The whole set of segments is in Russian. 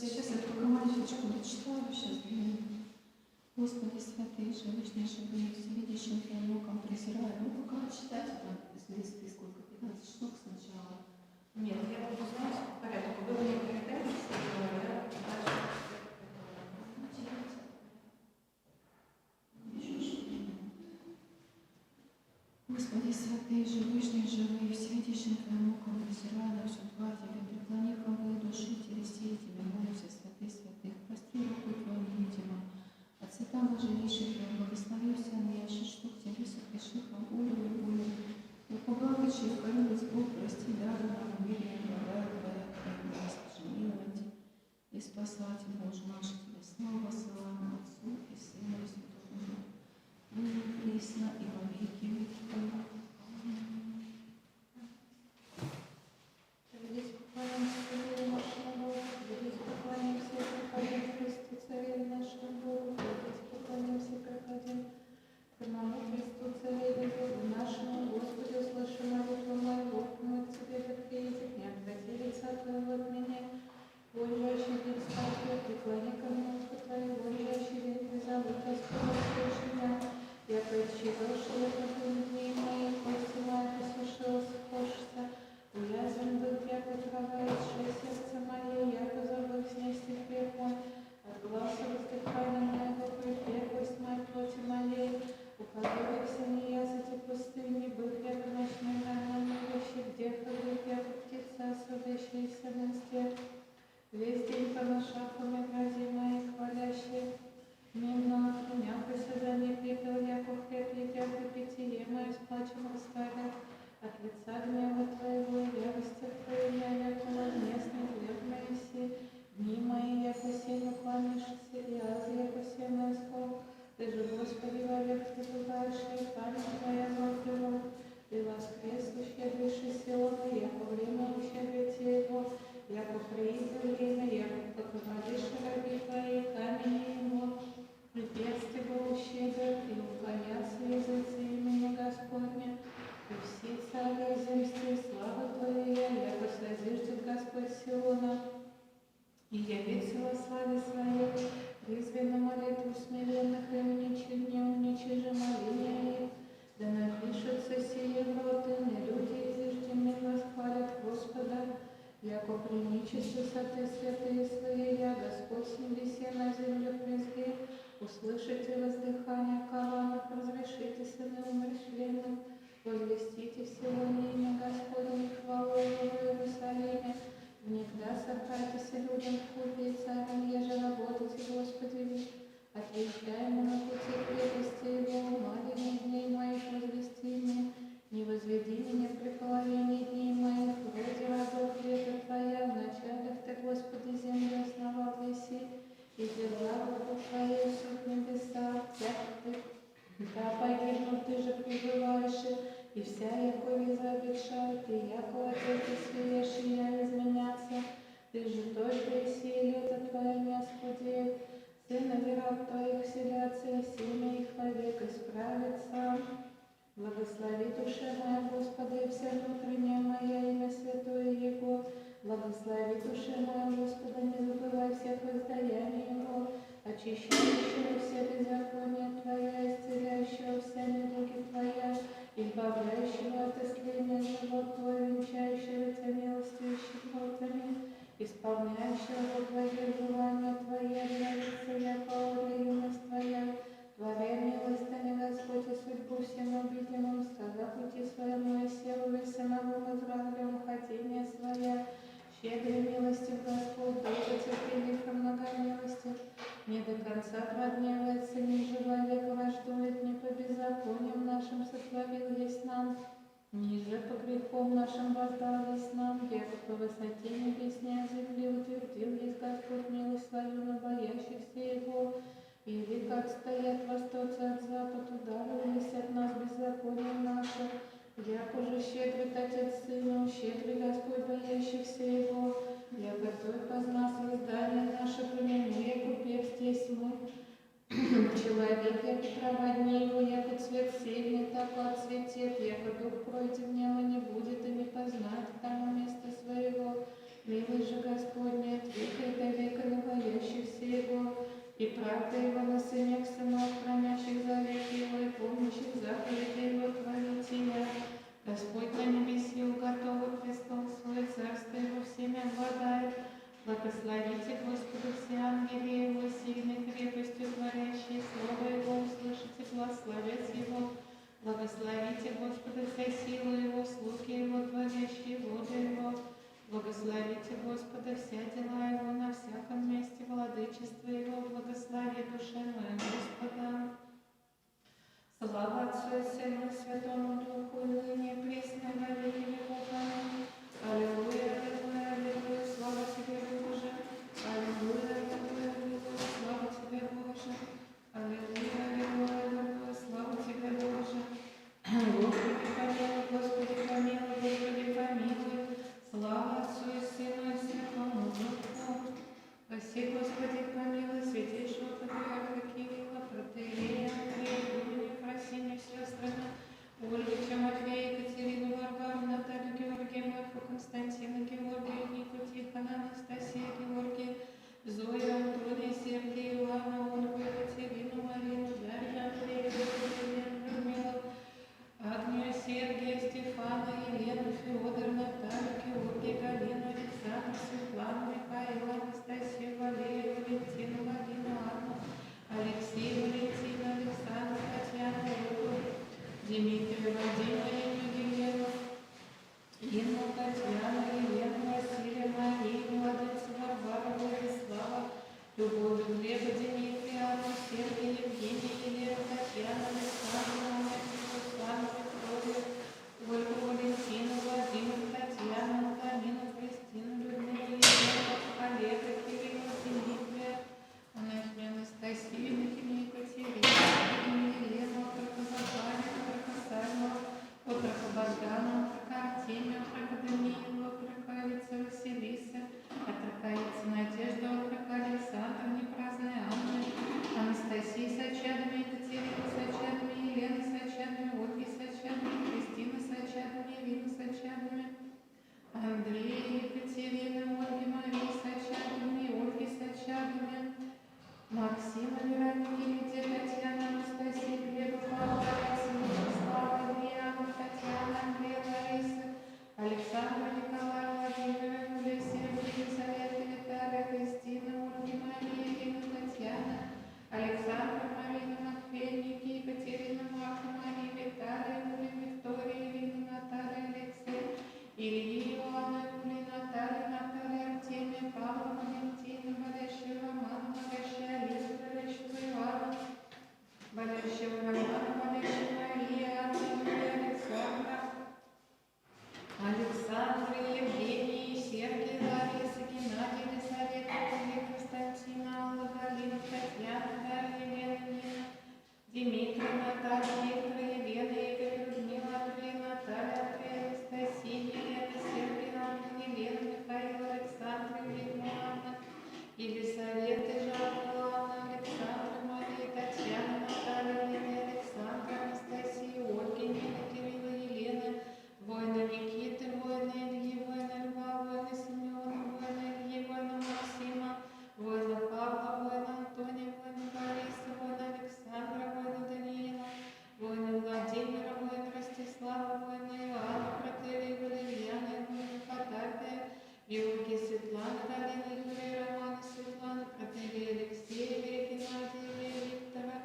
Сейчас я только маленечко дочитаю, сейчас. Господи, святый, живущий, живой, всевидящим Твоим оком презираю. Ну, пока читайте там из листы, сколько, 15 штук сначала. Нет, я буду знать по порядку. Вы мне передайте, что я дальше. Господи, святый, живущий, живой, всевидящим Твоим оком презираю на всю тварь Тебе, преклони хвалы души, телесей Тебе, молюся, святый, святых, прости руку Твою невидимую. От святого жилища Твоего благослови все наящих штук Тебе согреши хвалу любую. И поблагочи, хвалилась Бог, прости, дару нам, мире, благая Твоя, Твоя власть, миловать и спасать, Боже наш, Тебе слава, слава Отцу и Сыну и Святому Духу, ныне и присно и во веки веков. Весь день по нашахам отразимые хвалящие, мимо няка созание пепел, яко хлеб едят и питье мое сплачено ставят, от лица гнева Твоего и ярости Твоей, яко возместный хлеб Моисей, дни мои, яко семь уклонишься, и аз, яко семь искал. Ты же, Господи, вовек Ты бываешь, и память Твоя золотого, Ты воскресущая дыши Сиона, яко время ущербите его, яко прииду время, яко поговоришь раби Твои, камени его, и перст его ущедрят, и уклонятся языцы имени Господня, и все цари земские славы Твоя, яко созиждет Господь Сиона, и явится во славе Своей, призве на молитву смиренных и уничижи моления их, да напишутся сие в роты, не люди изыжденные восхвалят Господа, яко приничество саты святые свои, я Господь с небесе на землю призги, услышите воздыхание кованых, разрешите сыны умерщвленных, возвестите всего имя Господне, хвалу Его в Иерусалиме, внегда сохрайтесь людям в пути царям, еже работайте, Господи, отвечаемо на пути крепости Его, умалений дней моих возвести мне, не возведи меня при половине дней моих, вроде разов века Твоя, в началах Ты, Господи, землю основал еси, и держал руку Твоей суд небеса, да погибнут Ты же пребываешь, и вся якове заобещает, и яко отец и свеешь, и я изменяться, Ты же только и сие лето Твое не оскудеет, сына верат Твоих селятся, и семя их вовек исправится. Благослови душа моя Господа, и вся внутренняя моя, имя святое Его. Благослови душа моя Господа, не забывай всех воздаяний Его, очищающего все беззакония Твоя, исцеляющего все недуги Твоя, избавляющего от исцеления живот Твой, венчающего Тебя милостью и щедротами, исполняющего Твое желание Твое, явится яко для юность Твоя. Творя милостыня Господь и судьбу всем обидимым, сказа пути своему и силу и сыновым израилем хотение своя, щедрой милостью Господь, долго терпелив и многомилостив, не до конца прогневается, не живой век враждует, не по беззакониям нашим сотворил есть нам, ниже по грехом нашим воздал есть нам, яко по высоте небесней земли утвердил есть Господь милость свою на боящихся Его. Или как стоят востоцы от запада, ударились от нас беззаконием наше, яко же щедрит Отец Сыну, щедрый Господь боящихся Его, яко Той познал создание наше племенное, купец есть мы, Человек, яко трава дни его, яко цвет сильный, так отцветет, яко дух пройдет в нем и не будет, и не познает к тому места своего. Милость же Господня от века и до века на боящихся его, и правда его на сынях сынов, хранящих завет его и помнящих заповеди его творителя. Господь на небесе уготовил престол свой, царство его всеми обладает. Благословите Господа все ангели его, сильной крепостью творящие слово его, услышите, благословец его. Благословите Господа вся сила его, слуги его, творящие воды его. Благословите Господа вся дела его на всяком месте, владычество его. Благослови душе моя Господа. Слава Отцу и Сыну и Святому Духу, и ныне и присно и во веки веков. Аминь. Аллилуйя, аллилуйя, аллилуйя, слава тебе, Боже. Аллилуйя, аллилуйя, аллилуйя, слава тебе, Боже. Аллилуйя, аллилуйя, аллилуйя, слава тебе, Боже. Господи помилуй, Господи помилуй, Господи помилуй. Слава Отцу и Сыну и Святому Духу. Спаси, Господи помилуй, святейшего патриарха Кирилла, протоиерея Андрея, Гурия, Фросинию, сестрами, Ольгу, Матвея, Екатерину, Варвару, Наталью, Георгия, Марфу, Константина, Георгия, Нику, Тихона, Анастасия, Георгия, Зою, Антония, Сергея, Ивана, Ольгу, Екатерину, Марину, Дарью, Андрея, Людмилу, Агнию, Сергия, Стефана, Елену, Феодор, Наталью, Георгия, Галину, Александру, Светлану, Михаила, Анастасию, Валерию, Валентину, Валину, Анну, Алексея, Валентина, Александра, Татьяну, Ольгу, Дмитрию, Вадима, Елену, Инну, Татьяну, Елену, Василия, Марию, Младенца, Варвару, Владислава, Любовь, Глеба, Дмитрия, Анну, Сергия, Евгения, Елену, Татьяну, Александру, Руслану, Викторию, Ольгу, Валентину, Владимир, Татьяну, Антонину, Кристину, Людмилу, Елену, Олега, Кирилла, Дмитрия, Анастасию, Екатерину, Елену, Захарию, Сальму, отрока Богдана, отрока Артемия, отрока Даниила, отрокавица Василиса, отрокавица Надежда, отрока Александра, непраздная Анна, Анастасия с очадами, Екатерина с очадами, Елена с очадами, Ольги с очадами, Кристина с очадами, Ирина с очадами, Андрея, Екатерина, Ольги, Марии с очадами, Ольги с очадами, Максима, Вероники, Лидия, Татьяна, Анастасия, Глеба, Павла, Александра, Слава, Ильяна, Татьяна, Андрея, Лариса, Александра, Николая, Владимира, Юлия, Сергия, Елизавета, Виталия, Кристина, Ольга, Мария, Ирина, Татьяна, Александра, Марина, Матфея, Ники, Екатерина, Марка, Мария, Виталия, Юлия, Виктория, Ирина, Наталья, Алексей, Илья, Иоанна, Юлия, Наталья, Наталья, Артемия, Павла, Валентина, болящая Романа, болящая Алиса, болящего Ивана, болящего Романа, болящая Мария, Анна, Юлия, Александра, Александра, Евгения, Сергия, Лариса, Геннадий, Елизавета, Юлия, Константина, Алла, Галина, Татьяна, Дарья, Елена, Нина, Дмитрий, Наталья, Виктор, Елена, Игорь, Людмила, Андрей, Наталья, Андрей, Анастасия, Елена, Сергей, Анна, Елена, Михаил, Александр, Елена, Анна, Елизавета, Жанна, Анна, Александра, Мария, Татьяна, Наталья, Елена, Александра, Анастасия, Ольга, Нина, Кирилла, Елена, воина Никиты, воина Ильи, воина Льва, воина Семена, воина Ильи, воина Максима, воина Павла, воина Антония, воина Бориса, воина Александра, воина Даниила, воина Владимира, воина Ростислава, воина Иоанна, протоиерея Валерьяна, воина Потапия, Георгия, Светлана, Галина, Юрия, Романа, Светлана, протоиерея Алексея, Геннадия, Виктора,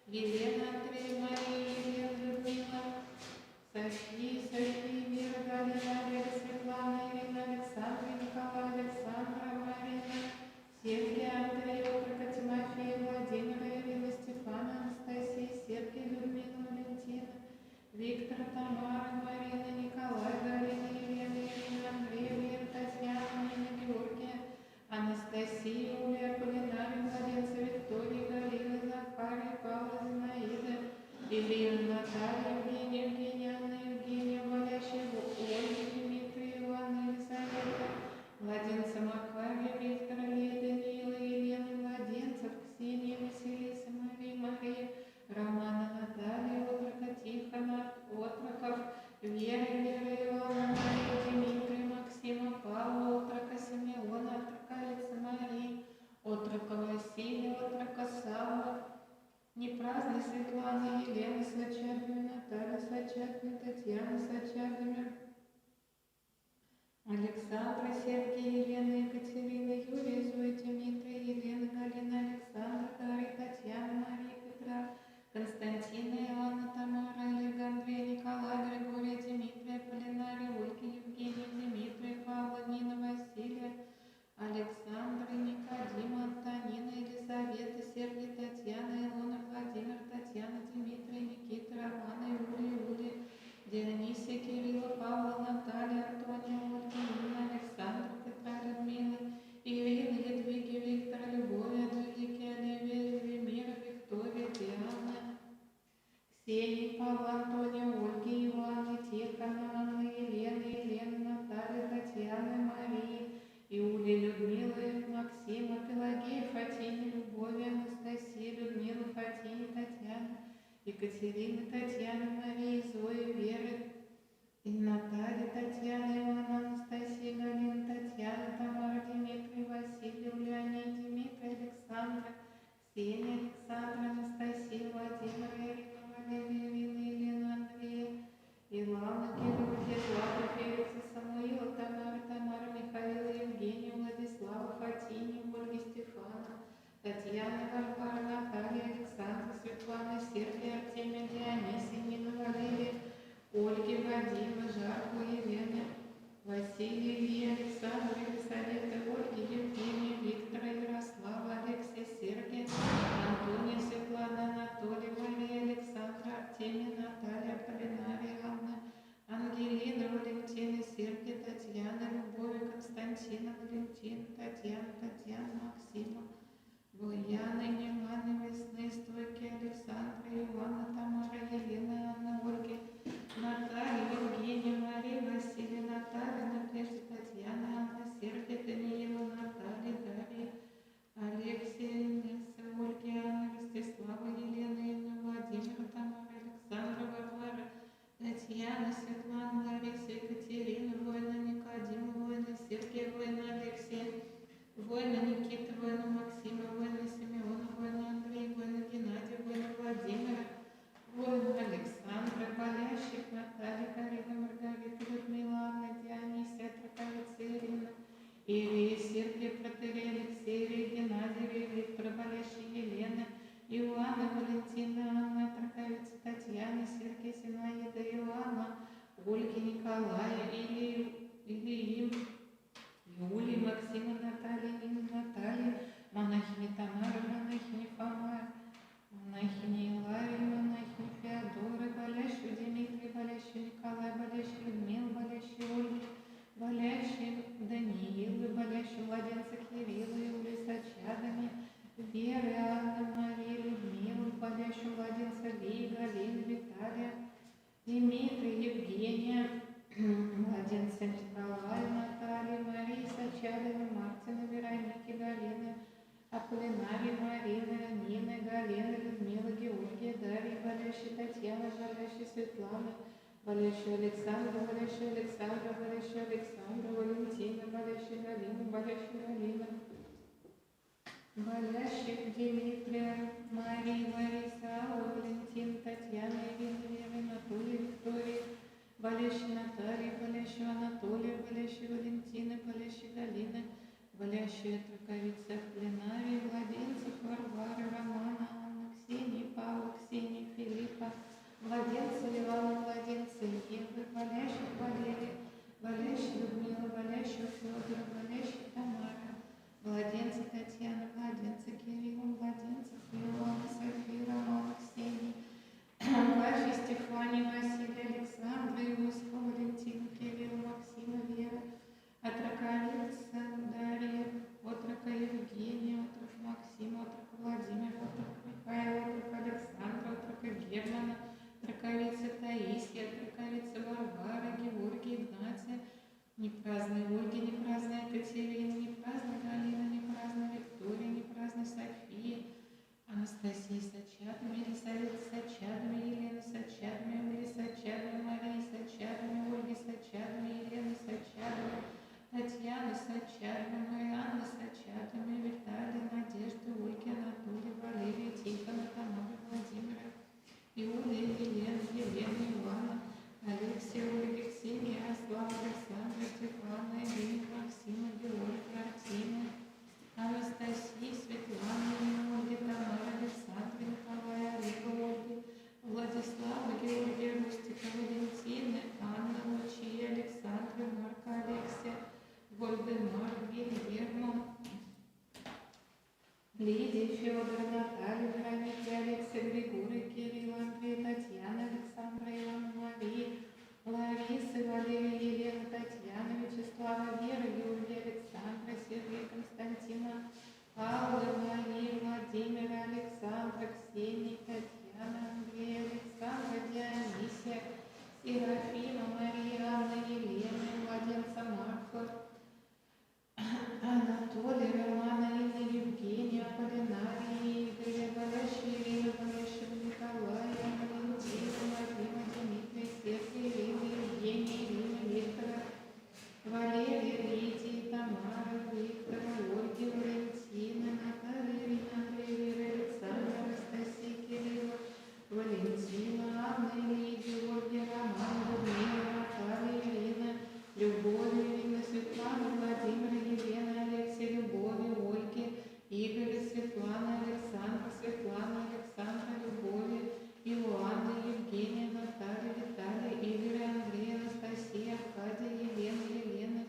Елена, Андрея, Мария, Елена, Людмила, София, Вера, Галина, Олега, Светлана, Ирина, Александра, Николай, Александра, Марина, Сергия, Андрея, Ольга, Тимофея, Владимира, Ирина, Стефана, Анастасия, Сергия, Людмила, Валентина, Виктора, Тамара, Марина, Николай, Галина, Елена, Ирина, Андрея, Вера, Татьяна, Нина, Георгия, Анастасия, Оля, Полинария, Владимир, Виктория, Галина, Захария, Павла, Зинаида, Елена, Наталья, Евгения, Евгения, Анна, Евгения, болящая Ольга, Дмитрия, Ивана, Елизавета, младенца Макария, Виктора, Лея, Даниила, Елена, младенцев, Ксения, Василиса, Мария, Светлана, Елена с очагами, Наталья с очагами, Татьяна с очагами, Александра, Сергей, Елена, Екатерина, Юрий, Зоя, Дмитрий, Елена, Галина, Александра, Дарья, Татьяна, Мария, Петра, Константина, Иоанна, Тамара, Олега, Андрей, Николай, Григорий, Дмитрия, Полинария, Ольга, Евгения, Дмитрия, Павла, Нина, Василия, Александра, Никодима, Антонина, Елизавета, Сергей, Татьяна, Илона, Владимир, Татьяна, Дмитрий, Никита, Романа, Юлия, Дионисия, Кирилла, Павла, Наталья, Антония, Ольга, Нина, Александра, Петра, Людмила, Ирина, Едвиги, Виктор, Любовь, Анжелики, Оливия, Велимира, Виктория, Диана, Ксения, Павла, Антония, Ольги, Ивана, Тихона, Анна, Елена, Наталья, Татьяна, Мария, Иулия, Людмила, Максима, Пелагея, Фатине, Любовь, Анастасия, Людмила, Фатине, Татьяна, Екатерина, Татьяна, Мария, Зоя, Вера, и Наталья, Татьяна, Ивана, Анастасия, Галина, Татьяна, Тамара, Дмитрий, Василий, Леонид, Дмитрий, Александра, Ксения, Александра, Анастасия, Владимир, Ирина, Валерия, Ирина, Елена, Андрея, Илана, Георгия, Злата, Феликса, Самуила, Тамара, Михаила, Евгения, Владислава, Фатине, Ольги, Стефана, Татьяна, Варвара, Наталья, Александра, Светлана, Сергия, Артемия, Дионисия, Нина, Валерия, Ольги, Вадима, Жарко, Елена, Василия, Ильи, Александра, Елизавета, Ольги, Евгения, Виктора, Ярослава, Алексия, Сергия, Антония, Светлана, Анатолий, Мария, Александра, Артемия, Наталья, Полинария, Анна, Ангелина, Валентина, Сергия, Татьяна, Любовь, Константина, Валентина, Татьяна, Максима, Буяна, Нирмана, Весны, Стойки, Александра, Ивана, Тамара, Елена, Анна, Ольги, Наталья, Евгения, Мария, Василия, Наталья, Надежда, Татьяна, Анна, Сергия, Даниила, Наталья, Дарья, Алексия, Инесса, Ольги, Анна, Ростислава, Елена, Инна, Владимира, Тамара, Александра, Варвара, Татьяна, Светлана, Лариса, Екатерина, Воина, Никодима, Воина, Сергия, Воина, Алексея, Воина, Никита, Воина, Максима, Воина, Симеона, Воина, Андрея, Воина, Геннадия, Воина, Владимира, Воина, Александра, Болящих, Наталья, Карина, Маргарита, Людмила, Анна, Дионисия, Траковица, Ирина, Ирия, Сергия, Протерей, Алексей, Геннадий, Виктор, Болящий, Елена, Иоанна, Валентина, Анна, Траковица, Татьяна, Сергия, Зинаида, Иоанна, Ольги, Николая, Ильи, Юлии, Максима, Наталья, Нина, Наталья, монахини Тамара, монахини Фома, монахини Илария, монахини Феодора, болящий Дмитрий, болящий Николай, болящий Людмила, болящий Ольга, болящий Даниила, болящий младенца Кирилла, Юлия с очагами, Вера, Анна, Мария, Людмила, болящий младенца Лии, Галина, Виталия, Дмитрий, Евгения, младенца Николая, Наталья, Мария, Сачалина, Мартина, Вероники, Галина, Аполлинария, Марина, Нина, Галина, Людмила, Георгия, Дарья, болящая Татьяна, болящая Светлана, болящая Александра, болящая Александра, Валентина, болящая Галина, болящих Дмитрия, Марии, Лариса, Валентина, Татьяна, Ирина, Вера, Анатолия, Виктория, болящий Наталья, болящий Анатолия, болящий Валентина, болящий Галина, болящая Траковица, Пленария, Младенцев, Варвара, Романа, Анна, Ксения, Павла, Ксения, Филиппа, младенца Ивана, младенца Евы, болящих Валерия, болящий Людмила, болящего Федора, болящих Тамара, младенца Татьяна, младенца Кирилла, младенцев Иоанна, София, Романа, Ксении, Мафия, Стефания, Василия, Александра, Иосифа, Валентина, Кирилла, Максима, Вера, отрока Дарья, отрока Евгения, отрок Максима, отрок Владимир, отрок Михаил, отрок Александра, отрока Германа, отроковица Таисия, отроковица Варвара, Георгия, Игнатия, непраздная Ольги, непраздная Екатерина, непраздная Галина, непраздная Виктория, непраздная София, Анастасия, Вильгельмом, Лидии, Федор, Наталья, Вероника, Алексей, Григорий, Кирилл, Андрей, Татьяна, Александра, Иван, Мария, Лариса, Валерия, Елена, Татьяна, Вячеслава, Вера, Георгия, Александра, Сергей, Константина, Алла, Мария, Владимира, Александра, Ксения, Татьяна, Андрей, Александра, Дионисия, Серафима, Мария, Анна, Елена, младенца Марка, Анатолий, Романа, Инна, Евгения, Полинария, Игоря, Болящая, Ирина, Болящего, Николая, Валентина, Вадима, Дмитрия, Сергия, Ирина, Евгения, Ирина, Виктора, Валерия, Лидии, Тамара, Виктора, Ольги, Валентина, Наталья, Ирина, Андрея, Вера, Александра, Анастасия, Кирилла, Валентина, Анна, Лидия, Ольга, Роман, Людмила, Наталья, Ирина, Любовь, Ирина, Светлана, Владимир, Елена, Алексей, Любовь, Ольги, Игорь, Светлана, Александра, Светлана, Александра, Любовь, Иоанна, Евгения, Наталья, Виталий, Игорь, Андрей, Анастасия, Аркадия, Елена, Елена,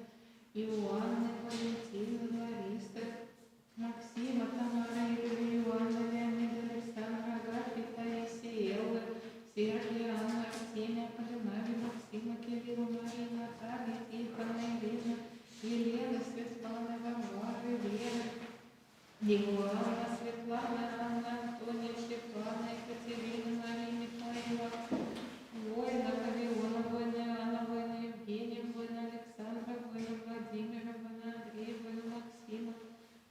Иоанна, Валентина, Лариса, Максима, Тамара, Игорь, Иоанна, Леонид, Александра, Агафья, Таисия, Элла, Сергия, Анна, Арсения, Полинария, Максима, Кирилла, Мария, Наталья, Тихона, Ирина, Елена, Светлана, Варвара, Вера, Иоанна, Светлана, Анна, Антония, Светлана, Екатерина, Мария, Михаила, Война, Вавилона, Война, Анна, Война, Евгения, Война, Александра, Война, Владимира, Война, Андрея, Война, Максима,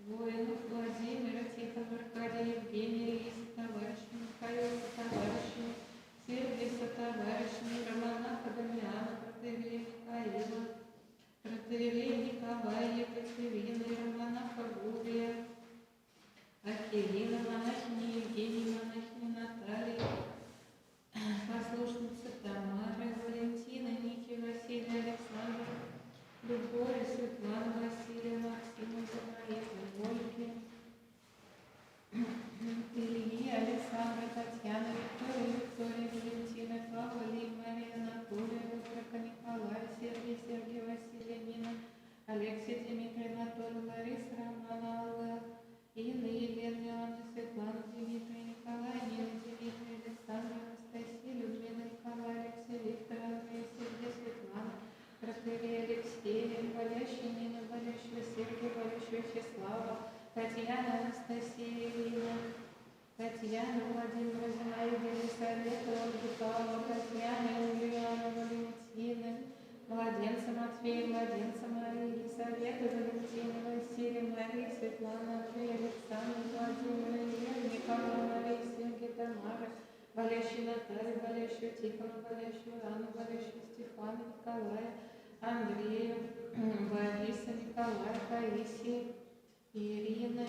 Война, Владимира, Тихон, Аркадия, Евгения, Лиса, товарищи, Михаила, товарищи, Сергей, сотоварищи, Романа, Дамиана, протоиерея Михаила, протоиерея Николая, Екатерина, Романа, Гурия, Акелина, монахиня Евгения, монахиня Наталья, послушница Тамара, Валентина, Ники, Василия, Александра, Любовь, Светлана, Василия, Максима, Занаида, Ольги, Ильи, Александра, Татьяна, Виктория, Валентина, Павла, Ли, Мария, Анатолия, Выборка, Николай, Сергей, Сергей, Василия, Нина, Алексей, Дмитрий, Анатолий, Лариса, Романа, Алла, Инна, Елена, Иоанна, Светлана, Дмитрий, Николай, Нина, Дмитрий, Александра, Анастасия, Людмила, Николай, Алексей, Виктор, Андрей, Сергей, Светлана, протоиерей Алексей, Болящая, Нина, Болящая, Сергей, Болящая, Вячеслава, Татьяна, Анастасия, Ирина, Татьяна, Владимира, Зинаида, Елисавета, Ольга, Павла, Татьяна, Юлиана, Валентина, Младенца Матфея, Младенца Мария, Елисавета, Валентина, Василия, Мария, Светлана, Андрей, Александр, Владимир, Илья, Николай, Мария, Сергей, Тамара, Болящая Наталья, Болящая Тихона, Болящая Анну, Болящая Стефана, Николая, Андрея, Бориса, Николая, Таисия, Ирина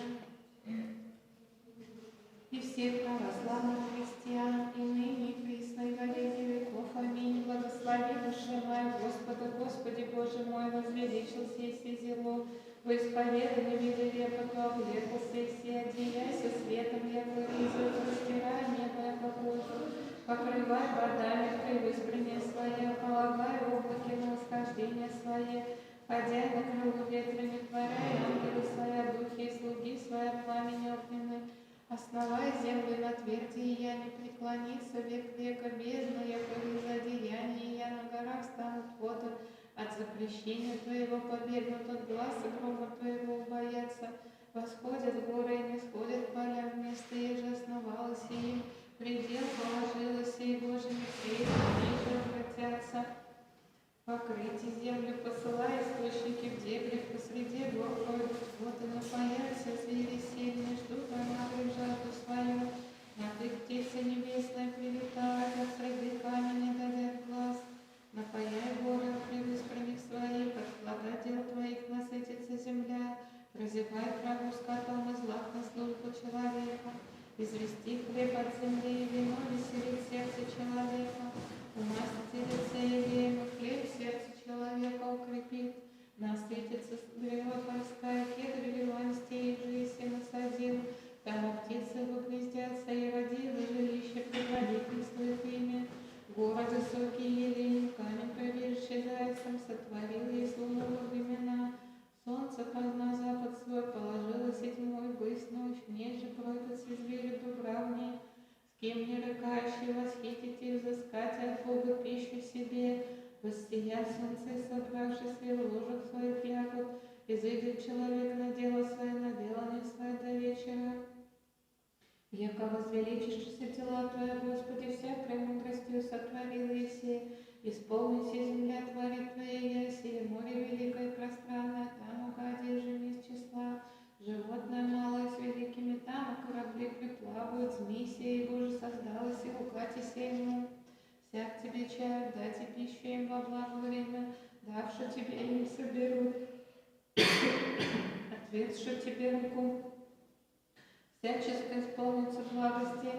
и всех православных христиан, и ныне, и присно, и во веки веков. Аминь. Благослови душа моя Господа, Господи Боже мой, возвеличился и зело, во исповедании вере репоту облекался, и все одеяйся светом, яко ризу, растирай небо, яко кожу, покрывай водами превыспрение свое, полагай облаки на восхождение свое, ходя на крылу ветрами, творяй ангелы своя, духи и слуги своя, пламени огненные, основай землю на тверди, и я не преклонится век века бездна, яко злодеяние, я на горах станут водом, от запрещения Твоего побегнут, от глаза грома Твоего убоятся, восходят горы и не сходят поля, вместо еже основалось и им, предел положилось, и Божьими средствами ниже обратятся. Покрыть землю, посылай источники в дебрях, посреди гор пройдут воды, напоятся звери сильные, ждут анагры жажду свою. На ты птицы небесные прилетают, от среды камени дадят глаз. Напояй горы превыспренних своих, от плода дел твоих насытится земля. Прозевай траву скотом и злак на службу человека. Извести хлеб от земли и вино привыкающие восхитить и взыскать от Бога пищу себе, воссия солнце, собравшись в ложах своих ягод, изыдет человек на дело свое, на делание свое до вечера. Яко возвеличишься дела Твоя, Господи, вся премудростью сотворила Еси, исполнись земля творит Твоя, яси, море великое и пространное, там угади же не с числа, животное малое с великими, там корабли приплавают, змей сей, Боже, создалось, и укати сему. Всяк тебе чаю, дайте пищу им во благо время, давши тебе им соберут, ответши тебе руку, всячески исполнится благости,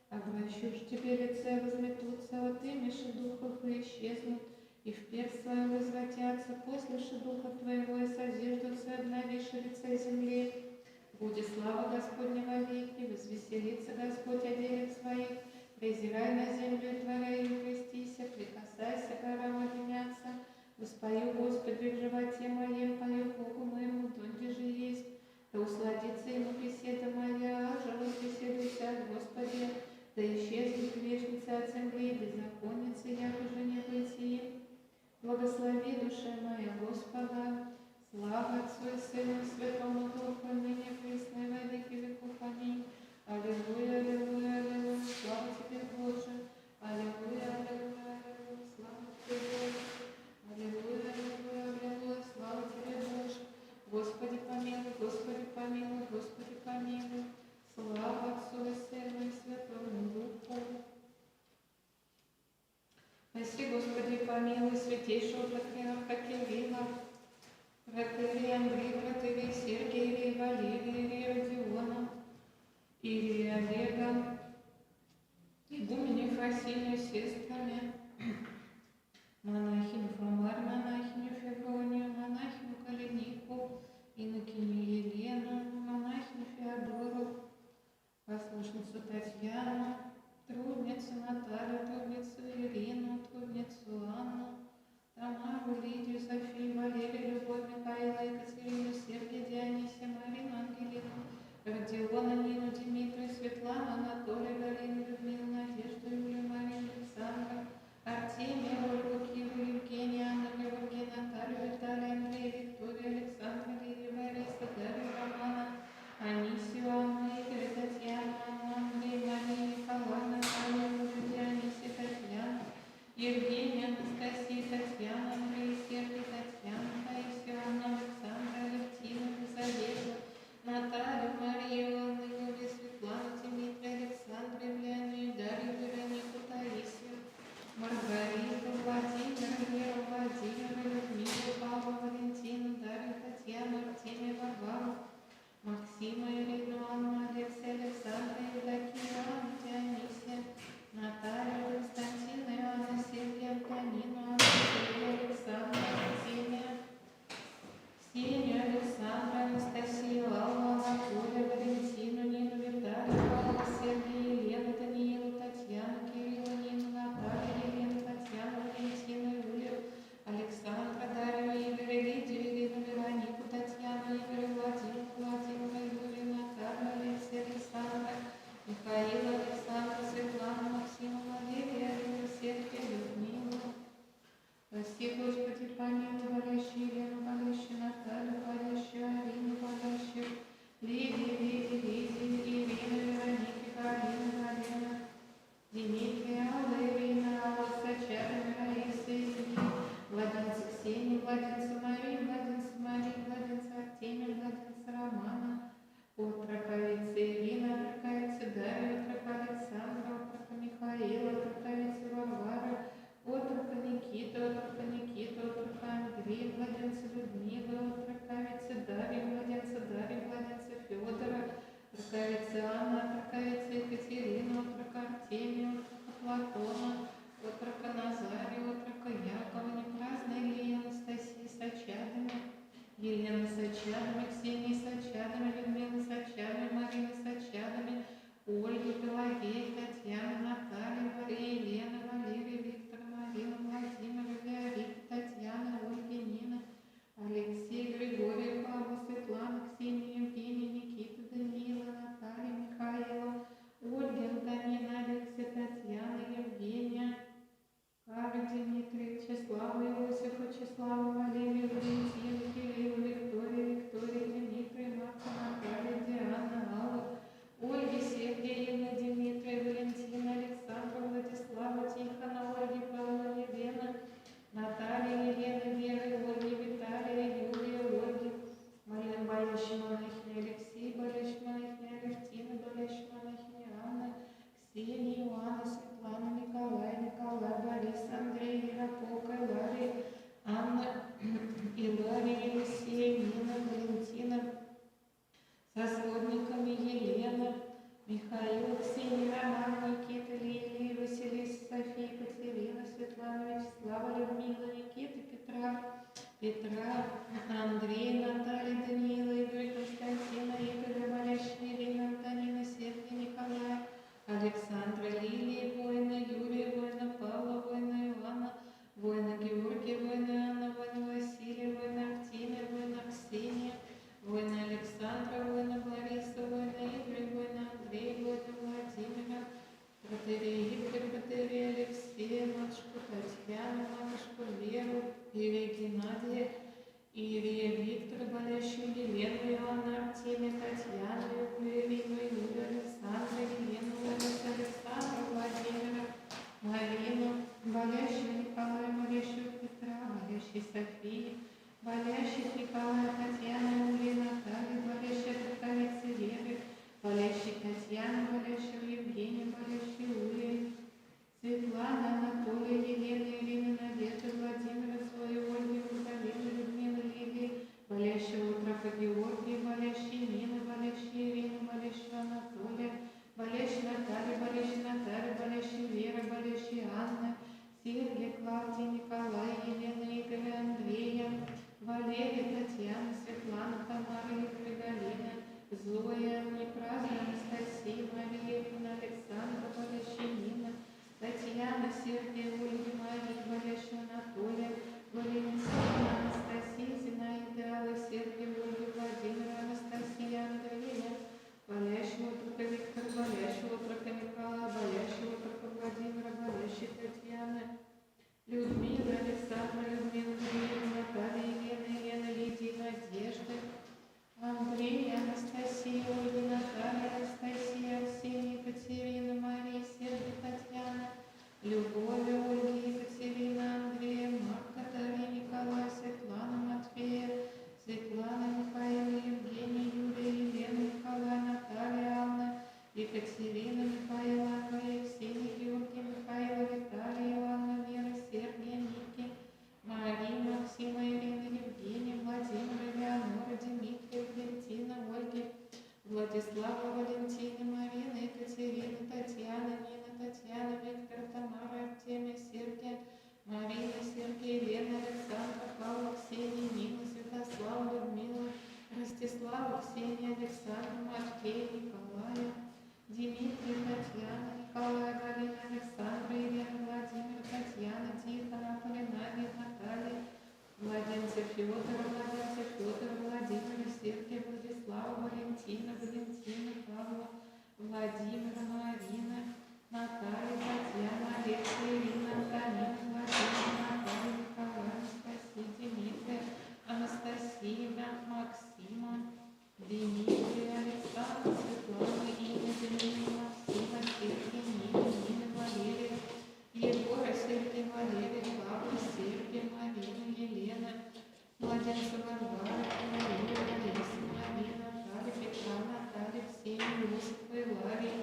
обращусь тебе лице, возметутся, отымешь духов и исчезнут, и в перст свой возвратятся, послеши духа твоего и созиждутся, обновишь лице земли. Будет слава Господня вовеки, возвеселится Господь о делах своих, презирай на землю и творя ее, крестися, прикасайся к горам обвиняться, воспою Господи в животе моем, пою Богу моему, донде же есть, да усладится ему беседа моя, жалость беседуйся от Господи, да исчезнет грешница от земли, беззаконницы, як уже не быть. Благослови, душа моя, Господа, слава Отцу и Сыну и Святому Духу, ныне присно и во веки веков. Аминь. Аллилуйя, аллилуйя, аллилуйя, слава тебе, Боже. Аллилуйя, аллилуйя, аллилуйя, слава тебе, Боже. Аллилуйя, аллилуйя, аллилуйя, слава тебе, Боже. Господи помилуй, Господи помилуй, Господи помилуй. Слава Отцу и Сыну и Святому Духу. Спаси, Господи, помилуй святейшего патриарха Кирилла, протоиерея Андрея, протоиерея Сергия, иерея Валерия, иерея Родиона, иерея Олега, игуменю Ефросинию с сестрами, монахиню Фомарь, монахиню Февронию, монахиню Калинику, инокиню Елену, монахиню Феодору, послушницу Татьяну, трудницу Наталью, трудницу Ирину, трудницу Анну, Тамару, Лидию, Софию, Валерию, Любовь, Михаила, Екатерину, Сергия, Дионисия, Марину, Ангелину, Родиона, Нину, Дмитрию, Светлану, Анатолия, Галину, Людмилу, Надежду, Юлию, Марию, Александра, Артемия, Ольгу, Киру, Евгения, Анну, Георгия, Наталью, Виталия, Андрея, Викторию, Александра, Лидию, Бориса, Дарью, Романа, Анисию, Анну, Игоря, Татьяну, Анну, Андрея, Марию, Николая, Наталью, Дионисию, Татьяну, Евгения, Анастасию, Татьяну, Андрея, Сергия, Татьяну, Таисию, Анну, Александра, Алевтину, Елизавету, Наталью, Марию, Анну, Юлию, Светлану, Дмитрия, Александру, Евлянию, Дарью, Веронику, Таисию, Маргариту, Владимира, Веру, Владимира, Людмилу, Павла, Валентину, Дарью, Татьяну, Артемия, Варвару, Максима, Ирину, Анну, Алексея, Александра, Евдокию, Анну, Дионисия, Наталью, Константина, Иоанна, Сергия, Антонину, Анну, Александра, Артемия, Ксению, Александра, Анастасию, Аллу, Анатолия, Валентину, Нину, Виталию, Павла, Сергия, Елену, Даниилу, Татьяну, Кирилла, Нину, Наталью, Елену, Татьяну, Валентину, Юлию, Александра, Дарью, Игоря, Лидию, Ирину, Веронику, Татьяну, Игоря, Владимира, Владимира, Юлию, Наталью, Алексея, Александра, Михаила, Александра, Светлану, Максима, Валерия, Юлию, Сергия, Людмилу. Прости, Господи, помилуй, болящую Елену, болящую Наталью, болящую Арину, болящую Лидию, Ирину, Веронику, Галину, Галина, Дмитрия, Алла, Ирина, Алла, Сачарина, Раиса, Изги, младенца Ксении, младенца Марии, Артемия, младенца Романа, отроковица Ирина, отроковица Дарья, отрока Александра, отрока Михаила, отроковица Варвара, отрока Никита, отрока Андрея, младенца Людмилы, отроковица Дарья, младенца Федора, отроковица Анна, отроковица Екатерина, отрока Артемия, отрока Платона, отрока Назария, отрока Якова, непраздная Илья, Анастасия с очадами, Елена с очадами, Ксения с очадами, Людмила с очадами, Марина с очадами, Ольга, Пелагея, Татьяна, Наталья, Мария Григорина, Зоя, Непраздная Анастасия, Мария Ивановна, Александра, болящая Нина, Татьяна, Сергия, Ольга, Мария, болящая Анатолия, Валентина, Анастасия, Зинаида, Алла, Сергия, Ольга, Владимира, Анастасия, Андрея, болящего только Виктора, болящего только Николая, болящего только Владимира, болящей Татьяны, Людмила, Александра, Людмила, Елена, Наталья, Елена, Лидия, Надежда, Андрей, Анастасия, Ольга, Наталья, Анастасия, Арсения, Екатерина, Мария, Сергия, Татьяна, Любовь, Ольга, Екатерина, Андрея, Марк, Дарья, Николай, Светлана, Матфея, Светлана, Михаил, Евгений, Юлия, Елена, Николай, Наталья, Анна, Екатерина, Михаил, Андрей, Ксения, Георгий, Михаил, Виталий, Иванна, Вера, Сергия, Ники, Мария, Максима, Ирина, Евгения, Владимир, Элеонора, Дмитрий, Валентина, Ольги, Владислава, Валентина, Марина, Екатерина, Татьяна, Нина, Татьяна, Виктор, Тамара, Артемия, Сергия, Марина, Сергия, Елена, Александра, Павла, Ксения, Нина, Святослава, Людмила, Ростислава, Ксения, Александра, Матфея, Николая, Дмитрий, Татьяна, Николай, Галина, Александра, Елена, Владимир, Татьяна, Тихона, Полинария, Наталья, Владимир, Федор, Владимир, Сергия, Владислава, Валентина, Павла, Владимира, Марина, Наталья, Татьяна, Алексия, Ирина, Антонина, Владимир, Наталья, Николай, Анастасия, Дмитрия, Анастасия, Максима, Дмитрий, Александр, Светлана, Инна, Дмитрий, Максима, Сергия, Нина, Валерия, Егора, Сергия, Валерия, Павла, Сергия, Марина, Елена, Младенца, Варвара, Мария, Алиса, Марина, Наталья, Петра, Наталья, Ксения, Иосифа, Илария,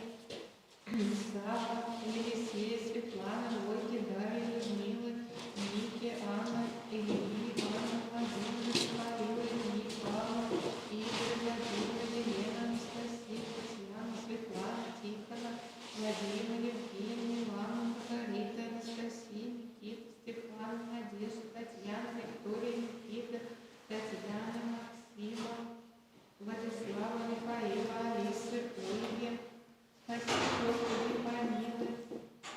Сава, Елисея, Светлана, Ольги, Дарья, Людмила, Ники, Анна, Ильи, Анна, Владимир, Михаила, Ильи, Павла, Игорь, Владимир, Елена, Анастасия, Татьяна, Светлана, Тихона, Владимир, Евгений, Ивана, Маргарита, Анастасия, Никита, Стефан, Надежда, Татьяна, Виктория, Никита, Татьяна, Максима, Владислава, Михаила, Алиса, Ольги, спасибо, Господи, помилуй,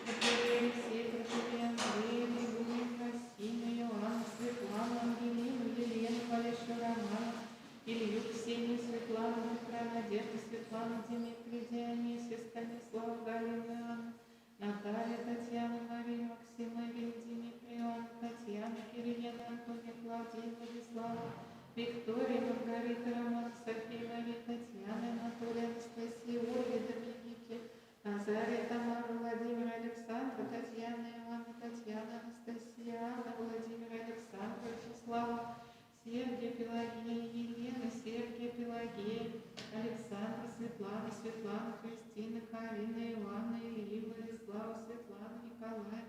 Виктория, Алексей, Виктория, Андрея, Юлия, Красина, Иоанна, Светлана, Ангелину, Елену, Валешу, Романа, Илью, Ксению, Светлану, Петра, Надежду, Светлану, Дмитрия, Дионисия, Станислава, Галину, Анну, Наталья, Татьяна, Марию, Максима, Ирину, Дмитрия, Анну, Татьяну, Кирилла, Антония, Клавдию, Владислава, Виктория, Маргарита, Роман, София, Мария, Татьяна, Анатолия, Анастасия, Ольга, Доминики, Назария, Тамара, Владимир, Александра, Татьяна, Ивана, Татьяна, Анастасия, Анна, Владимир, Александра, Вячеслава, Сергия, Пелагея, Елена, Сергия, Пелагея, Александра, Светлана, Светлана, Кристина, Карина, Ивана, Ильи, Владислава, Светлана, Николай,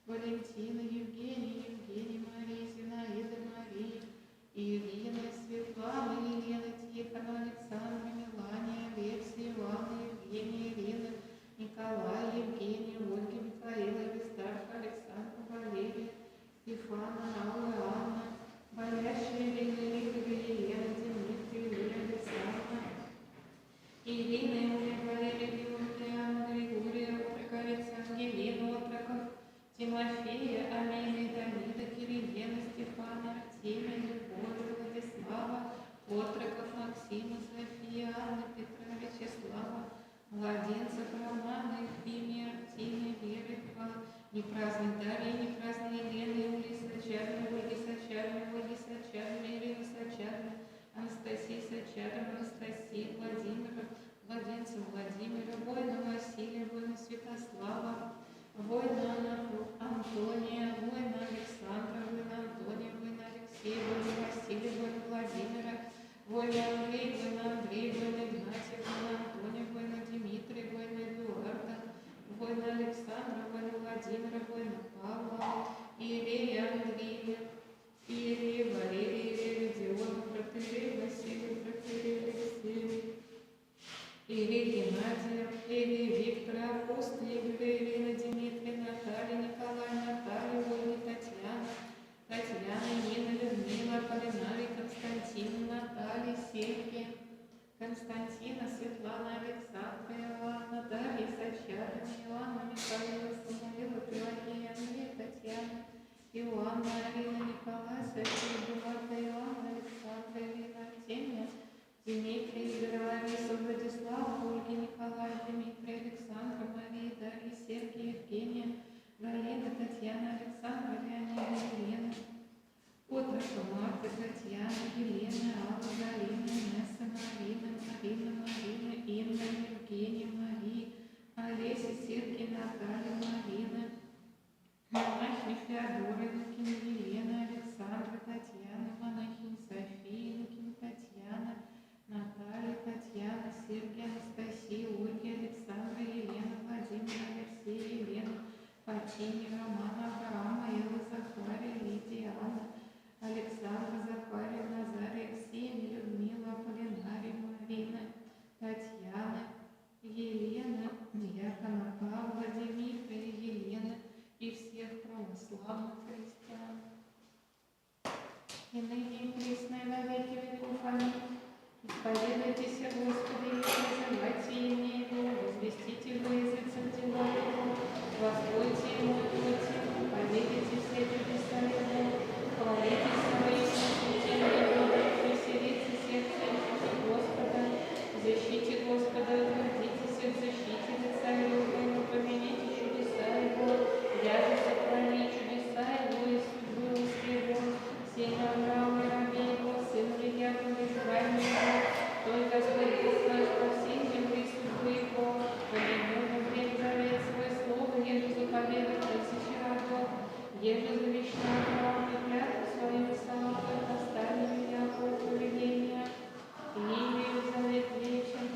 Валентина, Евгения, Мария, Зинаида, Мария, Ирина, Светлана, Елена, Тихона, Александра, Мелания, Алексия, Ивана, Евгения, Ирина, Николай, Евгения, Ольга, Михаила, Аристарх, Александра, Валерия, Стефана, Алла, Анна, болящая Ирина, Елена, Дмитрий, Юлия, Александра, Ирина, Юлия, Валерия, Георгия, Анна, Григория, Отроковец, Ангелина, Отроков, Тимофея, Амелия, Давида, Кириллена, Стефана, Артемия, Любовь, Владислава, Отроков, Максима, София, Анна, Петра, Вячеслава, Младенцев, Романа, Евгения, Артемия, Вера, Непраздной Дарья, Непраздной Елены, Юлии Сачарной, Ольги Сачарной, Ирины Сачарной, Анастасии Сачарной, Анастасии, Владимира, Младенцев Владимира, воина Василия, воина Святослава, воина Антония, воина Александра, воина Антония, воина Алексея, воина Василия, воина Владимира, воина Андрея, воина Игнатия, воина Антония, воина Дмитрия, воина Эдуарда, воина Александра, воина Владимира, воина Павла, Иерея Андрея, Иерея Валерия, Иерея Родиона, протоиерей Василия, протоиерей Алексея, Иерея Геннадия, Иерея Виктора, апостола Ирина, Дмитрия, Наталья, Николай, Наталья, Ольга, Татьяна, Нина, Людмила, Полинария, Константина, Наталья, Сергия, Галина, Татьяна, Александра, Леонида, Елена, Отрока, Марта, Татьяна, Елена, Алла, Галина, Инесса, Марина, Инна, Евгения, Мария, Олеся, Сергей, Наталья, Марина, монахиня Феодора, Иннокене, Елена, Александра, Татьяна, монахиня София, Иннокене, Татьяна, Наталья, Татьяна, Сергей, Анастасия, Ольга, Александра, Елена, Владимир, Алексей, Елена, Фатине, Роман, Авраам, Элла, Захария, Лидия, Анна, Александра, Захария, Назария, Ксения, Людмила, Аполлинария, Марина, Татьяна, Елена, Диакона Павла, Дмитрия, Елена и всех православных христиан. И ныне и присно и во веки веков. Аминь. Исповедайтесь, Господи, и призывайте имя Его, возвестите во языцах дела Его, воспойте Ему пути, поведайте все чудеса Его, хвалите своим святым Его, веселите сердце Господа, защите Господа, утвердитесь в защите лица Его, помяните чудеса Его, яже сохрани чудеса Его и судьбу Его, сына Авраама и раби Его, сын Якова, избрание Его, той Господь Бог наш по всей земле судьбы Его, поменял во время завет свой слово, еже заповедал тысячи рабов, еже завещал Авраам и клятву свою писал, как оставили Якова повеления, и имею завет вечен.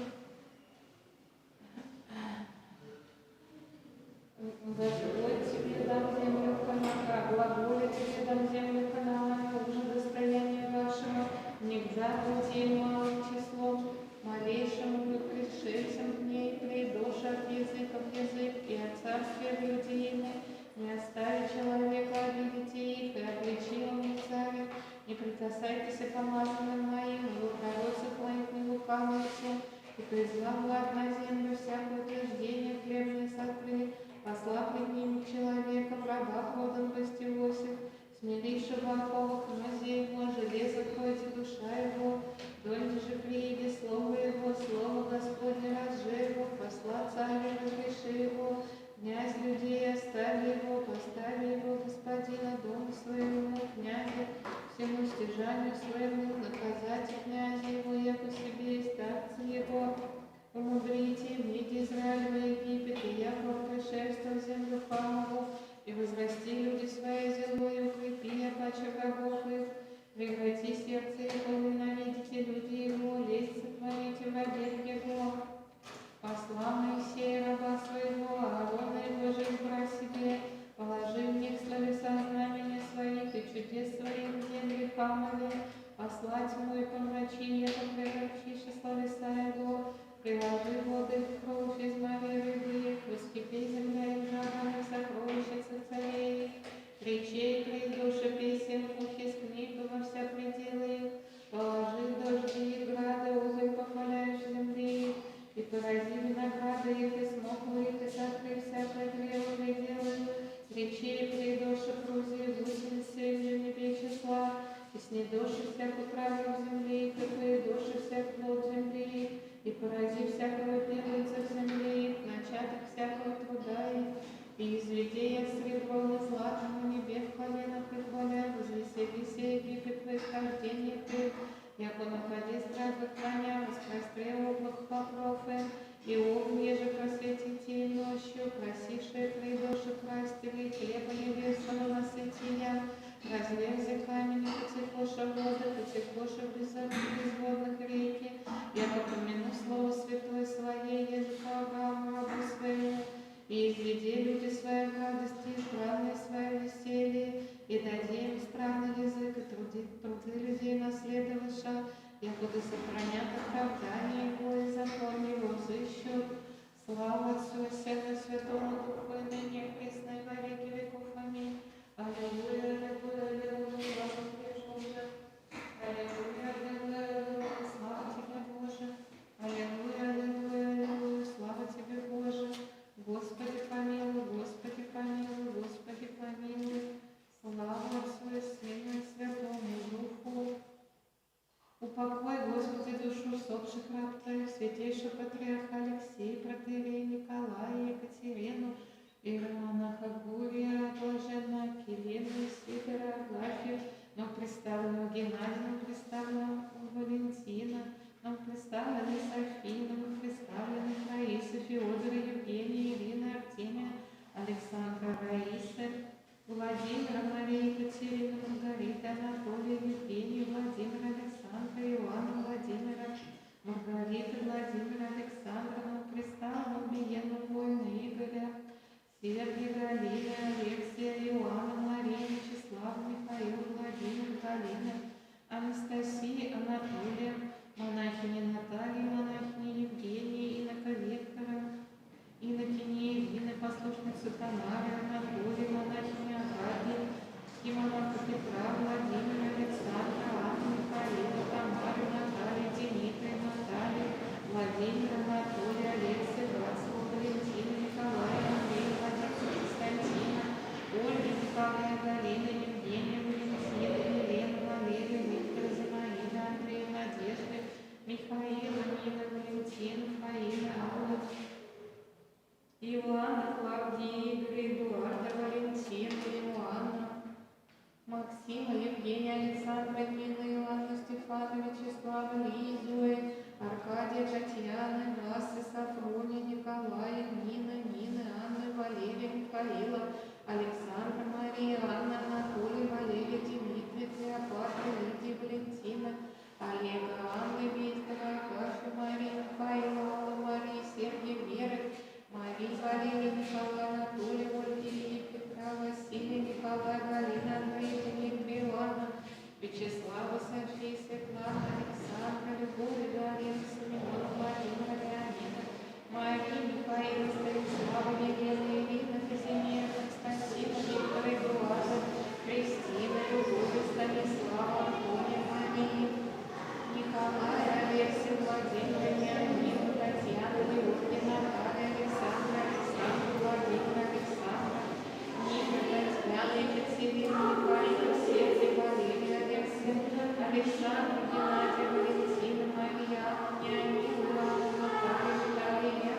Господь тебе дам землю Ханаана, глаголе тебе дам землю Ханаана, уже достояние вашему, не к забуде малым числом, малейшим пришельцам к ней придешь от языка в язык, и от царствия в иудеине, не остави человека обидите их, и обличи он не царя, не прикасайтесь помазанным моим, и у пророцев моих не лукавайте, и призвал Влад на землю всякое утверждение хлебные сотры, посла пред ними человека, в рабах родан гостевосих, смирившего оковах князей его, железо кроется душа его, донде же прииде слово его, слово Господне разже его, посла царя разреши его, князь людей остави его, постави его господина дому своему, князя, всему стяжанию своему, наказать князя его, яко себе и старцы его, умудрите, введи Израиль в Египет, и яко пришествие в землю Хамову, и возрасти люди свои зелою, укрепи, опаче врагов их, прекрати сердце его, ненавидите люди его, лезть сотворите в обед его. Посла Моисея, раба своего, Аарона его же избрать себе, положи в них словеса знамения своих и чудес своих в земле Хамове, послать ему и помрачи, яко превращише словеса его, приложи воды в кровь, измови рыбы их, воскипи земля и жара, сокровища царей их, речей придуши песен, ухи с книг во вся пределы их, положи дожди и грады, уголь похваляешь земли их, и порази винограды их, и смоклы их, и сокры всякое древо пределы, речей придуши крузы, гусеницы их же не бей числа, и снедуши всякую траву в земле их, и поедуши всяк плод земли их, и порази всякого первенца в земле их, начаток всякого труда их, и изведи от сребром и златом на небе в коленах и хваля, возвеселись Египет происхождение их, яко находи страх коня, воспростре облак покровы, и огнь же просветите ночью, красившие придоши крастили, хлеба небесного насытия, разверзи камень, потекоша воды, потекоша безводных реки, яко помяну слово святое своей, еже по Аврааму рабу своему, и изведи люди свои в радости, и странные свои веселье, и дади им странный язык, и труды людей наследовавша, якуда сохранят оправдание его и закон его взыщут. Слава Отцу и Сыну и Святому Духу, и ныне и присно и во Ларисы, Владимира, Марии, Екатерины, Маргариты, Анатолия, Евгения, Владимира, Александра, Иоанна, Владимира, Маргариты, Владимира, Александра, Кристалла, Миену, Воина, Игоря, Сергия, Галина, Алексия, Иоанна, Мария, Вячеслава, Михаил, Владимир, Галина, Анастасии, Анатолия, монахини Натальи, монахини Евгении, Инока Виктора, Инокини Ирины, послушницу Тамары, Анатолия, монахини Агадии, и монаха Петра, Владимира, Александра, Анны, Михаила, Тамары, Натальи, Дмитрия, Натальи, Владимира, Анатолия, Алексия, Вацлава, Валентина, Николая, Андрея, Владимира, Константина, Ольга, Николая, Галина, Евгения, Валентина, Елена, Валерия, Виктора, Зинаида, Андрея, Надежды, Михаила, Нина, Валентина, Фаина, Алла, Иоанна, Клавдия, Игоря, Эдуарда, Валентина, Иоанна, Максима, Евгения, Александра, Нина, Иоанна, Стефана, Вячеслава, Лизуэ, Аркадия, Татьяны, Васы, Сафрония, Николая, Нины, Анны, Валерия, Михаила, Александра, Мария, Анна, Анатолия, Валерия, Дмитрия, Клеопатра, Лидия, Валентина, Олега, Анны, Виктора, Акафья, Мария, Михаила, Алла, Мария, Сергия, Вера, Мария, Валерия, Николая, Анатолия, Ольга, Илья, Петра, Василия, Николая, Галина, Андрея, Дмитрия, Иоанна, Вячеслава, София, Светлана, Александра, Любовь, Галина, Семена, Владимира, Леонида, Мария, Михаила, Станислава, Елена, Ирина, Казимира, Константина, Виктора, Эдуарда, Кристина, Любовь, Станислава, Антония, Мария, Николая, Алексия, Владимира, Леонида, Татьяна, Георгия, Наталья, Александра, Владимир, Александра, Ника, Татьяна, Екатерина, Михаила, Сергия, Валерия, Алексия, Александра, Геннадия, Валентина, Мария, Леонида, Наталья, Виталия,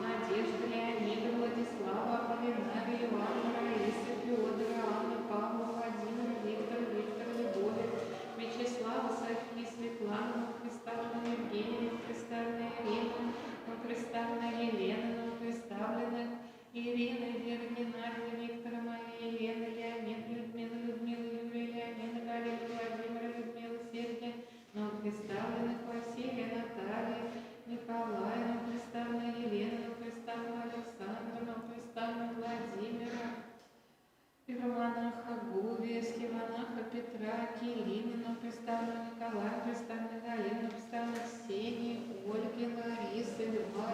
Надежда, Леонида, Владислава, Аполлинария, Ивана, Раиса, Феодора, Анна, Павла, Владимир, Виктор, Любовь, Вячеслава, София, Светлана, Новоприставленная Евгения, Новоприставленная Ирина, Новоприставленная Елена, Новоприставленная Ирина, Вера, Геннадия, Виктора, Мария, Елена, Леонид, Людмила, Юрия, Леонида, Галина, Владимира, Людмила, Сергия, Новоприставленных Василия, Наталья, Николая, Новоприставленная Елена, Новоприставленная Александра, Новоприставленная Владимира, Первомонаха Гувия, Скимонаха Петра, Кириллина, представлена Николая, представлена Галина, представлена Ксения, Ольги, Ларисы, Льва,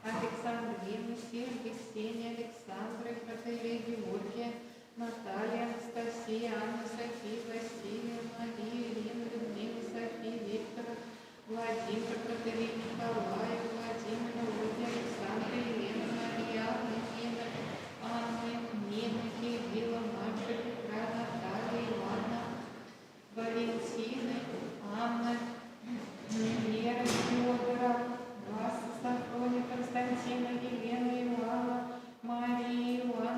Александрина, Сергия, Ксения, Александра, Екатерина, Георгия, Наталья, Анастасия, Анна, София, Василия, Мария, Ирина, Людмила, София, Виктора, Владимир, Катерина, Николая, Владимира, Ольга, Александра, Елена, Мария, Нина, Анна, Нина, Кирилла, Маша, Петра, Наталья, Ивана, Валентина, Анна, Вера, Федора, Васа, Сафрония, Константина, Елена, Иоанна, Мария, Иоанна,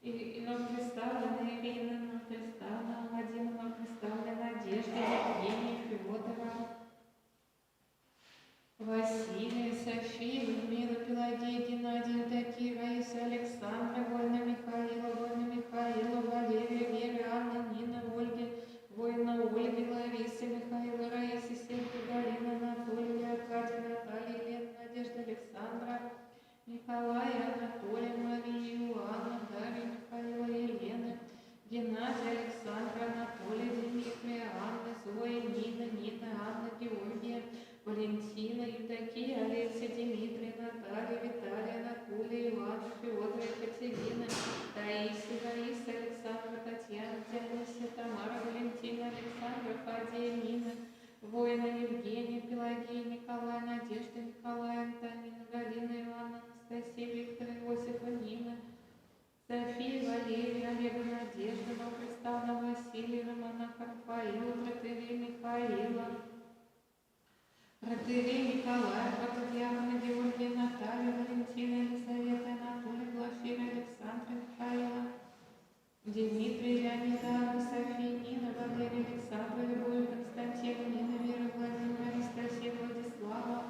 и нам представлена Ирина, нам представлена Владимир, нам представлена Надежда, Евгения, Федора, Василия, София, Людмила, Пелагея, Геннадия, Евдокия, Раиса, Александра, Вольна Михаила, Валерия, Вера, Анна, Нина, Война, Ольги, Лариса, Михаила, Раиса, Сергия, Галина, Анатолия, Аркадия, Наталья, Елена, Надежда, Александра, Николая, Анатолия, Мария, Иоанна, Дарья, Михаила, Елена, Геннадия, Александра, Анатолия, Дмитрия, Анна, Зоя, Нина, Анна, Георгия, Валентина, Евдокия, Олеся, Дмитрий, Наталья, Виталия, Анатолия, Ивана, Федора, Екатерина, Таисия, Раиса, Александра, Татьяна, Дионисия, Тамара, Валентина, Александра, Фадия, Нина, Воина, Евгения, Пелагея, Николай, Надежда, Николай, Антонина, Галина, Ивана, Анастасия, Виктор, Иосифа, Нина, София, Валерия, Олега, Надежда, Новопреставна, Василия, Романа, Рафаила, Протырия, Михаила, Протырия, Николая, Протодьякона, Георгия, Наталья, Валентина, Елизавета, Анатолия, Глафира, Александра, Михаила, Дмитрий, Леонида, Анна, София, Нина, Валерия, Александра, Любовь, Константина, Нина, Вера, Владимира, Анастасия, Владислава,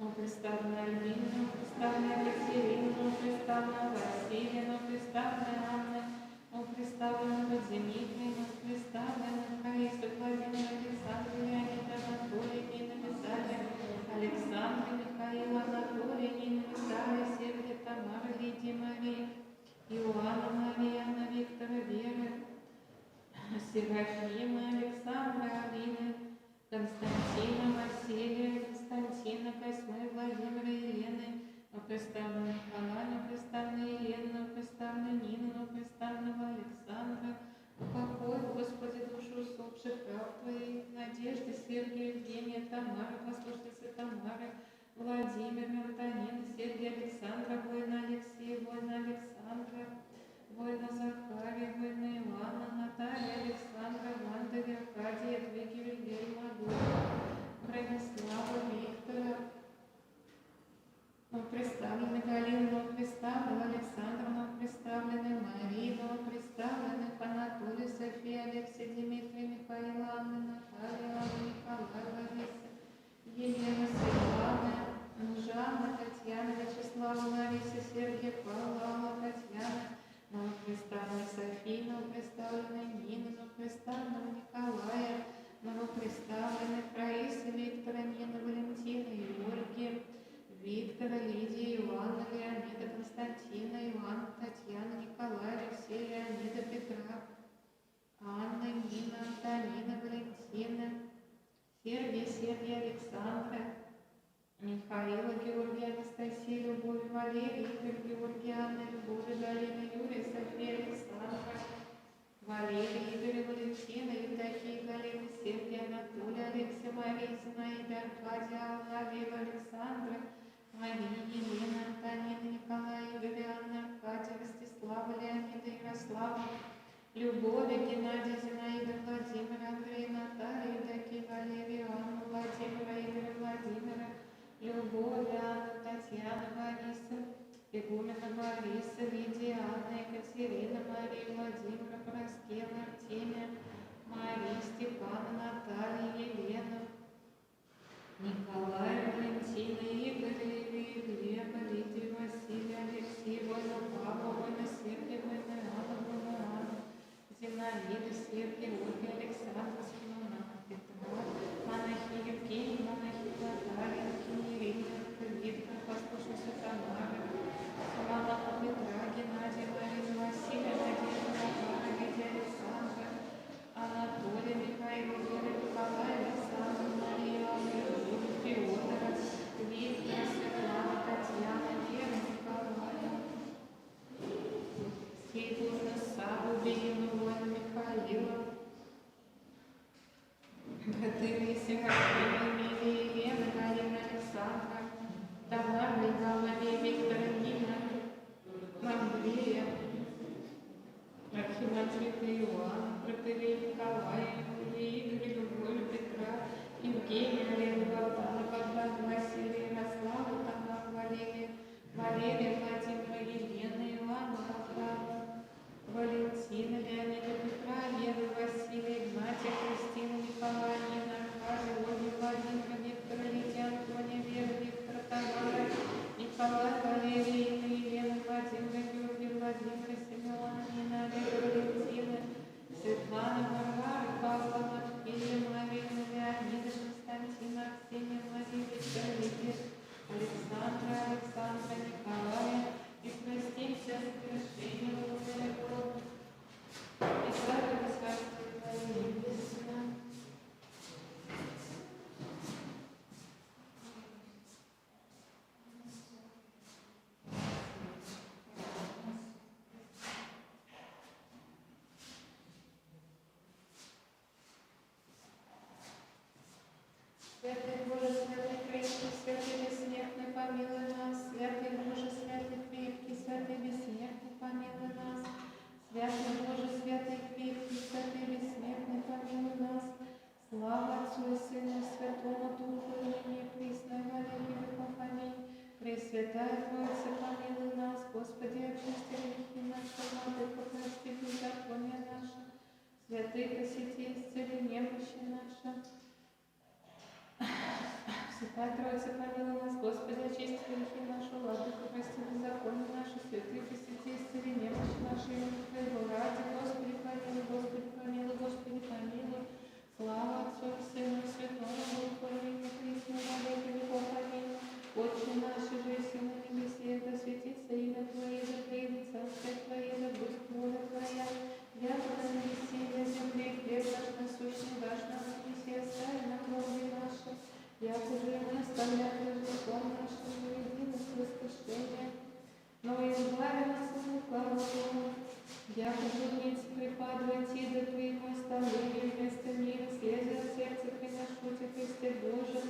Новопреставная Альбина, Новопреставная Екатерина, Новопреставная Василия, Новопреставная Анна, Новопреставленного Дмитрия, Новопреставленная Раиса, Владимир, Александр, Леонида, Анатолия, Нина, Виталия, Александр, Михаил, Анатолий, Нина, Виталия, Сергия, Тамара, Лидия, Мария, Иоанна, Мария, Анна, Виктора, Вера, Серафима, Александра, Алина, Константина, Василия, Константина, Косьмы, Владимира, Елены, Новопреставленная Николая, Новопреставленная Елена, Новопреставленная Нина, Новопреставленного Александра, упокой, Господи, душу усопших раб Твоих, Надежды, Сергия, Евгения, Тамара, послушница Тамара, Владимир, Антонина, Сергия, Александра, воина Алексея, воина Александра, воина Захария, воина Ивана, Наталья, Александра, Ванда, Аркадия, Двиги, Вильгельма, Бронислава, Виктора, представлены Галина, представлена Александра, представлены Мария, представлены Анатолий, София, Алексей, Дмитрий, Михаил, Анна, Наталья, Анна, Николай, Лариса, Елена, Светлана, Жанна, Татьяна, Вячеслава, Лариса, Сергия, Павла, Татьяна, новопреставленная София, новопреставленная Нина, новопреставленного Николая, новопреставленных Раиса, Виктора, Нина, Валентина, Георгия, Виктора, Лидия, Ивана, Леонида, Константина, Ивана, Татьяна, Николая, Алексея, Леонида, Петра, Анна, Нина, Антонина, Валентина, Сергия, Александра, Михаила, Георгия, Анастасия, Любовь, Валерия, Игорь, Георгия, Анна, Любовь, Галина, Юрия, София, Александра, Валерия, Игорь, Валентина, Евдокия, Галина, Сергия, Анатолия, Алексия, Мария, Зинаида, Аркадия, Алла, Вера, Александра, Мария, Елена, Антонина, Николай, Игорь, Анна, Аркадия, Ростислава, Леонида, Ярослава, Любовь, Геннадия, Зинаида, Владимира, Андрея, Наталья, Евдокия, Валерия, Анна, Владимира, Игоря, Владимира, Любовь, Анна, Татьяна, Бориса, Игумена, Бориса, Лидия, Анна, Екатерина, Мария, Владимира, Пороскева, Артемия, Мария, Степана, Наталья, Елена, Николая, Валентина, Игоря, Глеба, Лидию, Василия, Алексея, Война Павла, Война Сергия, Война Анна, Зинаида, Сергия, Ольга, Александра, Семена, Петра, монахи Евгения, монахи Наталья, Ирина, Виктор, послушница Тамара, монаха Петра, Геннадия, Марина, Василия, Надежда, Захара, Лидия, Александра, Анатолия, Михаила, Вера, Николая, Александра, Мария, Федор, Святый Боже, святый крепкий, святый бессмертный, помилуй нас. Святый Боже, святый крепкий, святый бессмертный, помилуй нас. Святый Боже, святый крепкий, святый бессмертный, помилуй нас. Слава Отцу и Сыну и Святому Духу, и ныне присно и во веки веков. Аминь. Пресвятая Троица, помилуй нас. Господи, очисти грехи наши, Владыка, прости беззаконие наше. Святый, посети, исцели немощи наши. Святая Троица, помилуй нас. Господи, очисти грехи наши, Владыка, прости беззаконие наше. Святый, посети, исцели немощи наши, имени Твоего ради. Господи, помилуй, Господи, помилуй, Господи, помилуй. Слава Отцу и Сыну и Святому Духу, и ныне присно и во веки веков. Аминь. Отче наш, жесть на небесе, да светится имя Твое, да придет царствие Твое, да будет воля Твоя. Яко на небесе, и на земле, хлеб наш насущный дашь нам, и остави нам долги наши. Яко же мы оставляем должником нашим, не веди нас в искушение, но избави нас от лукавого. Яко же вниц припадывает и до Твоему оставлению, вместо мира слезы от сердца приношу Тебе, Христе Боже.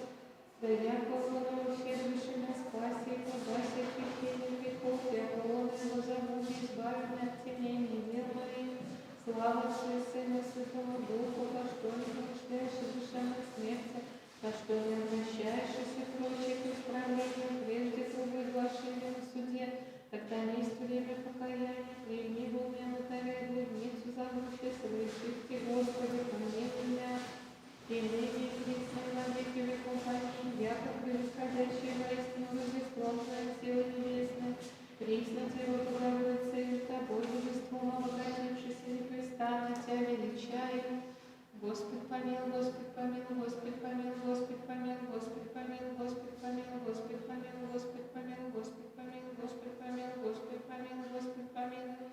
Да яко он ущербивший нас спаси, и побаси отвечение грехов, яко он его замуж избавленный от теней дел моих. Слава Отцу и Сыну и Святому Духу, во что не помышляешь душевной смерти, во что не обращаешься прочих исправлением, прежде провозглашения на суде, когда есть время покаяния, прими в уме на Таве блудницу, зовущую совершивши Господи, помилуй меня. И ныне присно на веки веков. Аминь. Яко превосходящий воистину божеством силы небесной, присно Твоего Богородица и Тобой божеством обогатившись непрестанно Тебя величаем. Господь помилуй, Господь помилуй, Господь помилуй, Господь помилуй, Господь помилуй, Господь помилуй, Господь помилуй, Господь помилуй, Господь помилуй, Господь помилуй, Господь помилуй, Господь помилуй.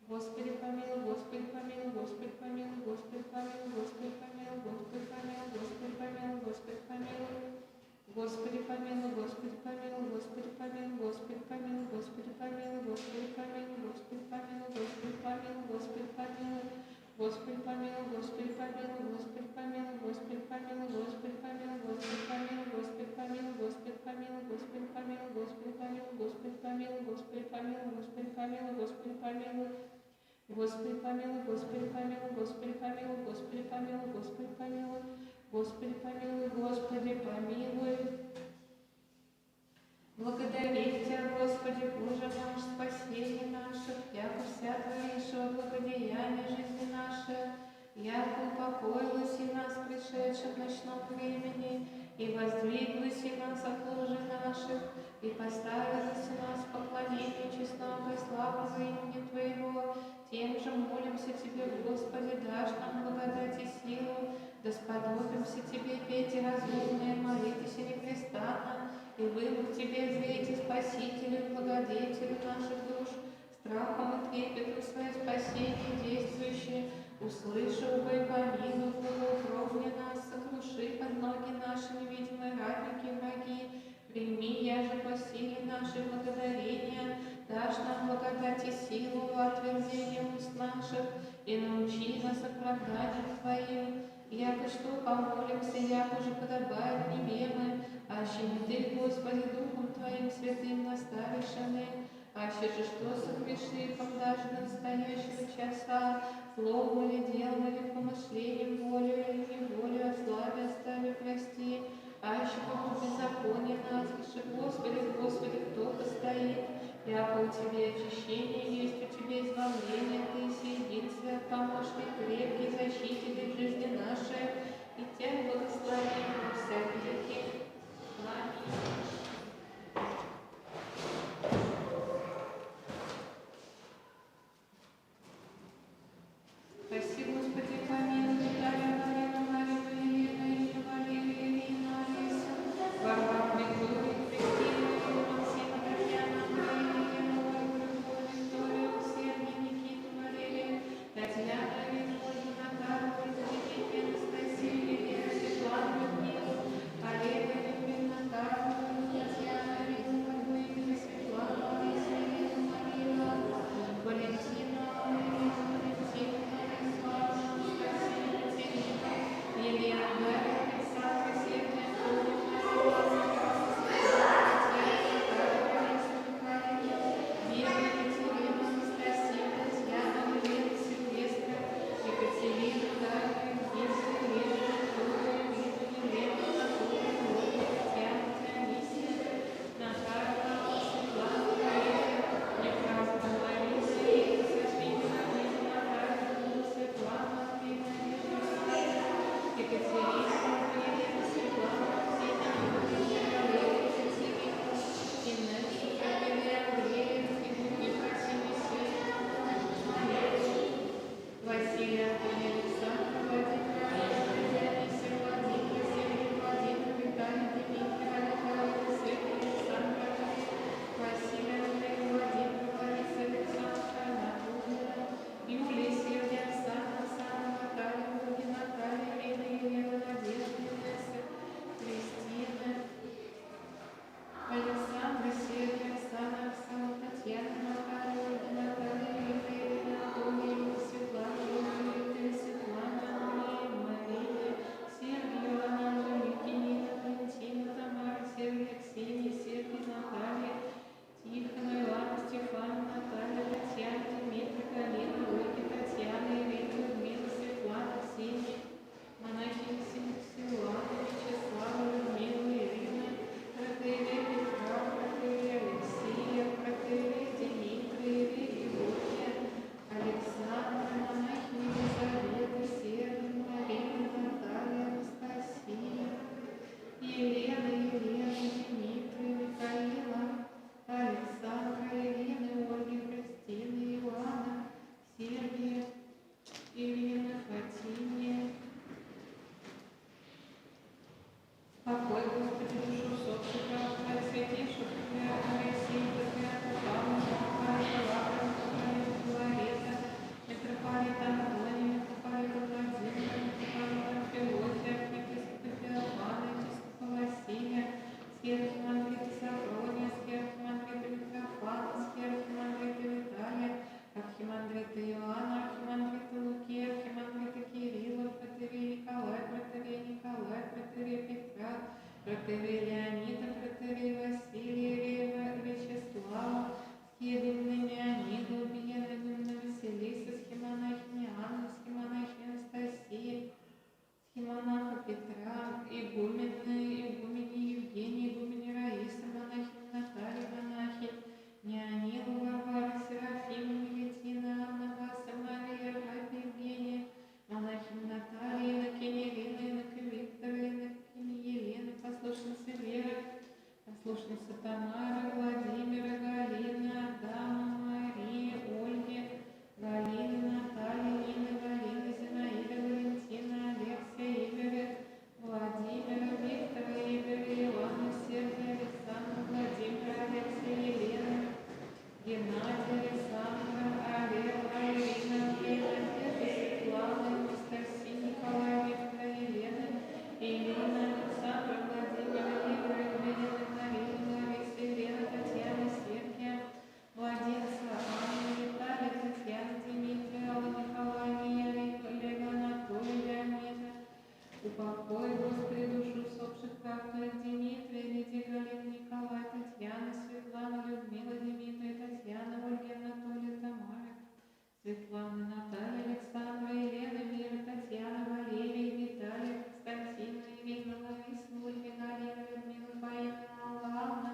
Господи помилуй, Господи помилуй, Господи помилуй, Господи помилуй, Господи помилуй, Господи помилуй, Господи помилуй, Господи помилуй. Господи помилуй, Господи помилуй, Господи помилуй, Господи помилуй, Господи помилуй, Господи помилуй, Господи помилуй, Господи помилуй, Господи помилуй. Господи помилуй, Господи помилуй, Господи помилуй, Господи помилуй, Господи помилуй, Господи помилуй, Господи помилуй, Господи помилуй, Господи помилуй, Господи помилуй, Господи помилуй, Господи помилуй, Господи помилуй, Господи помилуй. Господи помилуй, Господи помилуй, Господи помилуй, Господи помилуй, Господи помилуй, Господи помилуй, Господи помилуй. Благодарим Тебя, Господи, Боже наш, спасение наше, яко вся Твоишего благодеяния жизни нашей, яко упокоилась и нас, пришедших в ночном времени, и воздвиглась и нас от ложи наших, и поставилась и нас в поклонение честного и славного имени Твоего. Тем же молимся Тебе, Господи, дашь нам благодать и силу, да сподобимся Тебе петь и разумное, молитесь и непрестанно, и вы к Тебе зрите, Спасителю, благодетелю наших душ, страхом и трепетом свое спасение действующее, услышал бы и помилуй, укровни нас, сокруши под ноги наши невидимые ратники и враги, прими, яже по силе нашей благодарения, дашь нам благодать и силу во отверзение уст наших, и научи нас оправданием Твоим. Яко что помолимся, яко же подобает небемы, аще не Ты, Господи, Духом Твоим святым наставишь иных, аще же что согрешихом даже до настоящего часа, словом или делом, или помышлением, волю или неволю, от славы остави, прости, аще по беззаконие нас, Господи, Господи, кто-то стоит, яко у Тебя очищение есть, у Тебя избавление, Ты единственный помощник, крепкий защититель жизни нашей, и Тебя благословим во всякие веки. Аминь. Спаси, Господи, помилуй, Виталия, Марину, Марину, Елену, Ирину, Валерию, Ирину, Алису, Варвару, Викторию, Кристину, Ирину, Максима, Татьяну, Андрея, Елену, Ольгу, Любовь, Викторию, Ксению, Никиту, Валерию, Татьяну, Ирину, Ольгу, Наталью, Елизавету, Анастасию, Елену, Светлану, Людмилу, Олега, послушницы Тамары, Владимира, Галины, Адама, Марии, Ольги, Галины, Натальи, Нины, Галины, Зинаиды, Валентина, Алексея, Игоря, Владимира, Виктора, Игоря, Ивана, Сергия, Александра, Владимира, Алексея, Елены, Геннадия, Александра, Олега, Ирина, Лена, Надежда, Светлана, Анастасия, Николая, Виктора, Елены, Ирина, Александра, Владимира, Игоря, Елена, Марина, Лариса, Елена, Татьяна, Сергия, Владимира, Анна, Виталия, Татьяна, Дмитрия, Алла, Николая, Олега, Анатолия, Леонида. Упокой, Господи, душу усопших праведных Дмитрия, Лидия, Галина, Николай, Татьяна, Светлана, Людмила, Дмитрия, Татьяна, Ольга, Анатолия, Тамара, Светлана, Наталья, Александра, Елена, Вера, Татьяна, Валерия, Виталия, Константина, Ирина, Лариса, Ольга, Галина, Людмила, Фаина, Алла,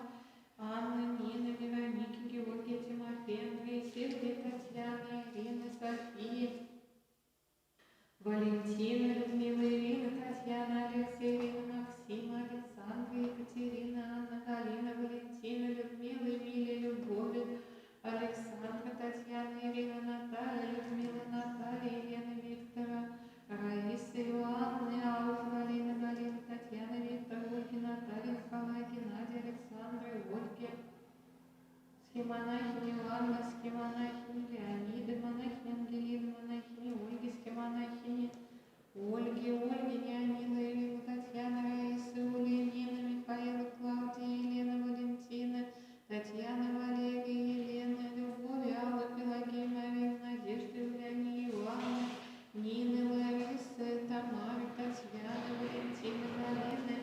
Анна, Нина, Вероника, Георгий, Тимофей, Андрей, Сергей, Татьяна, Ирина, София, Валентина, Людмила, Ирина, Татьяна, Алексей, Ирина, Максима, Александра, Екатерина, Анна, Галина, Валентина, Людмила, Эмилия, Любовь, Александра, Татьяна, Ирина, Наталья, Людмила, Наталья, Елена, Виктора, Раиса, Иоанна, Алла, Галина, Галина, Татьяна, Виктор, Ольга, Наталья, Николай, Геннадий, Александра, Ольги, схемонахини Анна, схемонахини Леонида, монахини Ангелина, монахини Ольги, схемонахини Ольги, Леонида, Ирина, Татьяна, Раиса, Оля, Нина, Михаила, Клавдия, Елена, Валентина, Татьяна, Валерия, Елена, Любовь, Алла, Пелагея, Марина, Надежда, Юлиане, Ивана, Нина, Лариса, Тамара, Татьяна, Валентина, Галина,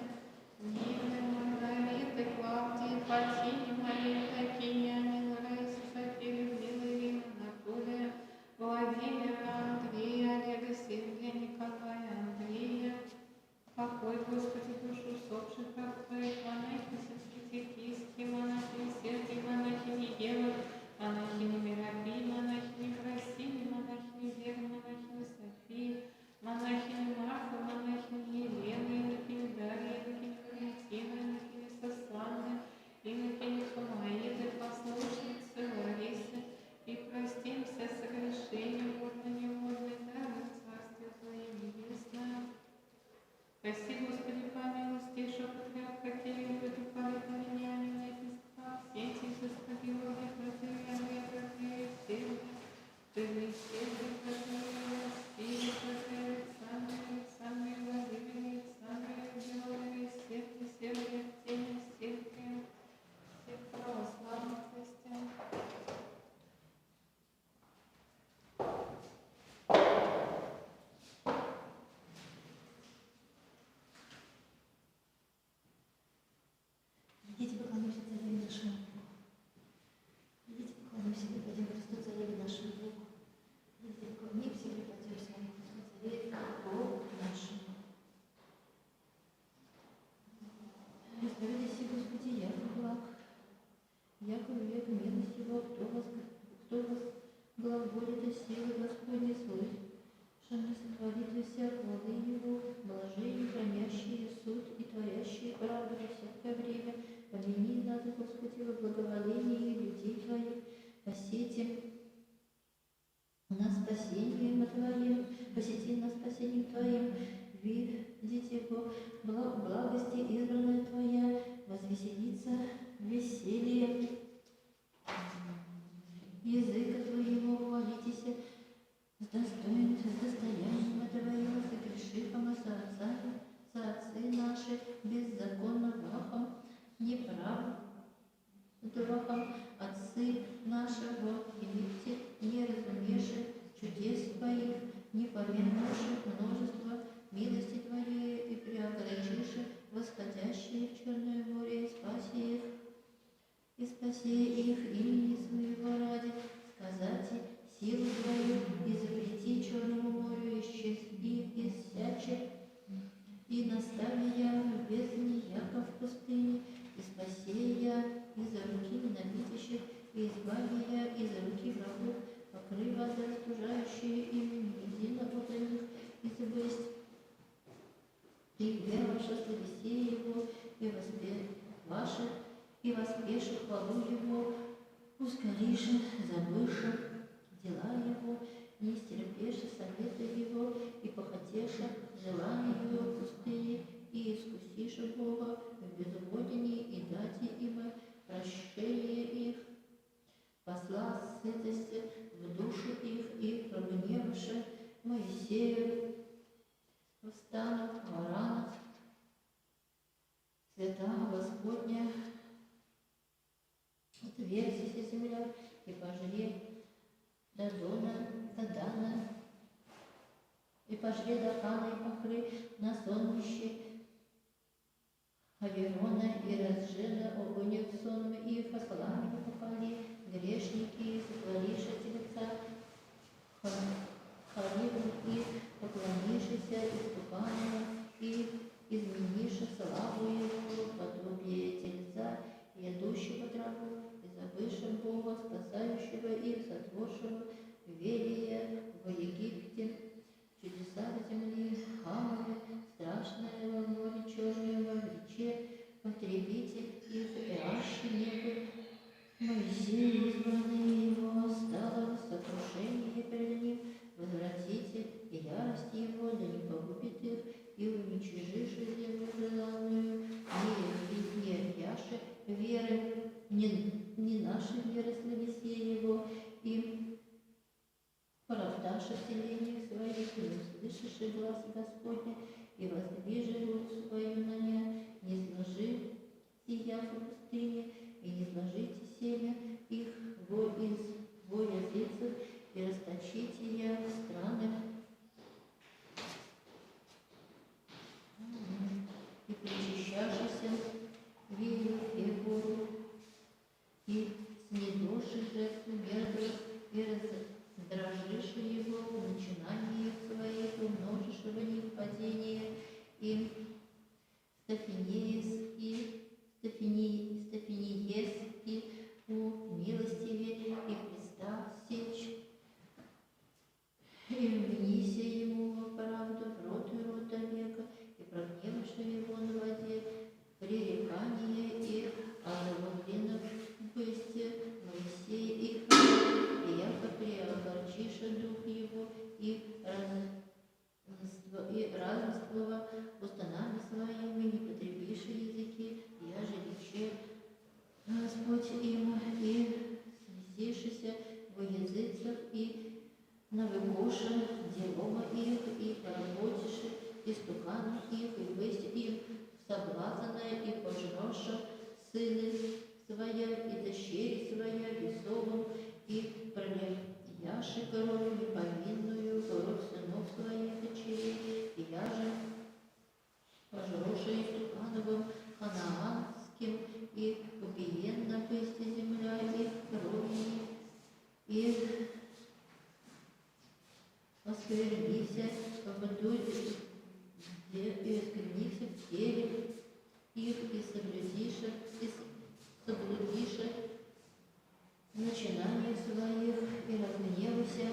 Нина, Маргарита, Клавдия, Фатине, Марина, Такиня, Нина, Раиса, София, Людмила, Ирина, Анатолия, Владимира, Андрея, Олега, Сергея, Николая, Андрея. Покой, Господи, душу усопших раб Твоих, монахи, сельских, монахини Сергия, монахини Ева, монахини Миропи, монахини Красили, монахини Вера, монахини София, монахини Марфа, монахини Елена, инокини Дарья, инокини Валентина, инокини Сослана, инокини Фомаида, послушницы Ларисы, и простим все согрешения, водно-неводно, даруй Царствие Твое Небесное. Прости, Господи, по милости, что патриарха Кирилла, Духа, меня, епископа, все эти Господи, Бога, Протея, Андрея, Протея, Сергия, Тыны, Сергия, Протея, Сирия, Протея, Александра, Владимира, Александра, Георгия, Сергия, Сергия, Артемия, Сергия, всех православных христиан. Идите, поклонимся Царю нашему Богу. Идите, поклонимся Господи Христу, Царю нашему Богу. Идите, поклонимся Господи своему Христу, Царю Богу нашему. Исповедайся, Господи, яко благ, яко век милость его, кто вас глаголит о силы Господней слышь, что не сотворит вся хвалы его, блажение, хранящие суд и творящие правду во всякое время. Помяни нас, Господи, во благоволении людей Твоих, посети нас спасением Твоим, посети нас спасением Твоим, видите его благости избранная Твоя, возвеселится веселье языка Твоего, хвалитесь с достоянием Твоего, согрешихом за отцы наши, беззаконно вахом, неправ дураком, отцы нашего в Египте, не разумевши чудес Твоих, не помянувши множество милости Твоей и преогорчивши восходящие в Черное море, и спаси их имени Своего ради, сказать силу Твою, изобрети Черному морю, исчезни иссячи, и настави я в бездне, яко в пустыне, и спаси я из-за руки ненавидящих, и избави я из-за руки врагов, покрыв вода, стужающие им единобожных, и забысть. И вера ваша славести его, и воспе ваше, и воспеши хвалу Его, ускорише, забыше дела Его, не стерпеше совета Его, и похотеша желания Его в пустыне, и искусише Бога в безводении, и дати им прощение их, посла сытости в душу их, и прогневавши Моисея восстанут варанов святого Господня, отверзися земля, и пожри до Дана, и пожри до Хана, и покры на сонмище Аверона, и разжена огонь сонм, и фасолами попали грешники, и сотвориша телеца Хариву, и поклонишися истуканам, и изменишь славу Его, подобие тельца, ядущего траву, и забывшим Бога, спасающего их, сотворшего велия в Египте, чудеса в земле, Хамове, страшное во море черное, во мече, потребите их, и аще небо. Моисей, избранный Его, стало сокрушение перед ним, возвратите и ярость Его, да не погубит их, и уничижишь землю желанную, не яше веры, не нашей веры славесе Его, и поропташи в селениях своих, не услышишь глаз Господня, и воздвижи руку свою на не сложи сия в пустыне, и не сложите семя их во языцах, и расточите я в странах, и причащашися верю Егору, и снедоши жертву мертвых, и раздражишь его в начинаниях своих, умножишь в них падение, и Стафинеес, и у милостиве, и Христа сечь, и вменися ему во правду в рот и рота века, и прогневавши его на воде, пререкание и озлобленных бысти Моисея и Христа, и яко преогорчиша дух его, и равенство устанами своими, не потребиши языки, я же рече Господь им, и связишися во языцах, и навыкоша делома их, и поработиши истуканов их, и бысть им соблазанная, и пожроша сыны своя, и дощери своя весовым, и проляяши корову неповинную, кровь сынов своих дочерей, и я же пожроша истукановым ханаанским, и убиенна бысть земля их кровью, и осквернися в дуде, и осквернися в теле их, и соблюдиша начинания своих, и разгневайся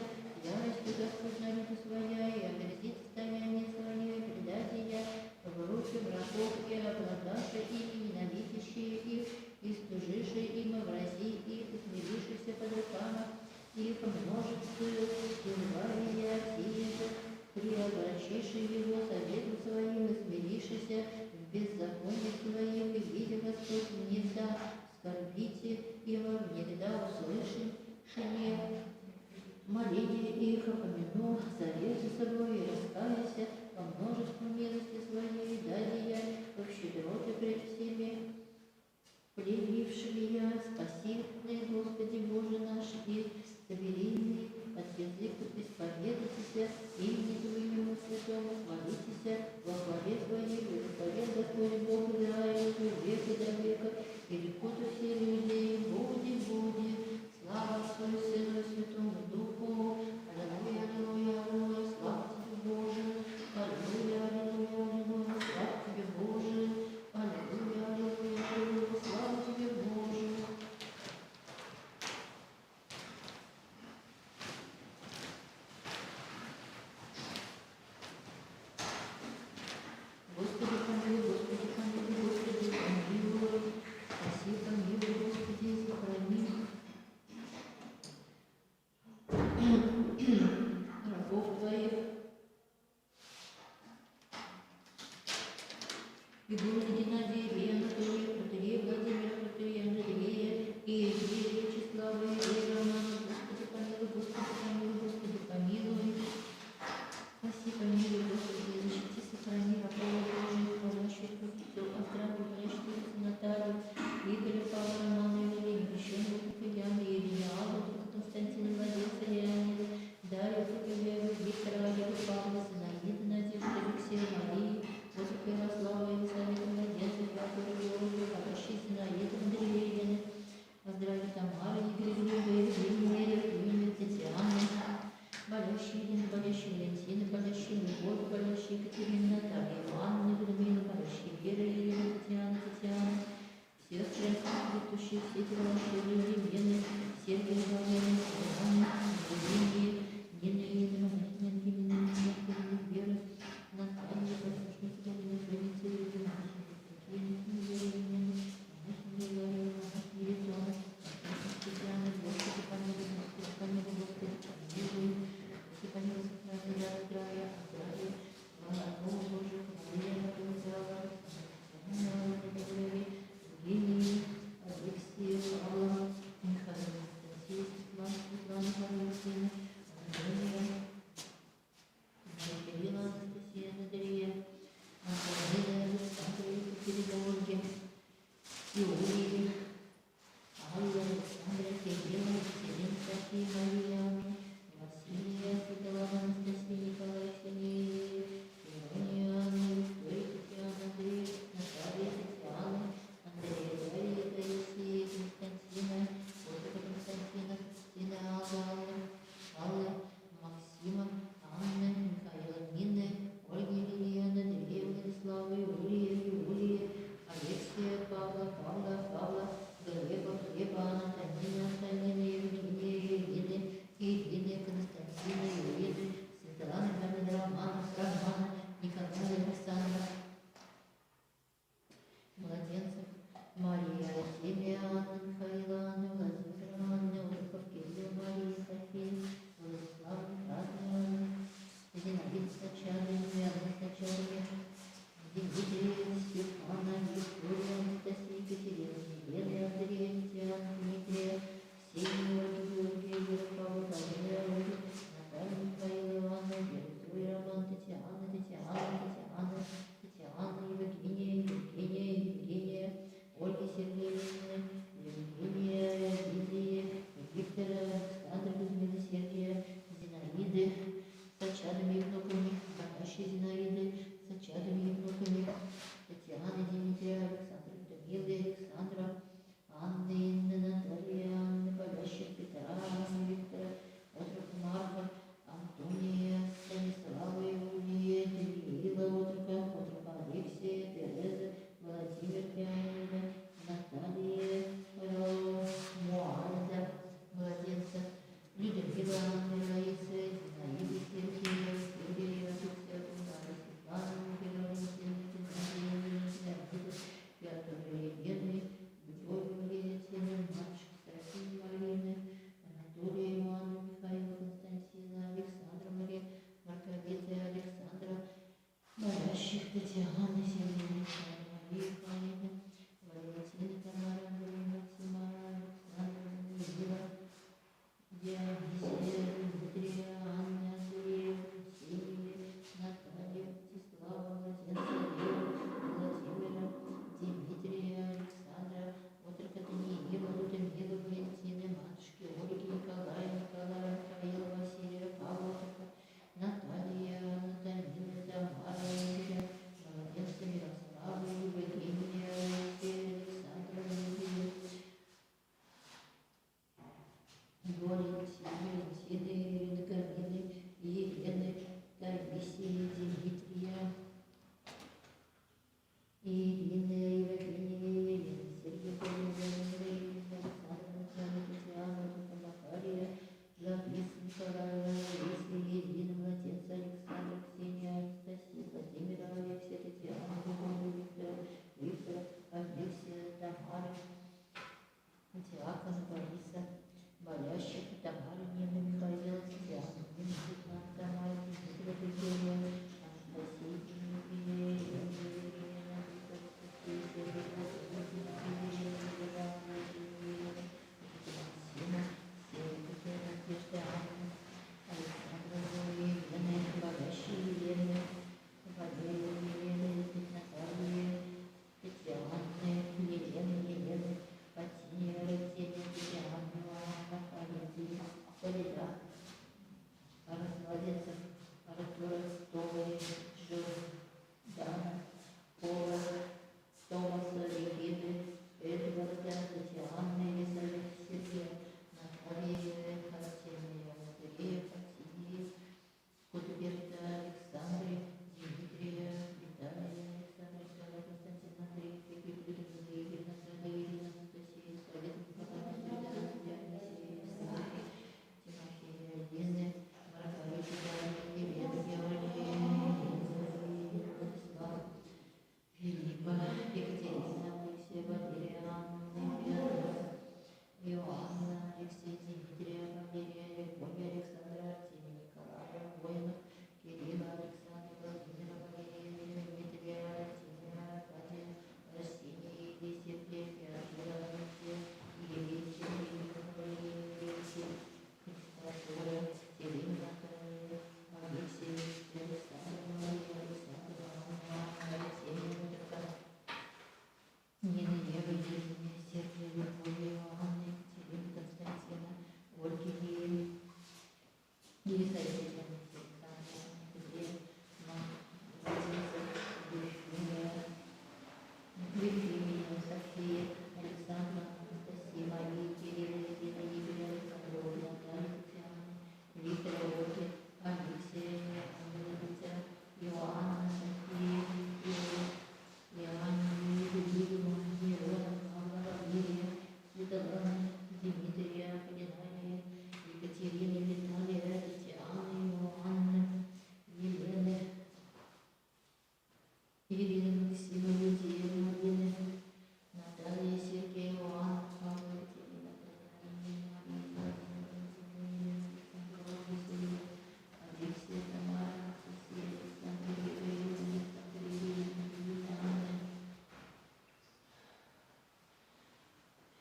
яростью Господь народа своя, и омерзит стояние свое, и предатия в руки врагов, и обладаша ими, ненавидящие их, и служиши им врази их, и смирившися под руками их множество, и избавия сие же, преобращиши его совету своим, и смирившися в беззаконии своих, и видя Господь внезда, скорбите его, внегда услышание моление их, опомяну завету собой, и раскаяся во множестве милости своей, дай я в щедроты пред всеми плевившими я, спаси, Господи Боже наш, и соберинный от языка исповедайтеся, имени Твоему святому, хвалитеся во главе Твоей, благословен Господь Бог Израилев, века до века, и рекут все люди, буди, слава Отцу и Сыну и Святому Духу, аллилуйя, аллилуйя, аллилуйя, слава Тебе, Боже, аллилуйя, аллилуйя, аллилуйя, слава Тебе, Боже, аллилуйя, аллилуйя, аллилуйя, слава Тебе, Боже. Господи, помилуй, Господи, помилуй, Господи, помилуй. Светущие, все дела, Елены, Сергия, Галина, Ивана, Евгения, Нина, Елена, Марина, Евгения, Вера, Наталья, послушница, Галина, Хранитель, Елена,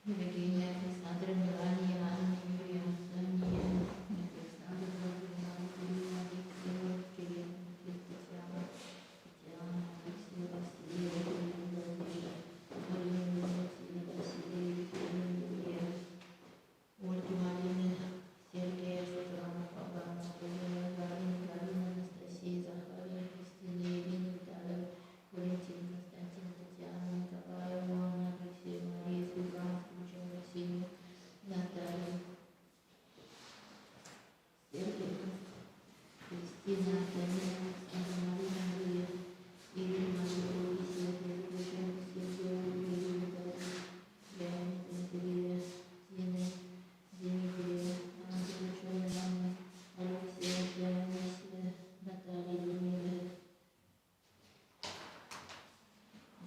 Евгения, Александра, Мелания, Анна, Юрия, Антония, Александр, Владимир, Мария, Алексея, Кирилл, Татьяна, Алексей, Василий, Владимир, Марина, Василий, Василий, Юрия, Ольга, Марина, Сергея, Светлана, Павла, Анатолия, Галина, Галина, Анастасия, Захария, Кристина, Ирина, Виталия, Валентин, Константин, Татьяна, Николай, Ивана, Алексей, Мария, Светлана, Включена, Ксения, Наталья, Сергей, Кристина, Антонина, Александра, Марина, Мария, Ирина, Любовь, Сергей, Включена, Сергей, Юрий, Виталий, Леонид, Дмитрия, Зина, Дмитрия, Анна, Включена, Анна, Алексей, Леонид, Наталья, Людмила,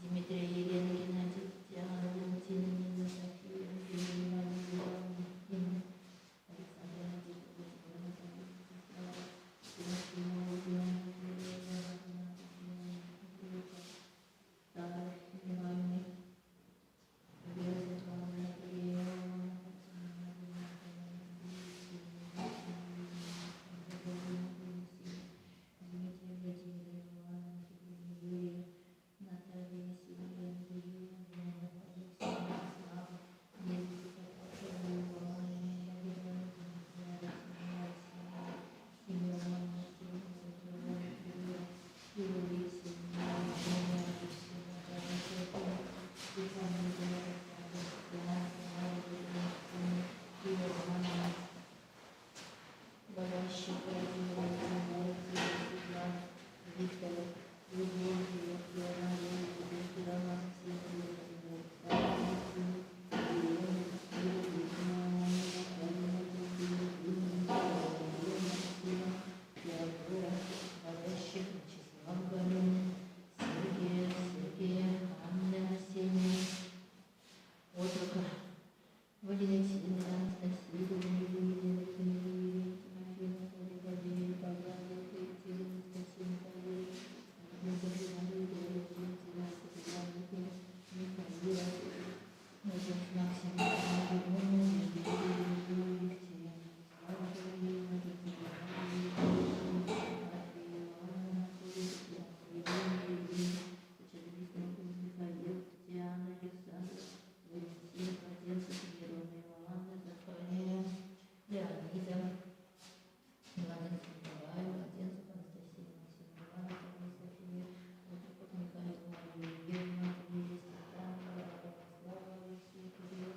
Дмитрия, Елена, Геннадий, Татьяна, Валентина, Нина, София, Юлия, Мария, Ивановна, Инна, Александра, Надежда, Владимир, Наталья, Вячеслава, Тимофеева, Ульяна, Юлия, Ивановна, Татьяна, Тара, Ивановна, Вера, Светлана, Наталья, Ивановна, Дмитрий, Владимир, Ивановна, Юрия, Наталья, Василия, Андреевна, Алексей, Слава, Лиза, Татьяна, Ивановна, Марина, Семеновна, Юрия, Юрий, Семеновна, Виктор, Валентина, Анастасия, Юлия, Тимофеева, Владимир, Павла, Екатерина, Анастасия, Леонида, Младенцев Николай, Младенцев Анастасия Максимова, Наталья София, Михаил, Мария Евгеньевна, Мария Степанова, Слава, Алексей, Кирилл,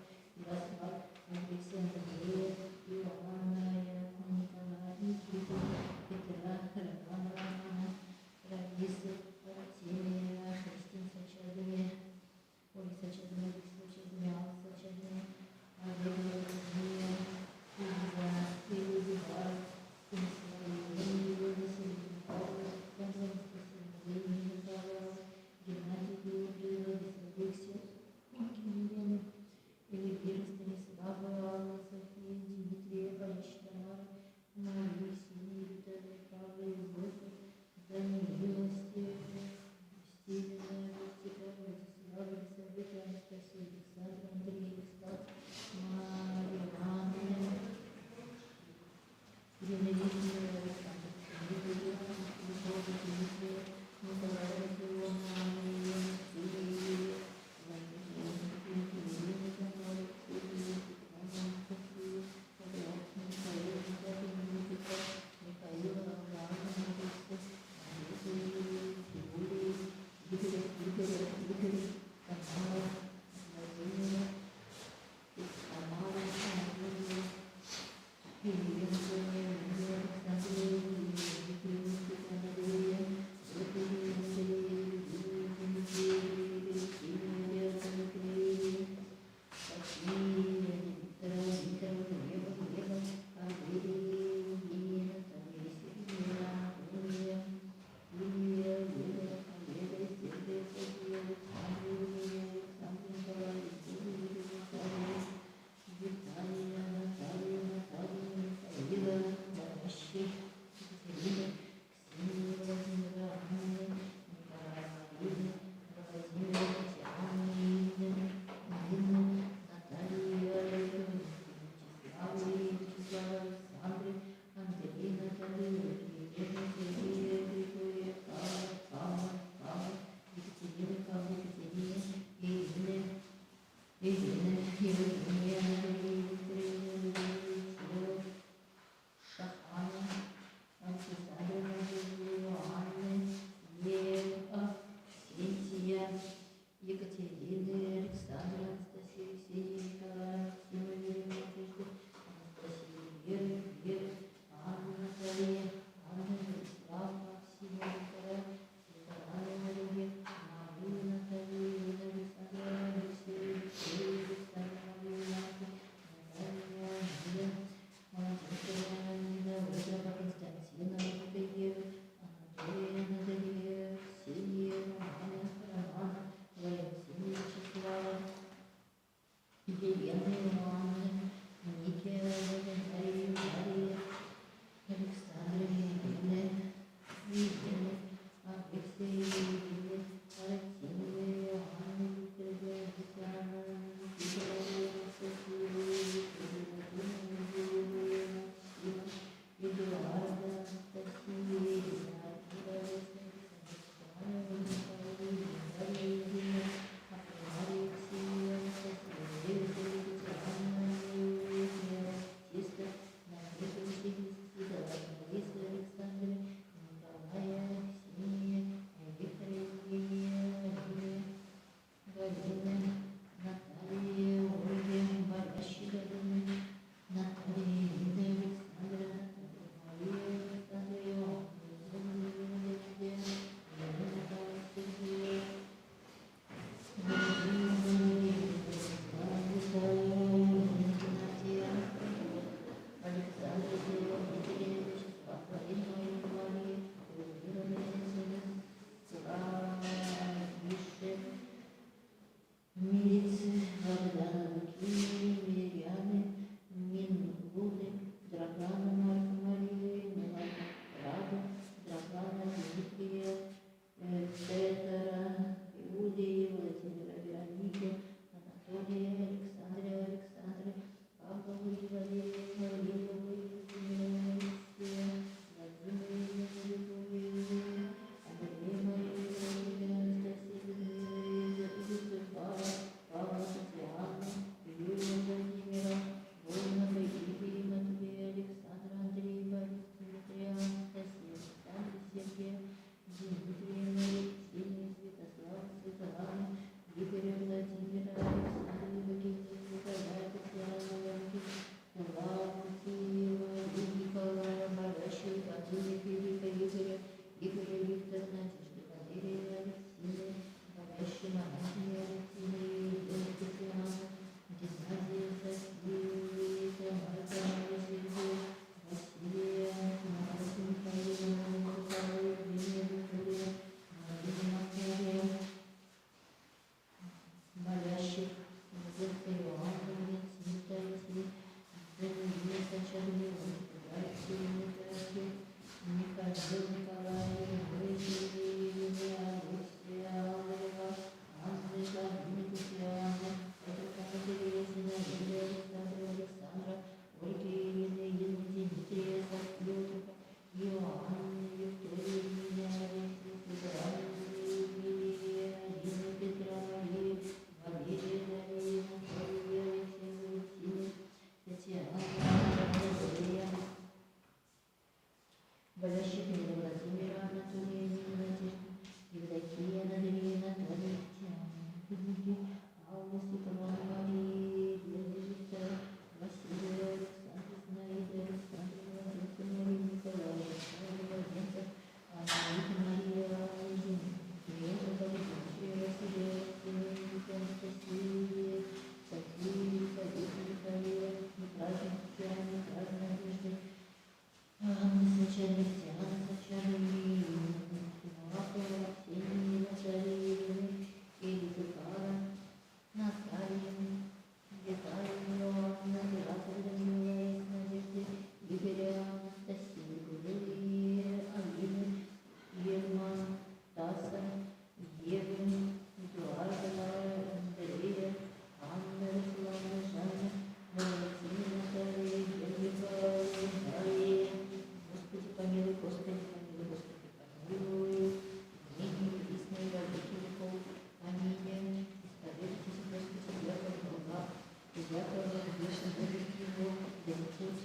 Якова, вечно будет его, далекут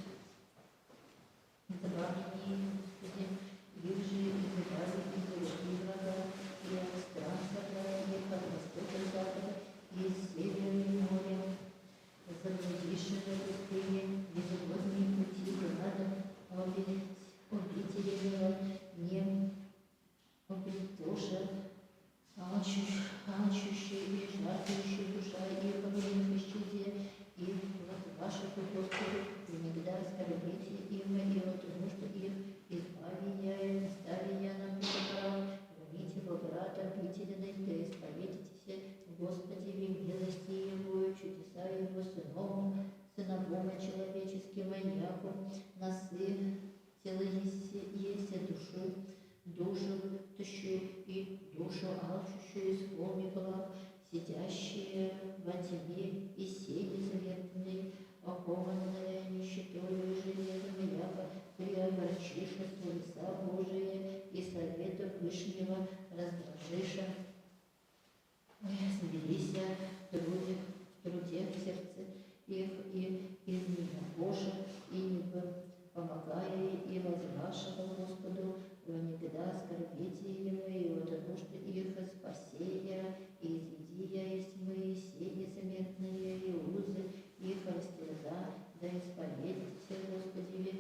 добавление, Господи, их же избирали из далеки врага, и от стран собрали, от востока и запада, и из севера и моря, заблудившие пустыне, безугодные пути града, обителевого не обретоша, алчущие и жаждущие душа их огненных исчадия, и ваших Господу, иногда скорбите им, и от нужд их избавия и наставия на путь прав, гоните во врата обителенной, да исповедитесь, Господи, в милости Его, чудеса Его сыновом человеческим, яку насытились душу тущую и душу алчущую, исполни благ, сидящие во тьме и сени заветной, окованная нищетою железом, яко преобращиша словеса Божие и совета Вышнего раздражиша. Сберися в труде в сердце их и из Божия, и не помогая и возвращая Господу, никогда скорбите Ему, и от нужд их спасения, и изведия из тьмы, сети заметные, и узы их растерза, да исповедите, Господи,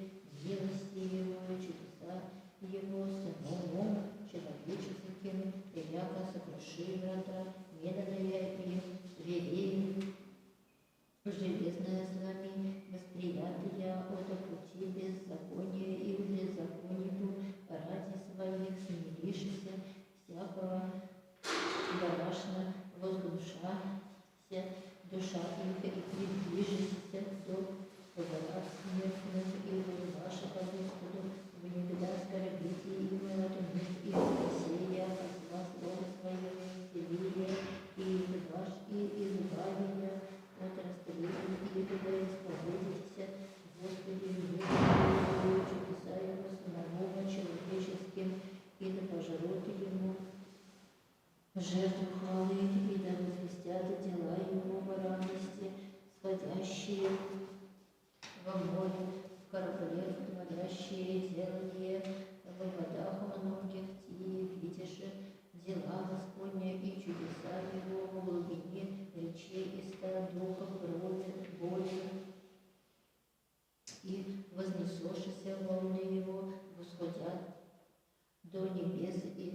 милости Его, чудеса Его, сыном человеческим, и яко сокруши врата, неданная им зверей, железное знамя, восприятия от пути беззакония и беззаконию, ради своих смирившихся, всякого барашна возгнушася, душа их и приближится до врат смертных, и вашего Господу, вы никогда скорбите им от них и спасения, от вас Бога своего исцеления, и избавения от расстреляния, и когда исповедитесь, Господи, милостивую, чудеса Его сыновом человеческим, и да пожрут Ему жертву хвалы, и да возвестят дела Его в радости, сходящие во море, в кораблях, творящие делание в водах многих, и видишь дела Господня и чудеса Его в глубине речей и ста духов крови, боли, и вознесшиеся волны Его восходят до небес и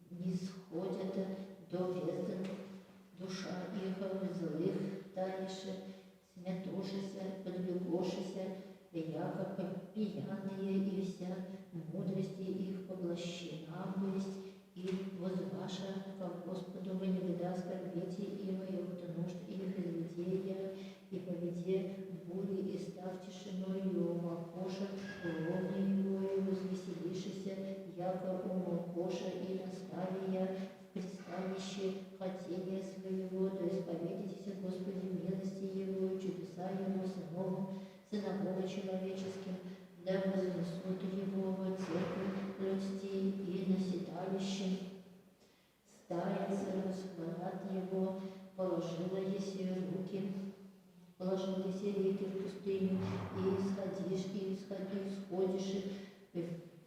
нисходят до бездн, душа их злых таише, смятушися, подвигошися, яко пьяные, и вся мудрости их поглощена есть, и возваша ко Господу, вы никогда скорбите им, и от нужд их изведения, и поведе бури, и став тишиною, умолкоша, волны Его, и возвеселишися, яко умолкоша, и наставия в пристанище хотения своего, да исповедитесь, Господи, милости Его, чудеса Его сыновом человеческим, да вознесут Его во церковь людские и на седалище. Старец расхвалят Его, положила еси реки в пустыню, и исходишь, исходишь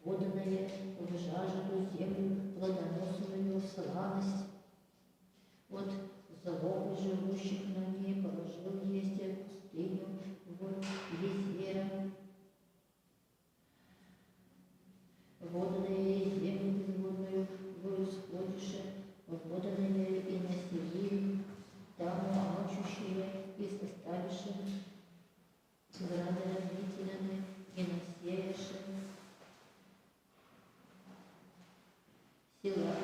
поданное в жажду землю, плодоносную в славность. От злобы живущих на ней положил есть пустыню в Езера, водная землю безводную в исходише, воданное и насели, там алчущие и составишь грады обителяны и насеешь села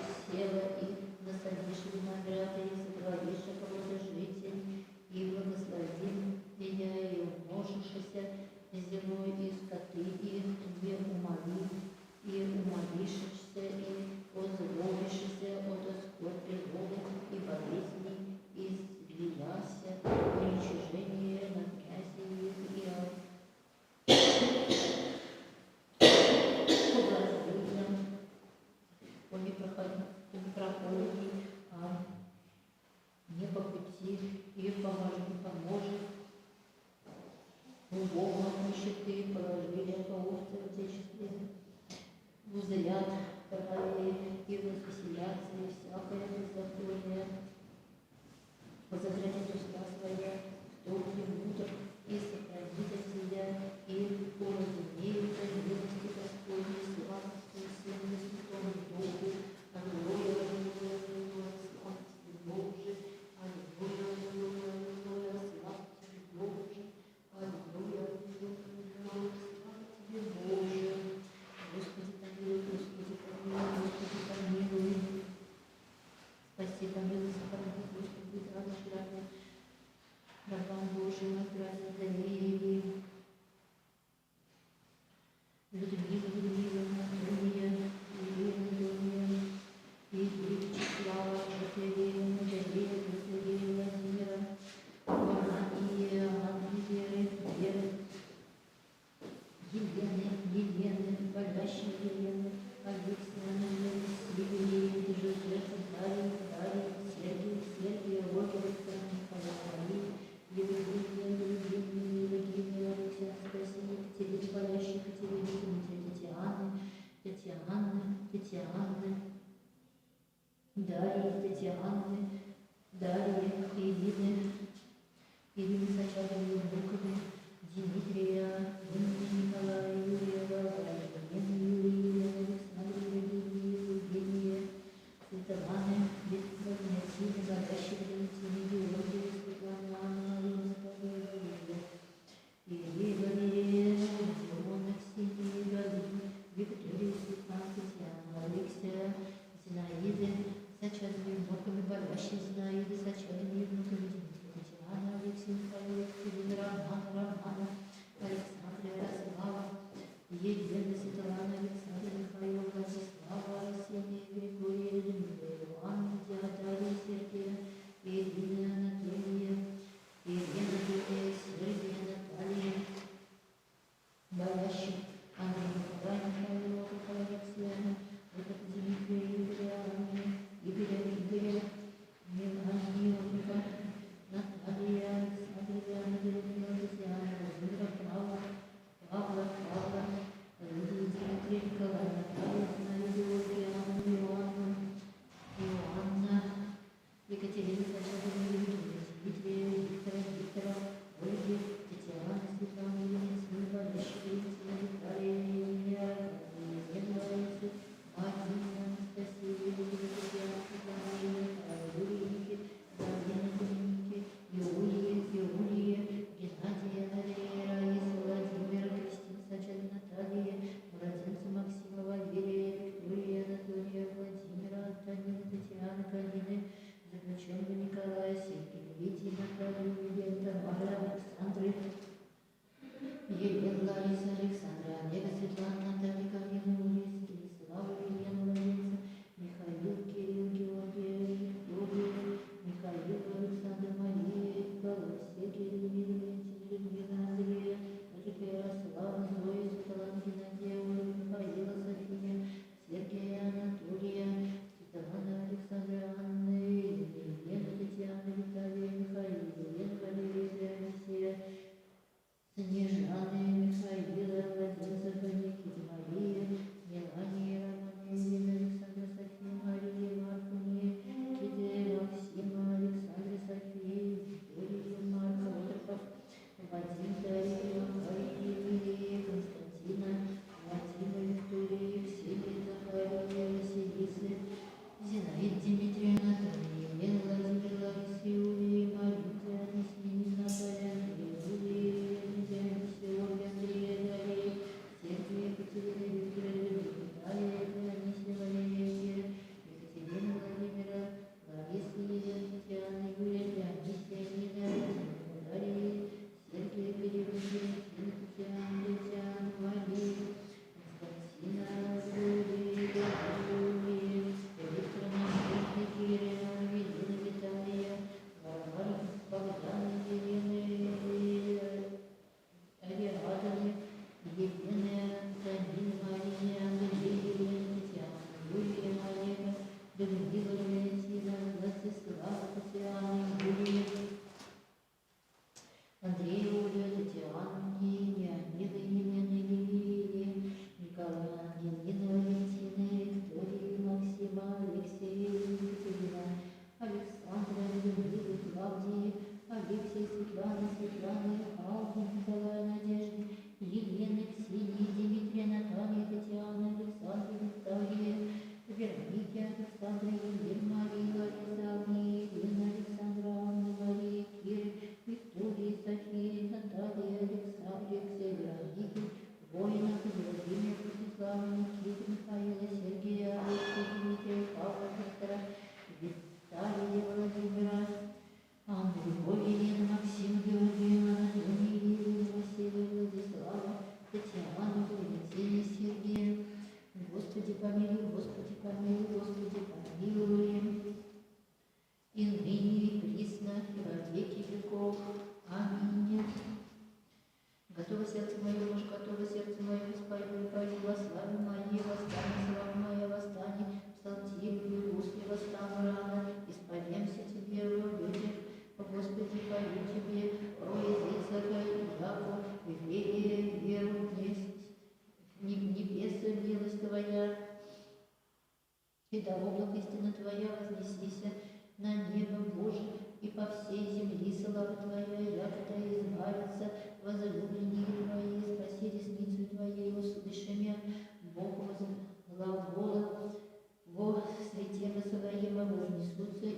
и насадишь винограды, и сотворишь плодожитель, и благословим Отечестве. Узрят правее и возвеселятся, и всякое беззаконие сохранит уста своя, кто премудр и сохранит от себя, и уразумеют о милости Господней, славствуй Сыну Святому Духу. Аллилуйя, аллилуйя, аллилуйя, слава Тебе, Боже. Аллилуйя, аллилуйя, аллилуйя, слава Тебе, Боже. Аллилуйя, аллилуйя, аллилуйя, слава Тебе, Боже. Господи, помилуй, Господи, помилуй, Господи, помилуй. Спаси, помилуй, сохрани, Господи, да наш раб, рабам Божьим, отрадно доверили. Людмила, Анатолия, Ирина, и Вячеслава, Катерина, Дарья, Владимира, Ванания, Андрея, Веры, Елены, Болящей Елены, Александра, Сильвии, Жозефа, Дарьи, Сергия, Рокерса, Николая, Евгения, Александра, Спасибо, Екатерина, Болящей Екатерина, Татьяны, Дарья, Ирины Сачаровой, Внуковой, Дмитрия, Николая, Юрия, Юрия, Александра, Евгения, Светланы, Викторовны, Тины, Болящей Валентины, Георгия, Светлана, Анна, Мария, Ирина, Димона, Ксения, Галина, Виктория, Светлана, Татьяна, Алексея, Зинаиды, Сачаровой, Внуковой, Болящей Зинаиды, Сачаровой, Внуковой, Татьяна, Алексей, Михаил, Романа, Александра, Ярослава, Елена, Светлана, Александра, Михаил, Владислава, Арсения, Григория, Ивана, Дарья, Сергея, Ирина, Анатолия, Елена, Сергея, Наталья, Болящий, Андрей, Николай, Михаил, Алексея, Дмитрия, Игоря, Меланионика, Наталья, Александра, Анатолия, Татьяна, Владимира, Павла, Дмитрия, Николая, Наталья, Георгия, Иоанна, Екатерина, Сачаровна, Дмитрия, Виктора, Ольги, Татьяна, Светлана, Елена, Болящая, Виталия, Елена, Марина, Анастасия, Татьяна, Светлана, Юрия, Доминики, Юлия, Геннадия, Мария, Раиса, Владимир, Кристина, Сачаровна, Наталья, младенца Максима, Валерия, Виктория, Анатолия, Владимира, Антонина, Татьяна, Галины, заключенного Николая, Сергея, Лидии, Наталью, Елена, Тамара, Александры, Елена, Лариса, Александра, Олега, Светлана, Наталья, Галина, Лариса, Станислава, Елена, Владимира, Михаил, Кирилл, Георгия, Виктория, Михаил, Александр, Мария, Николай, Сергей, Людмила, Андрея, Ярослава, Зоя, Светлана, Геннадия, Ольга, Михаила, София, Сергея, Анатолия, Светлана, Александра, Анна, Елена, Татьяна, Виталия, Михаил, Елена, Валерия, Алексея, Снежаны, Михаила, Владимира, Никита, Мария, Мелания, Романа, Елена, Александра, София, Мария, Марфуния, Киде, Максима, Александра, София, Виктория, Марка, Отроков, Вадим, Дарья, Мария, Емелия, Константина, Вадима, Виктория, Ксения, Захария, Василисы, Зинаида, Дмитрия, Наталья, Елена, Владимир, Лариса, Юлия, Мария, Анисия, Наталья, Юлия, Ольга, Андрея, Дарья, Сергея, Екатерина, Виктория, Виталия, Анисия, Валерия, Екатерина, Владимира, Лариса, Елена, Татьяна, Юлия, Анисия, Нина, Дарья, Сергея, Светланы, Аллы, Николая, Надежды, Елены, Ксении, Дмитрия, Натальи, Татьяны, Александры, Виктории, Вероники, Александры, Елена, Марии, Ларисы, Агнии, Елены, Александра, Анны, Марии, Киры, Виктории, Софии, Натальи, Алексея, Вероники, Воина, Владимира, Владислава, Никиты, Михаила, Сергея, Алексея, Дмитрия, Павла, Виктора, Виталия, Владимира, Анну, Любовь, Елену, Максима, Георгия, Анатолия, Елену, Василия, Владислава, Татьяну, Валентина, Сергея. Господи помилуй, Господи помилуй, Господи помилуй. И ныне, и присно, и во веки веков. Аминь. Готово сердце мое, Боже, готово сердце мое, Господи, пою во славе моей, восстань, слава моя, восстань, псалтирь, русский, восстань рано, исповемся Тебе, люди, Господи, пою Тебе, о языцах, яко, веру, небеса, милость Твоя, и до облак истина Твоя вознесися на небо, Боже, и по всей земли слава Твоя, яко-то избавится возлюбленные Твои, спаси десницу Твоей, услыши меня, Бог возглагола, во свете Своего вознесутся и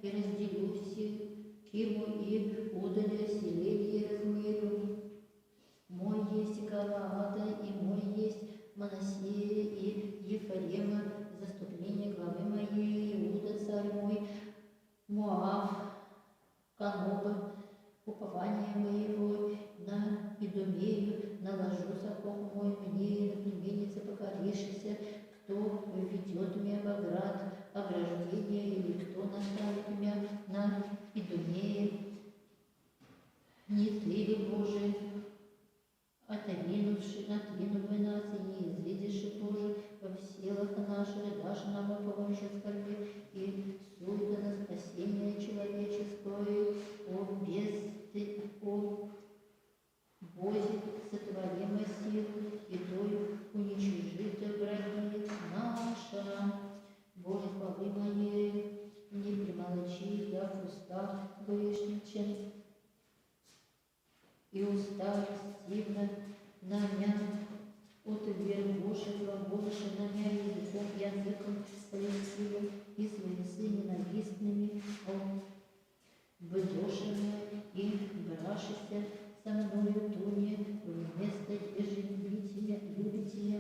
разделюся, кему и удали селение размерю. Мой есть Галаада, и мой есть Манасея, и Ефрема, заступление главы моей, Иуда, царь мой, Моав, Каноба, упование моего на Идумею, наложу сапог мой мне, на племеннице покорившийся, кто введет меня в ограждение, или кто наставит меня на Идумее. Не ты ли, Боже, отодвинувши нации, не излезешь тоже во селах наших, дашь нам помощь в скорби и суета на спасение человеческое, о Бозе сотворимой силы, и той уничижит враги наша. Боже, хвалы моей, не примолчи, я в устах грешничен, и уста стивно на меня от веры Божьей глаголыша на меня языком лестивым и своим ненавистными быдошами и брашися со мною туне вместо еже любите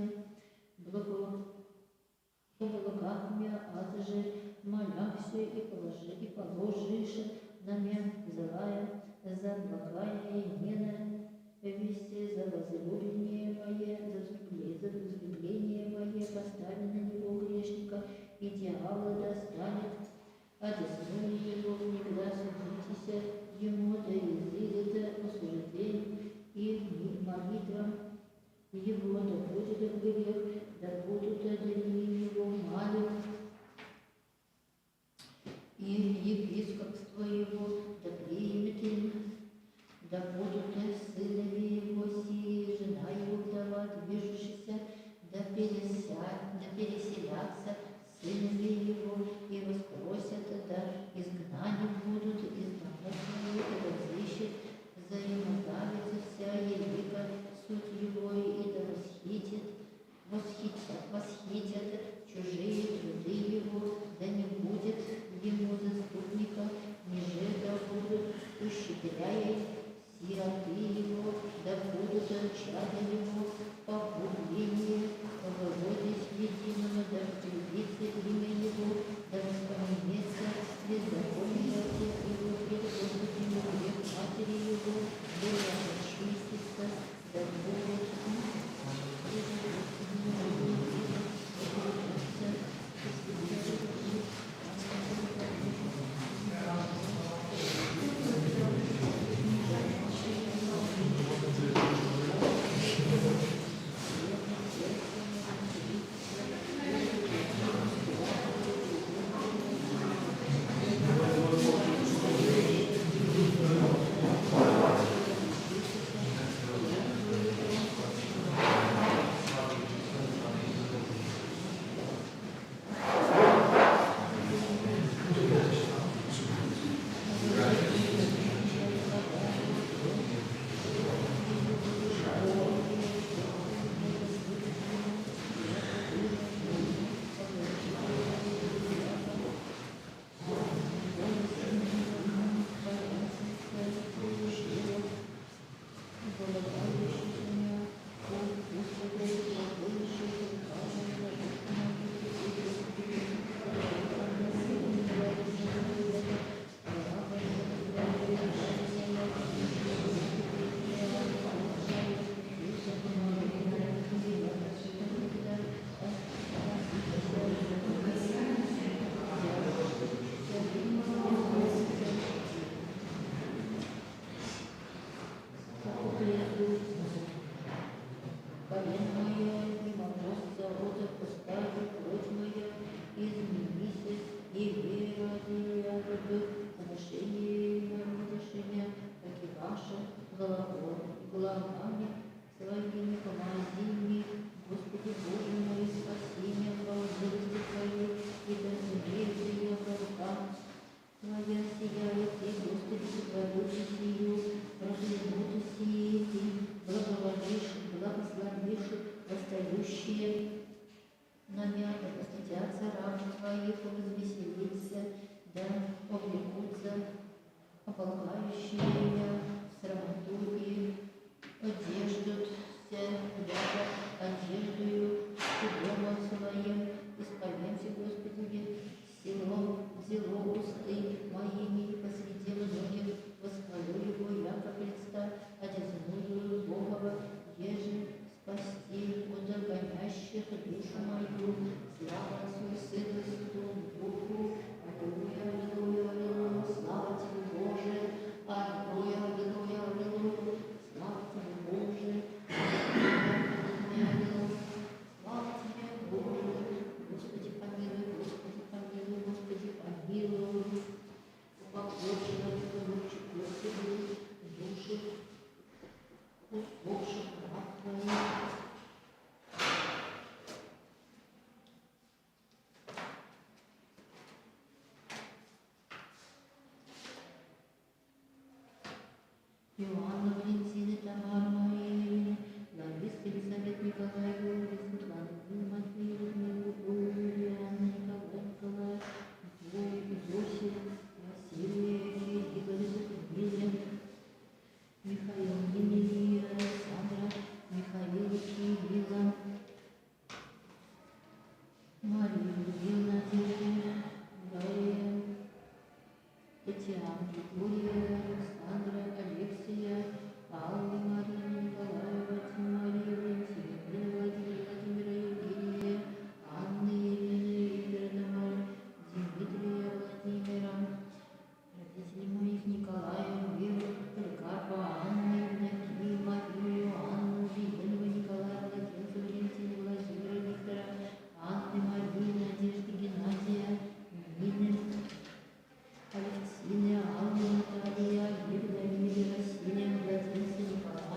благами, а же моляхся и положишь на меня злая, за благая имена, вести за возлюбление мое, за возлюбление мое, постави на него грешника, и дьявола достанет, одесную его, никогда судитесь ему, да изыдет осуждению и молитвам его, да будет грех, да будут одни его мали, и епископство его, да примет им, да будут сынове его сии, жена его вдова, движущаяся, да переселятся сынове его, и воспросят, да изгнаны будут из домов его, да взыщет, взаимодавится вся елика, суть его, и да восхитят чужие труды его, да не будет ему заступника, ниже да будут ущедряя сироты его, да будут чада его погубление, поводить единого, да втребится имя его, да воспоминается беззаконие отец его, пред Господем грех матери его, да очистится, да будет пребывающие в срамотупе, одеждутся ряда одеждою дома своим, исповемся, Господи, село, зело усты моими посреди многих, восхвалю его, яко Христа, одесную Богова, еже спасти от гонящих душу мою, слава Отцу и Сыну и Святому Духу, аллилуйя, аллилуйя, аллилуйя, слава Тебе, Боже, аллилуйя, аллилуйя, аллилуйя, слава Тебе, Боже, аллилуйя, аллилуйя, слава Тебе, Боже, Господи помилуй, Господи помилуй, Господи помилуй, упокойся на лучше, Господи, души усопших раб Твоих. Иоанна, Валентины, Тамара, Мария, Лариса, Елизавета, Николай, Юрий, Светлана, Матвей, Людмила, Юлиана, Николай, Николай, Зосия, Василия, Игорь, Миля, Михаил, Емелия, Александра, Михаил, Кирилла, Мария, Людмила, Надежда, Дарья, Татьяна, Виктория, Александра, Алексия, Алла, Мария, Николаева, Мария, Валентина, Владимира, Владимира, Евгения, Анны, Елены, Игоря, Дмитрия, Владимира, родителей моих Николая, Веру, Поликарпа, Анны, Евдокию, Марию, Анну, Елену, Николая, Владимира, Валентина, Владимира, Виктора, Анны, Марии, Надежды, Геннадия, Нины, Алексея, Аллы, Наталья, Евдокия, Василия, Владимира, Николая,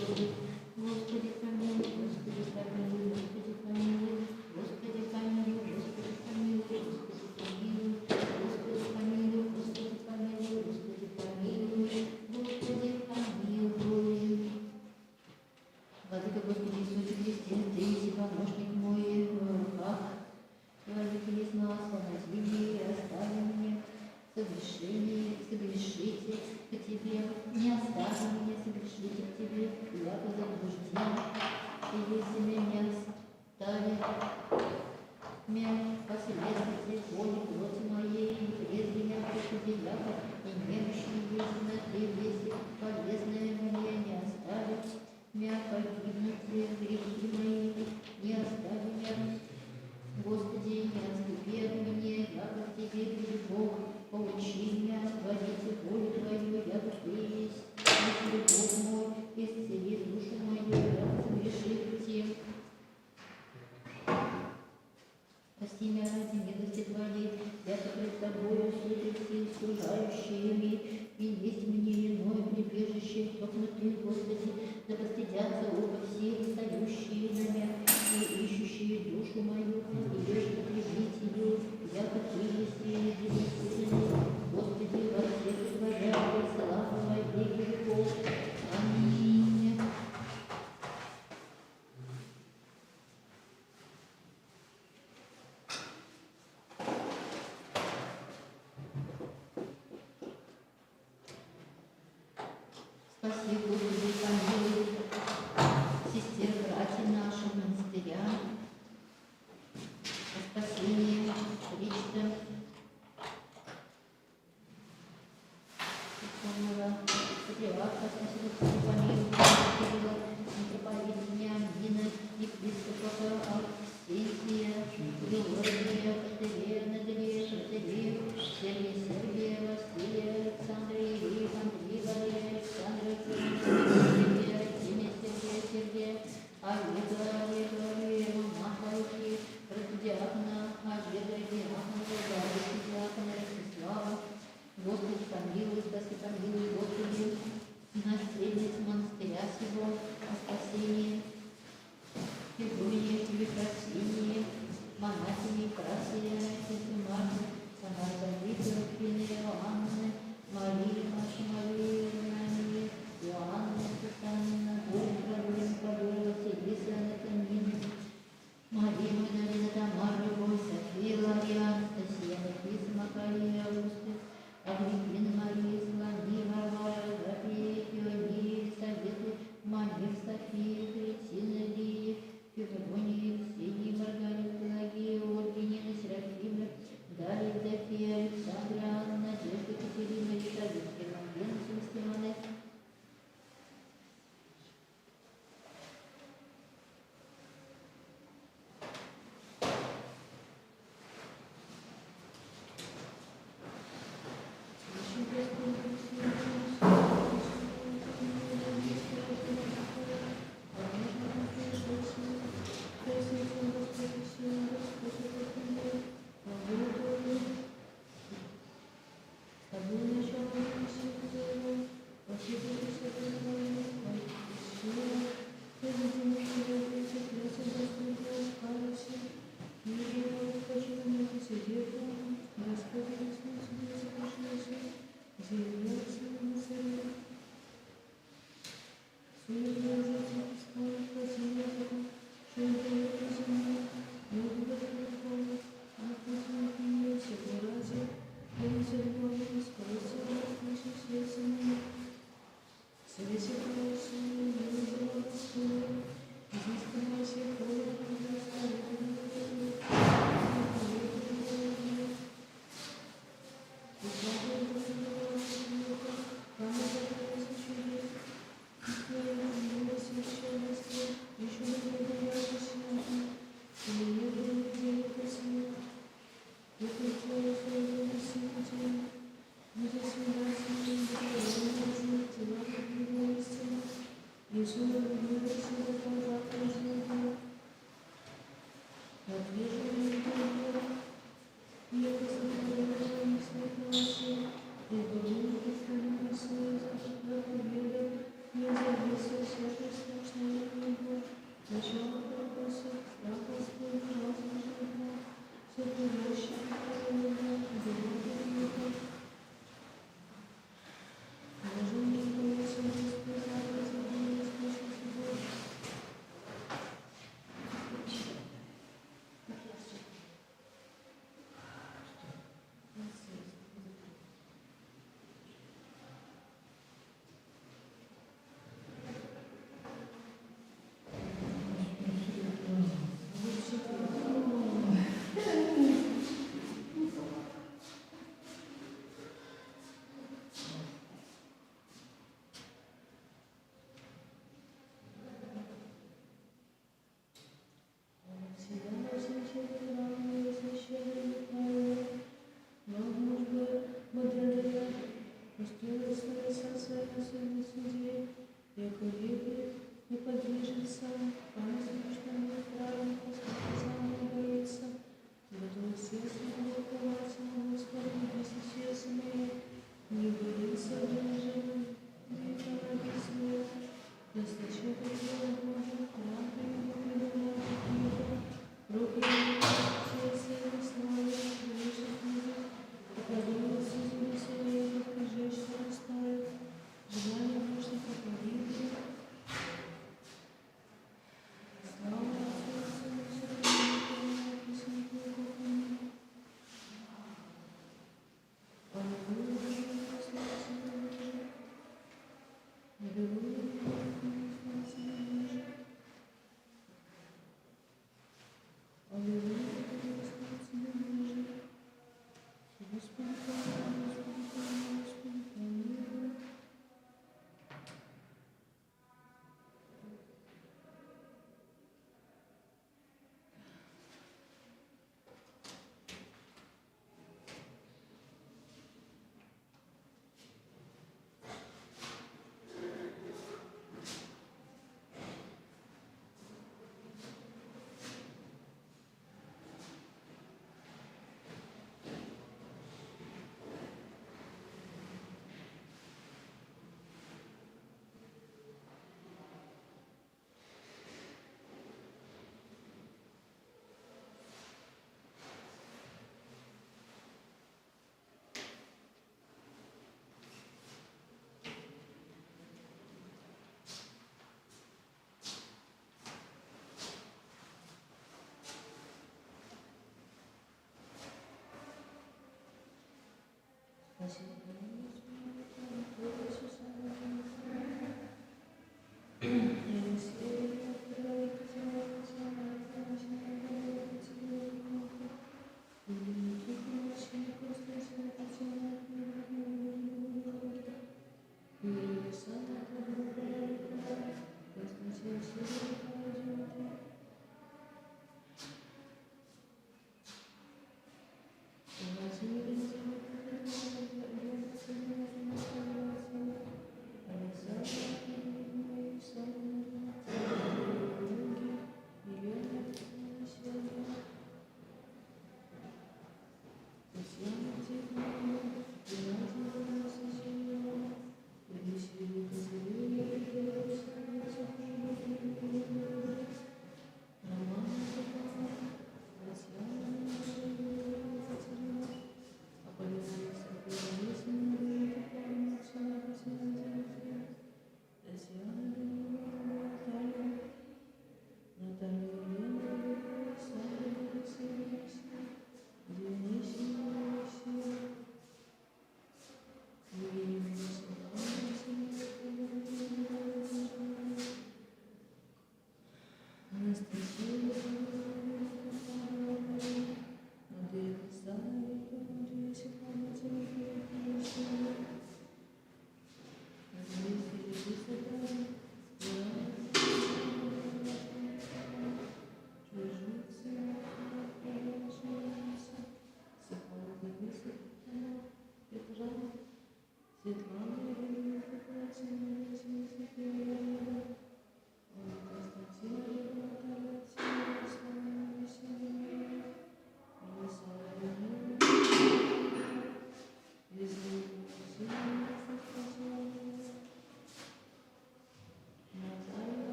погибнуть грехи мои, не остави меня. Господи, не отступи от меня, яко к Тебе прибегу. Поучи меня, творите волю Твою, яко Ты есть. Если Бог мой, исцели душу мою, яко согрешив тем. Спаси меня ради милости Твоей, яко пред Тобою суды все служающие ми, и есть мне иное прибежище, только Ты, Господи, да постыдятся оба все, встающие на меня и ищущие душу мою, и лишь потребить ее, яко Ты есть единственный, Господи, во всех творя, слава во веки веков. Аминь. Спаси, Господи, помилуй сестер, братьев наших монастыря, о спасении лично духовного патриарха, спаси, Господи, помилуй Кирилла, митрополита Неамина, епископа Арксентия, Георгия, Катерина, Наделия, Катерия, Сергия, Василия, Александра, Ирия, Андрея, Валерия, Александра, Сергея, Олега, Махалки, Диакона, Олега, Диакона, Диакона, Ростислава. Господи, помилуй, спаси, помилуй, Господи, наследниц монастыря сего, о спасении, Фигуре, Евпросинии, монахини, Красия, Сесимарны, Самарзавиты, Руфины, Иоанны, Марии, Маши Марии, Иоанна, Сусанна, Божья, Павла, Василиса, Анатомина, Мария Магдалина, Тамара, Любовь, София, Лария, Анастасия, Анфиса, Макария, Августа, Агриппина, Мария, Соломия, Варвара, Агапия, Феония, Советы, Мария, София, Кретина, Лия, Феврония, Ксения, Маргарита, Пелагея, Ольга, Нина, Серафима, Дарья, Зофия, Александра, Анна, Надежда, Катерина, Елизавета, Гермогена, Севастьяна. яко верует, не подвижется, памятничному праведнику, сказанному боится, готов сердцем уповаться на Господа, если сердце мое не боится даже века ради света, досточет от Бога Божия, правда его предавать книга, руки его сердце его славы, грешит мира, покорилась земли своей, как и женщина растает, желание можно покорить.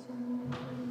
Александр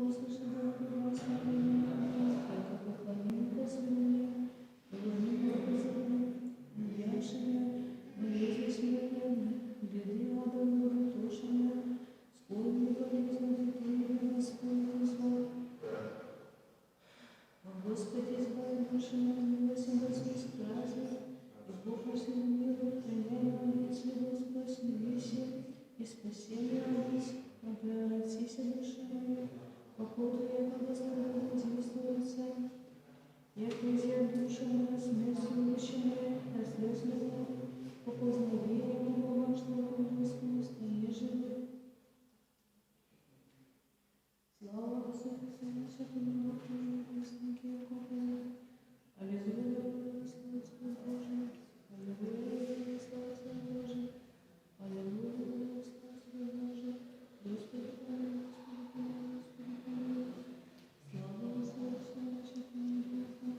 услыши громкий голос моления, только поклонение дозволения, положение позорно, яшеня, болезни смертельны, беды адом благотушения, сколь не болезни ты, Господь позвал. О Господи, избави души мои, милости Господь праздник, и Бог наш милый, храняй, если Господь смирися, и спасение нас, обратися душа моя, походу я по Господу действуется, я князья душа моя, смертью мучимая, разлезленная, по познанию Бога, что Господу стане живы. Слава Господу, Святому Богу, Господи, Господи, аллилуйя, слава Тебе, Боже, аллилуйя, слава Тебе, Боже, аллилуйя, слава Тебе, Боже, Господи, помилуй, Господи, помилуй, Господи, помилуй, слава Господу, Святому Богу.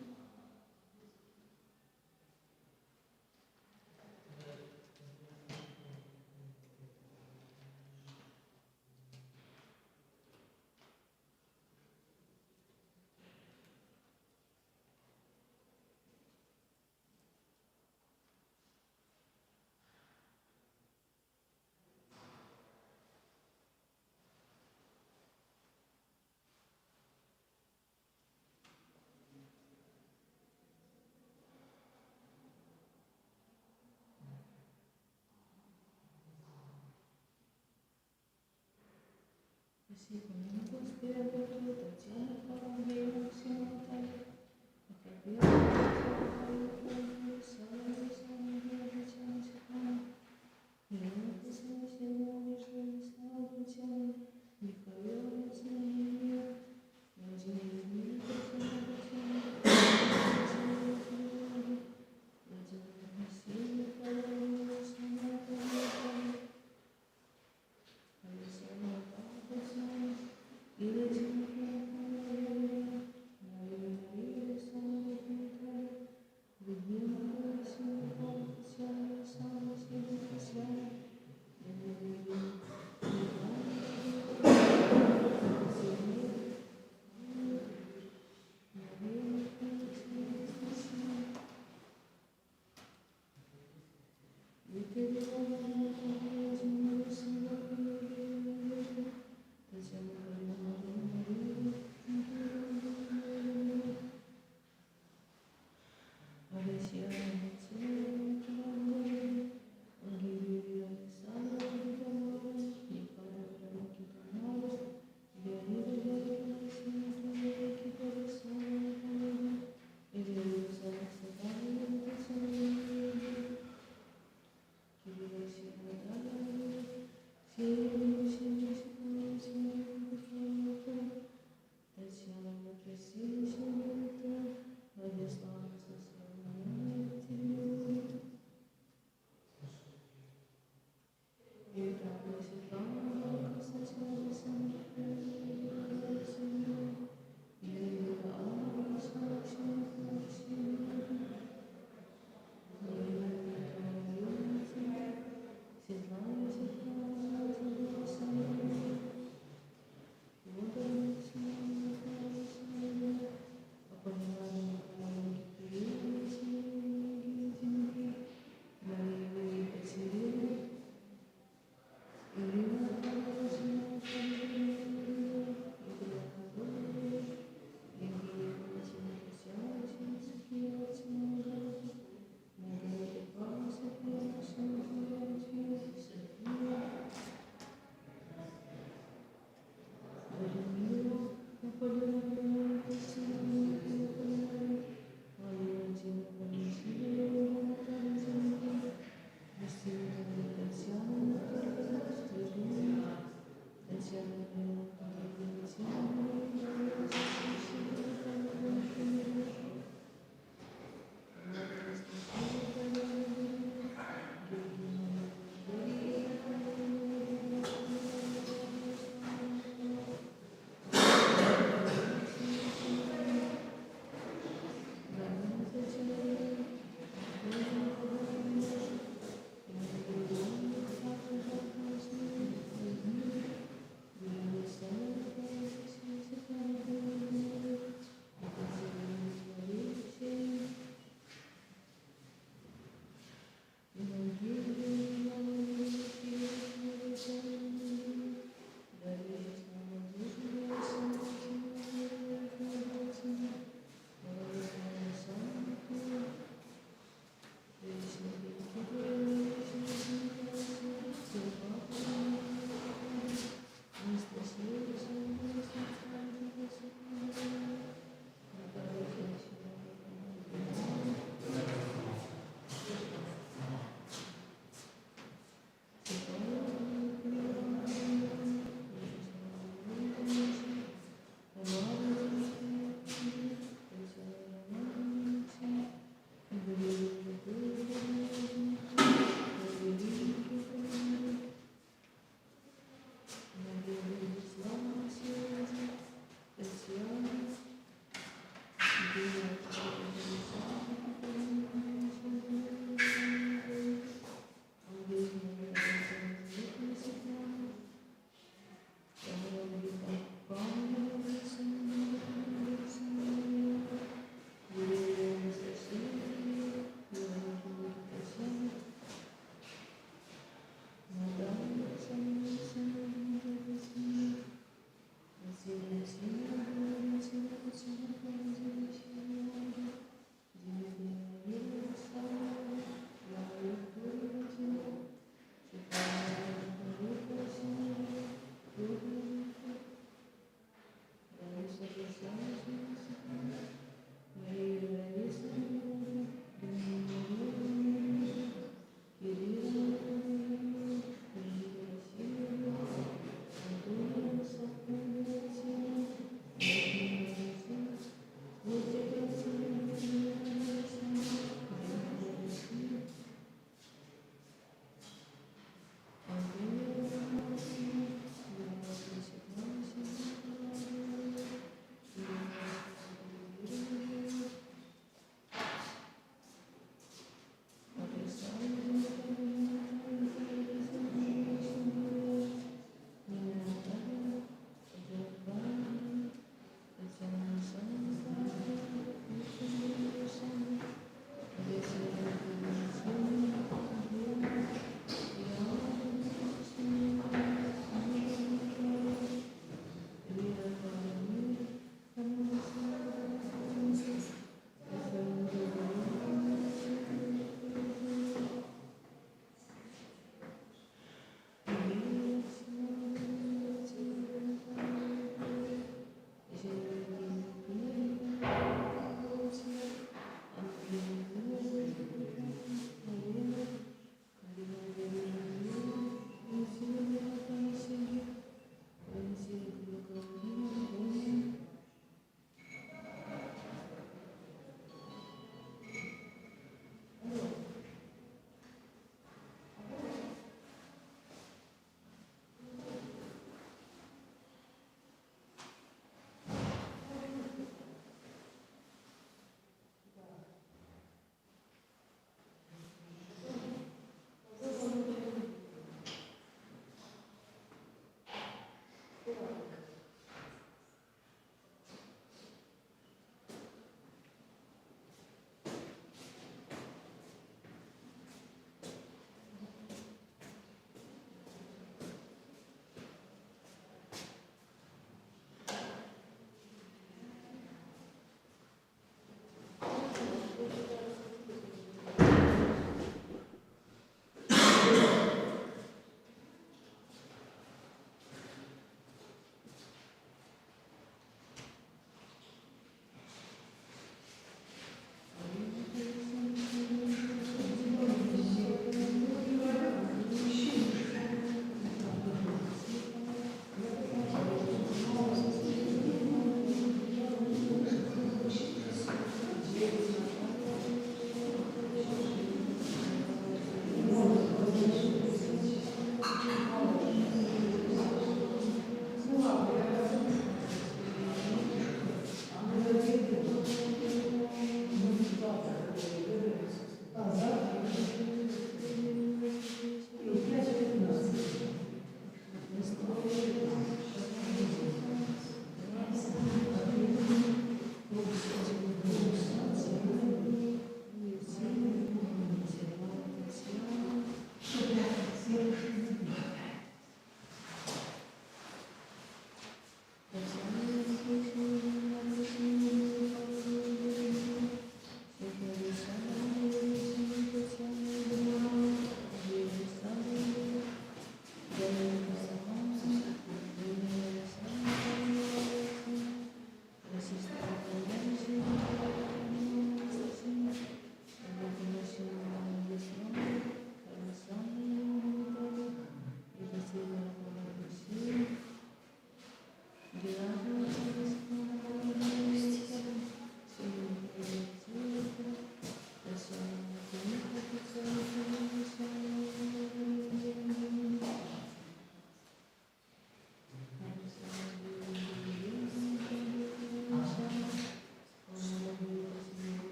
Спасибо, Господи, Богу, Татьяна, слава Андрею, Максиму, Наталью, Михаилу, Татьяну, Славу, Славу, Татьяну, Светлану, Елену, Татьяну, Сергею, Нежную, Славу, Татьяну, Михаилу, Татьяну, Владимиру, Татьяну, Татьяну, Владимиру, Василию, Павловну, Славу, Татьяну, Александру, Татьяну, и Владимиру,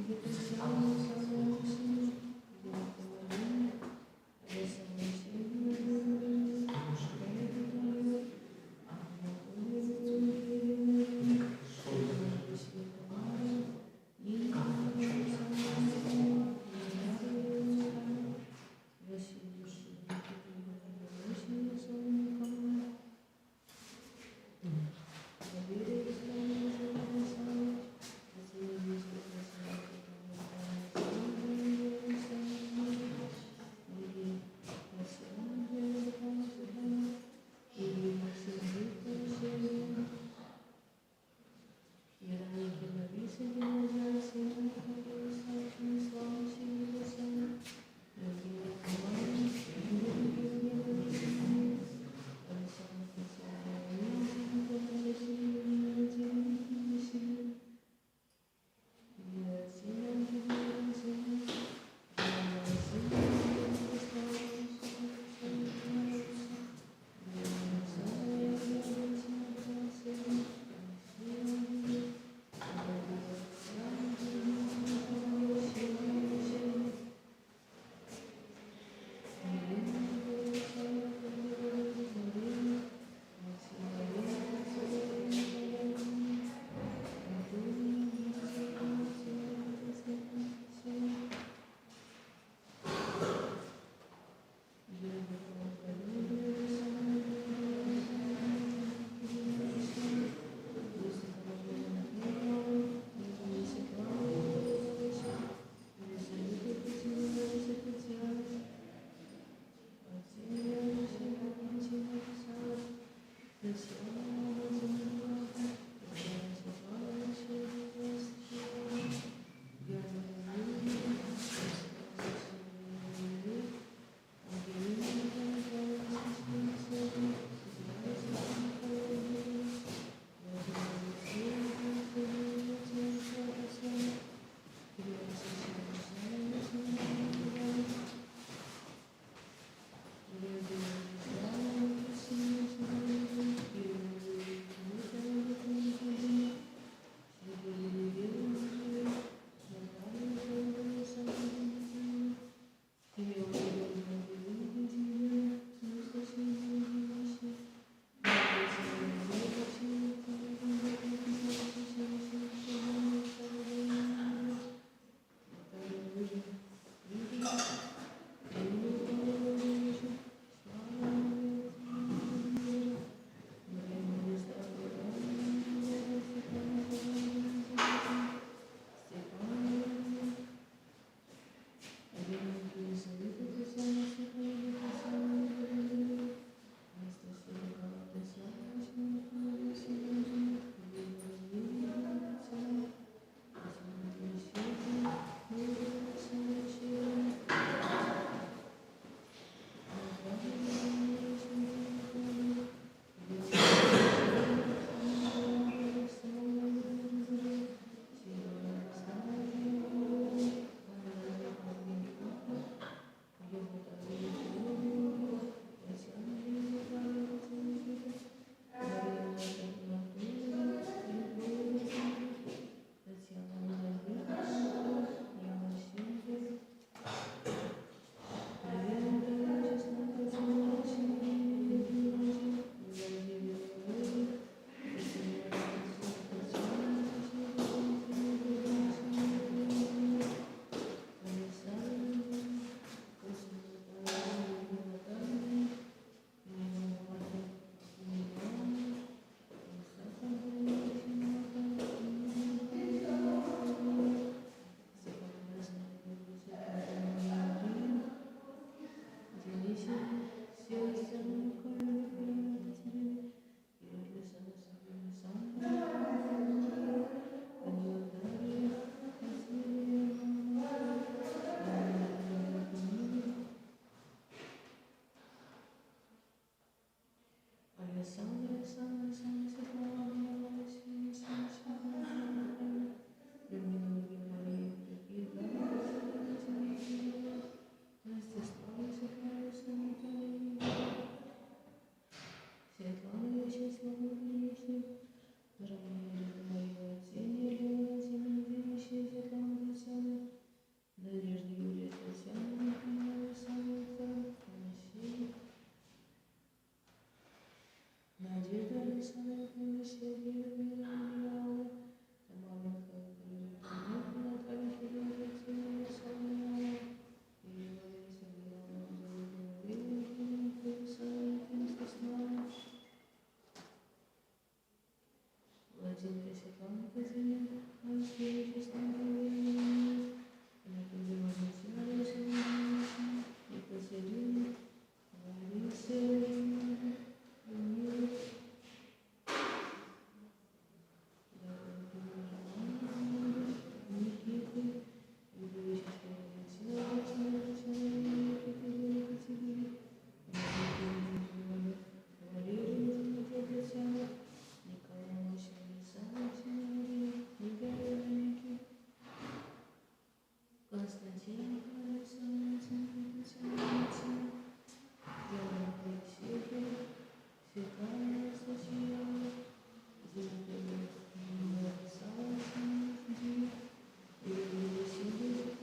Thank you. Константин Александрович, Георгий Алексеевич, Светлана София, Зинаида Александровна, Ирина Васильевна,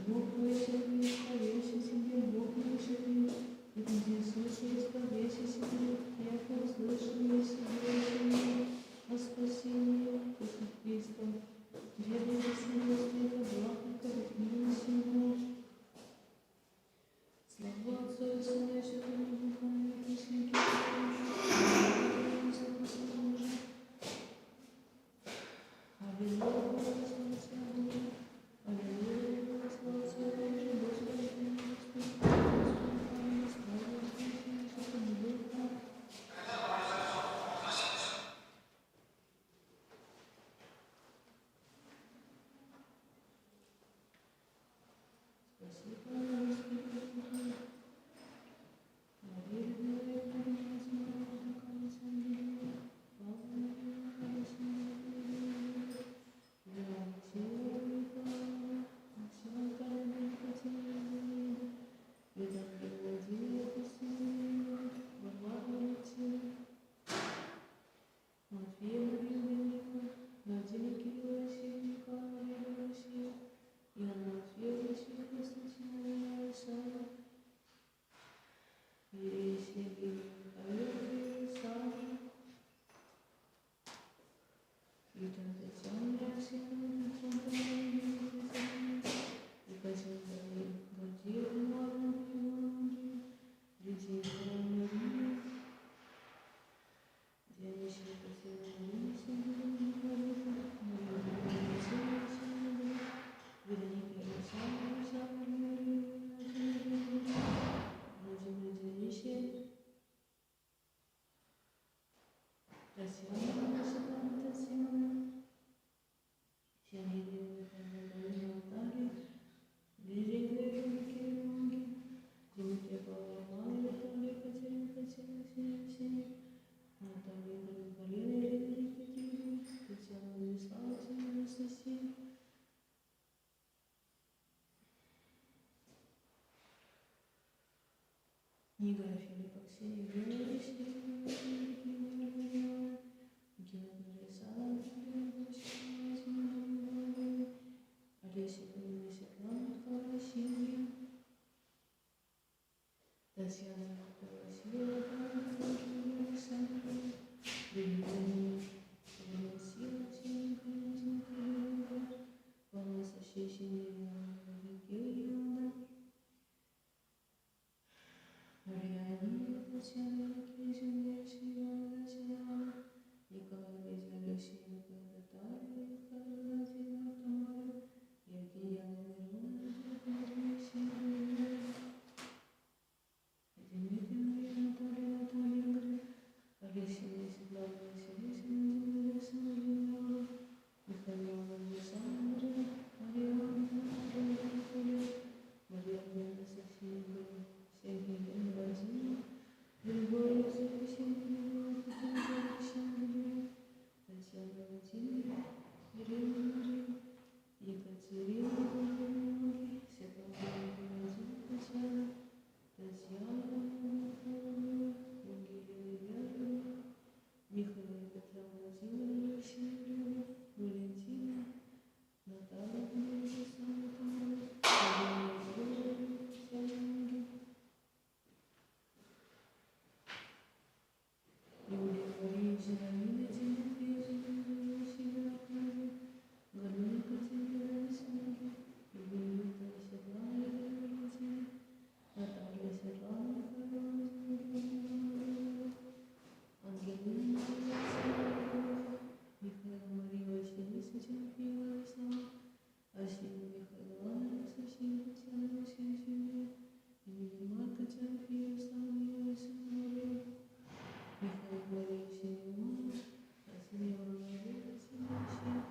Бог твой, Игоря Филиппа, Ксения Олеся Галина Светлана Васильевна, Татьяна Васильева, Александра, Валентина Васильева, Ванесса Щещина, Евгения, Мария Татьяна Кизина, Татьяна, Николай Алексеевна, Наталья, Владимир Тамара, Евгения Мироновна, Дмитрий Наталья, Алексей Светлана Васильевна, Александра, Михаил Александр, Мария София, Сергей Владимир, Григорий Алексеевна, Александра, Татьяна Владимировна, Ирина Мария, Екатерина Владимировна, Светлана Татьяна, Татьяна Евгения Вера, Михаил Петра Владимировна, Александра, Валентина, Наталья Александровна, Юлия Мария Зинаида, Дмитрий Василий Аркадий, Галина Катерина Александровна, Юлия Светлана Валентина, Наталья Светлана Ангелина Александровна, Михаил Мария Василиса Тимофеева Александра, Асина Михайловна София Татьяна Васильевна, Емельян Марка Тимофеева Славия Александровна, Михаил Мария Семенова, Асина Мария Татьяна,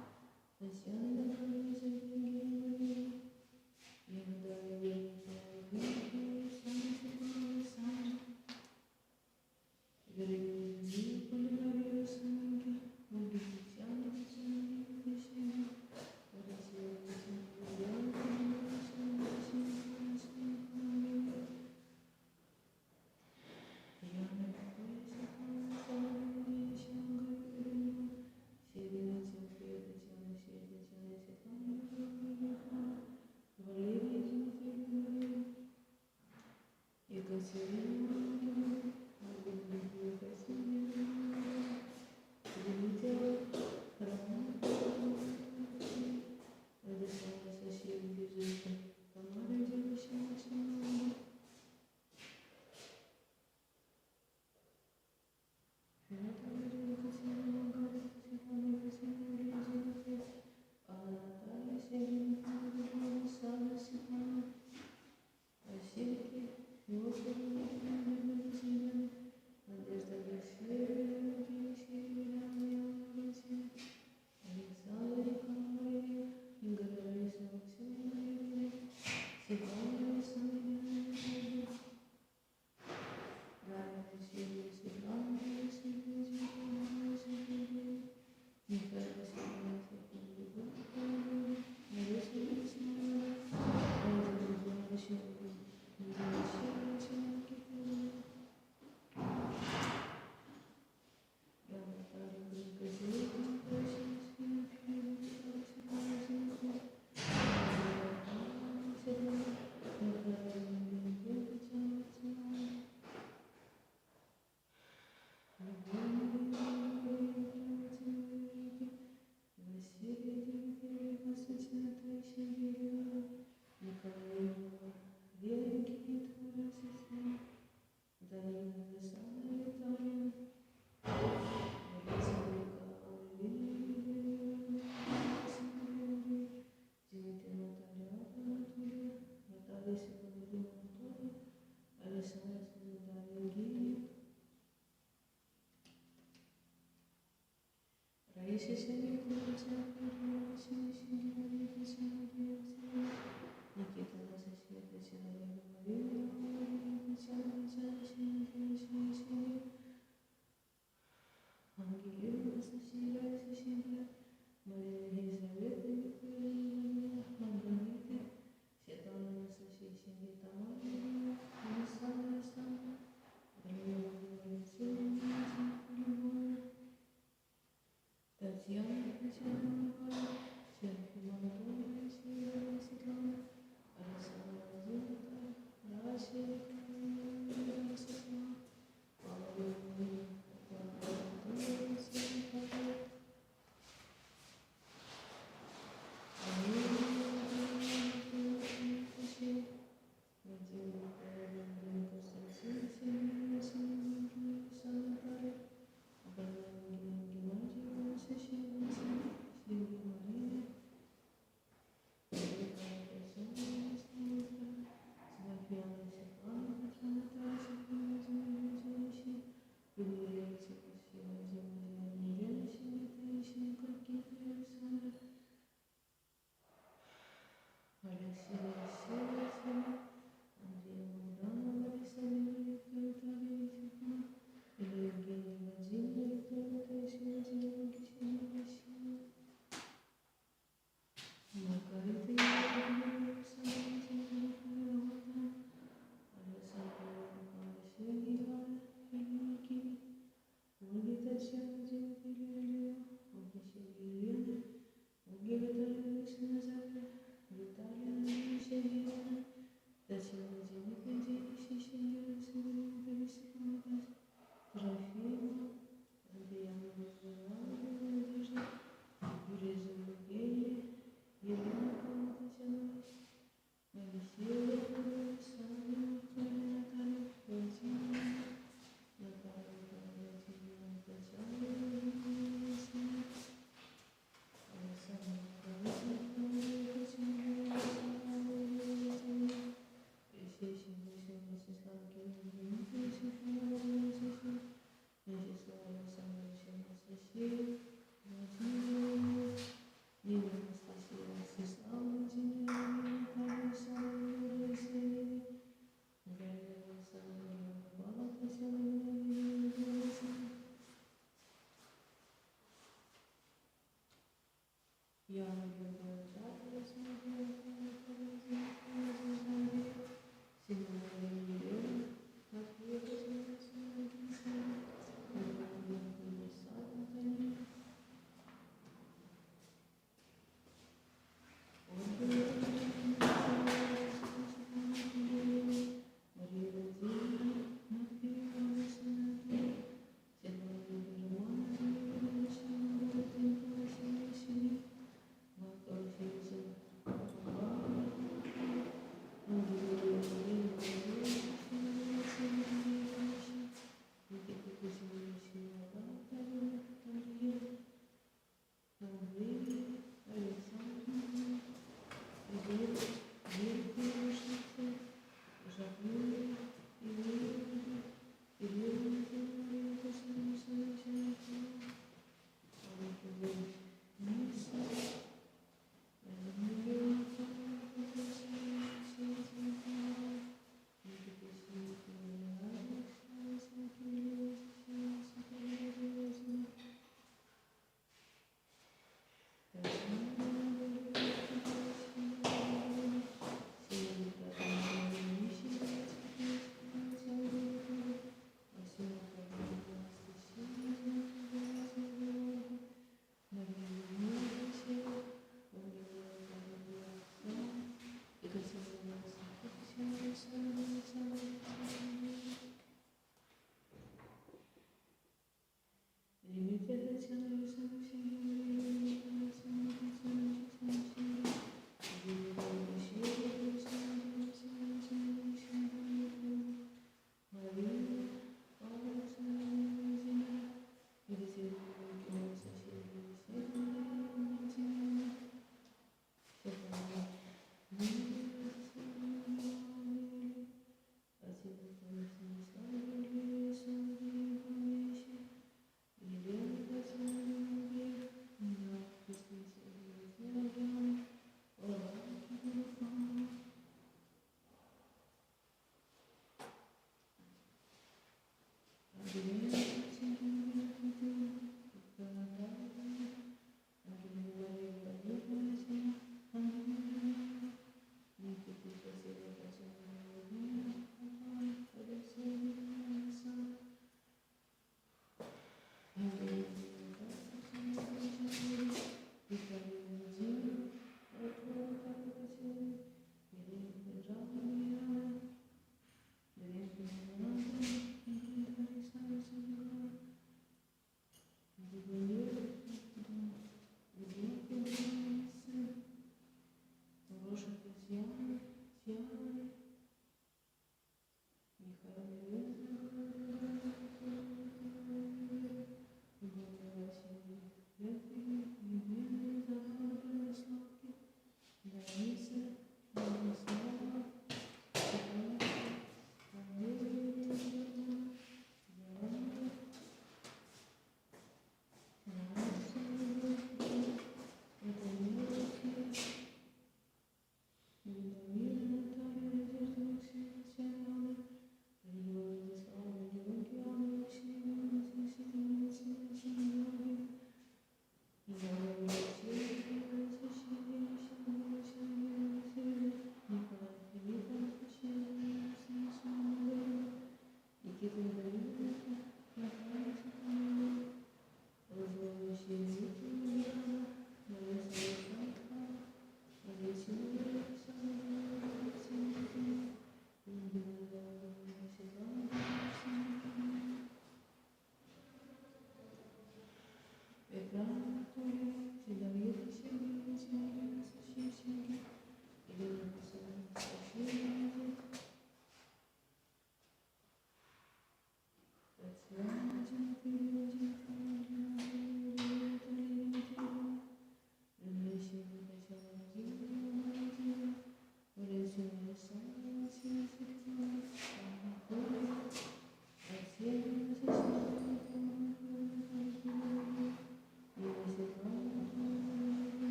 Татьяна Мария Евгения Мария, Евдалия Александра, Александра, Вероника Полинария Александра, Ольга Татьяна Александровна, Александра, Россия Васильевна,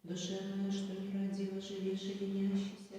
Душа моя, что не родила, живейший, ленящийся,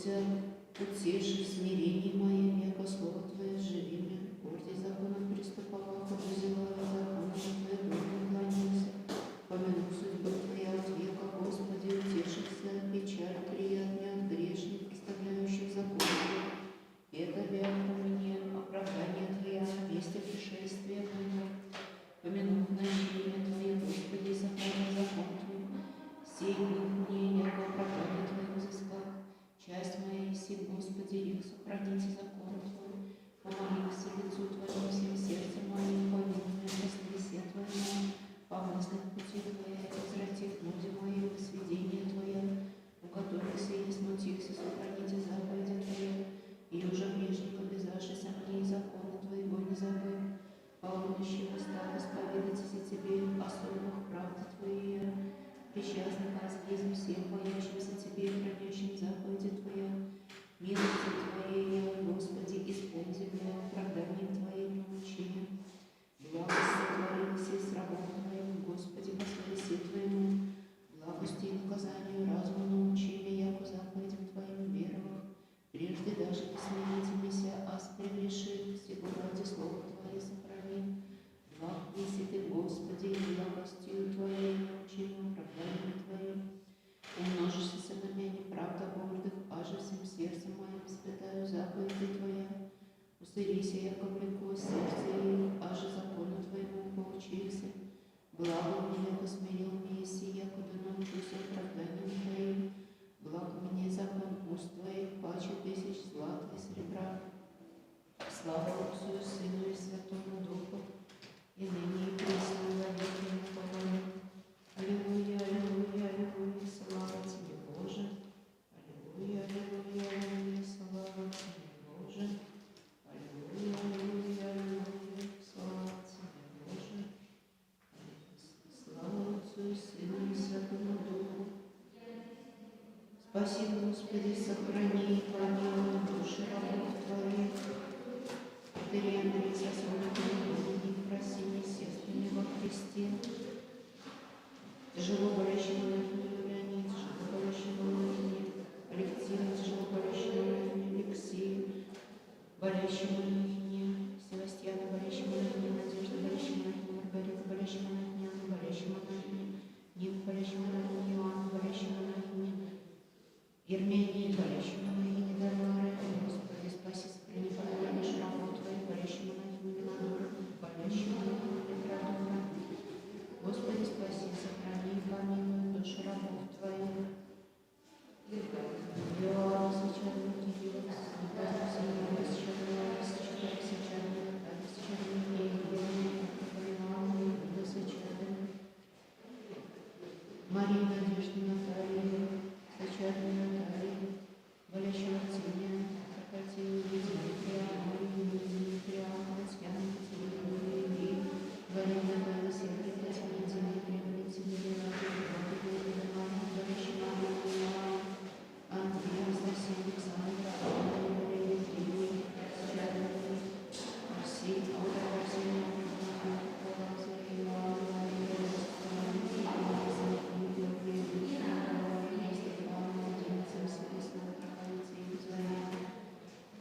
Будьте утеши смирение моим, яко слово Твое живиме. Горди законом приступала, подузила законом Твое дом уклонился. Помяну судьбы Твоя от века, Господи, утешится, печаль приятная от грешных, оставляющих закон Твой. Это вяко мне оправдание Твоя на месте пришествия моего. Помяну мгновение Твое, Господи, сохрани закон Твой. Сей мне, яко оправдание Твое взыскал. Часть моя иси, Господи, рек, сохраните закон Твой. Помолился лицу Твоему всем сердцем моим, помилуй меня во словесе Твоем. Помыслить пути Твоя, возвратив люди мои во сведения Твоя, уготовился и не смутился, сохраните заповеди Твоя, и уже грешник, обязавшийся мне закона Твоего, не забыл. Полночи устал исповедаться за Тебе, особых правды Твоей, причастных аскезм всем, боящимся Тебе, хранящим заповеди Твоя. Милостью Твоей, Господи, исполни меня оправданием Твоим научением. Благость сотворилась с рабом Твоим, Господи, по словесе Твоему. Благости и наказанию разуму научили, яко заповедям Твоим веровал. Прежде даже не смирительнися, ас прегрешил, всего ради слова Твое сохрани. Благ если Ты, Господи, благостью Твоей научил оправданием Твоим. Умножишься на меня неправда гордых, аже всем сердцем моим испытаю заповеди Твоя. Усырися, яко влекло сердце их, аже закону Твоему поучился. Благо мне, яко смирил мне, еси, яко да научусь оправданием Твоим. Благо мне закон уст Твоих, паче тысяч злата и серебра. Слава Отцу и Сыну и Святому Духу, и ныне и присно во веки веков. Аллилуйя, аллилуйя, аллилуйя, слава Тебе, Боже. Аллилуйя, аллилуйя, аллилуйя, слава Тебе, Боже. Аллилуйя, аллилуйя, аллилуйя, слава Тебе, Боже. Слава Отцу и Сыну и Святому Духу. Спаси, Господи, сохрани и помилуй души рабов Твоих. Бери Андрей со своими проси сестрами во Христе. Тяжело болящему Леонид, тяжело болящему Леонид, Алексею, тяжело болящему Леонид, Алексею, болящему Леониде, Севастьяну, болящему Леониде, Надежде, болящему Леониде, Маргарите, болящему Леониде, Анну, болящему Леониде, Ниву, болящему Леониде, Иоанну, болящему Леониде, Ермении, болящему Леониде, Дарвары, Господи, спаси, сохрани, помилуй нашу работу Твою, болящему Леониде, Винодору, болящему Леониде, Петрадора. Господи, спаси, сохрани и помилуй души рабов Твоих. Иоанна, священный Кирилл, Николай, Синьор, священный священный Наталья, священный Евгений, Иоанна, Иуда, священный Мария, Надежда, Наталья, священный Наталья, болящего Артемия, Прокатия, Дмитрия, Мария, Дмитрия, Татьяна, Екатерина, Ильи, Валерия, Наталья, Сергей, Татьяна, Дмитрия, Валентина, Андрей, Анастасия, Александра, Анна, Валерия, Дмитрий, Арсений, Аура, Арсений,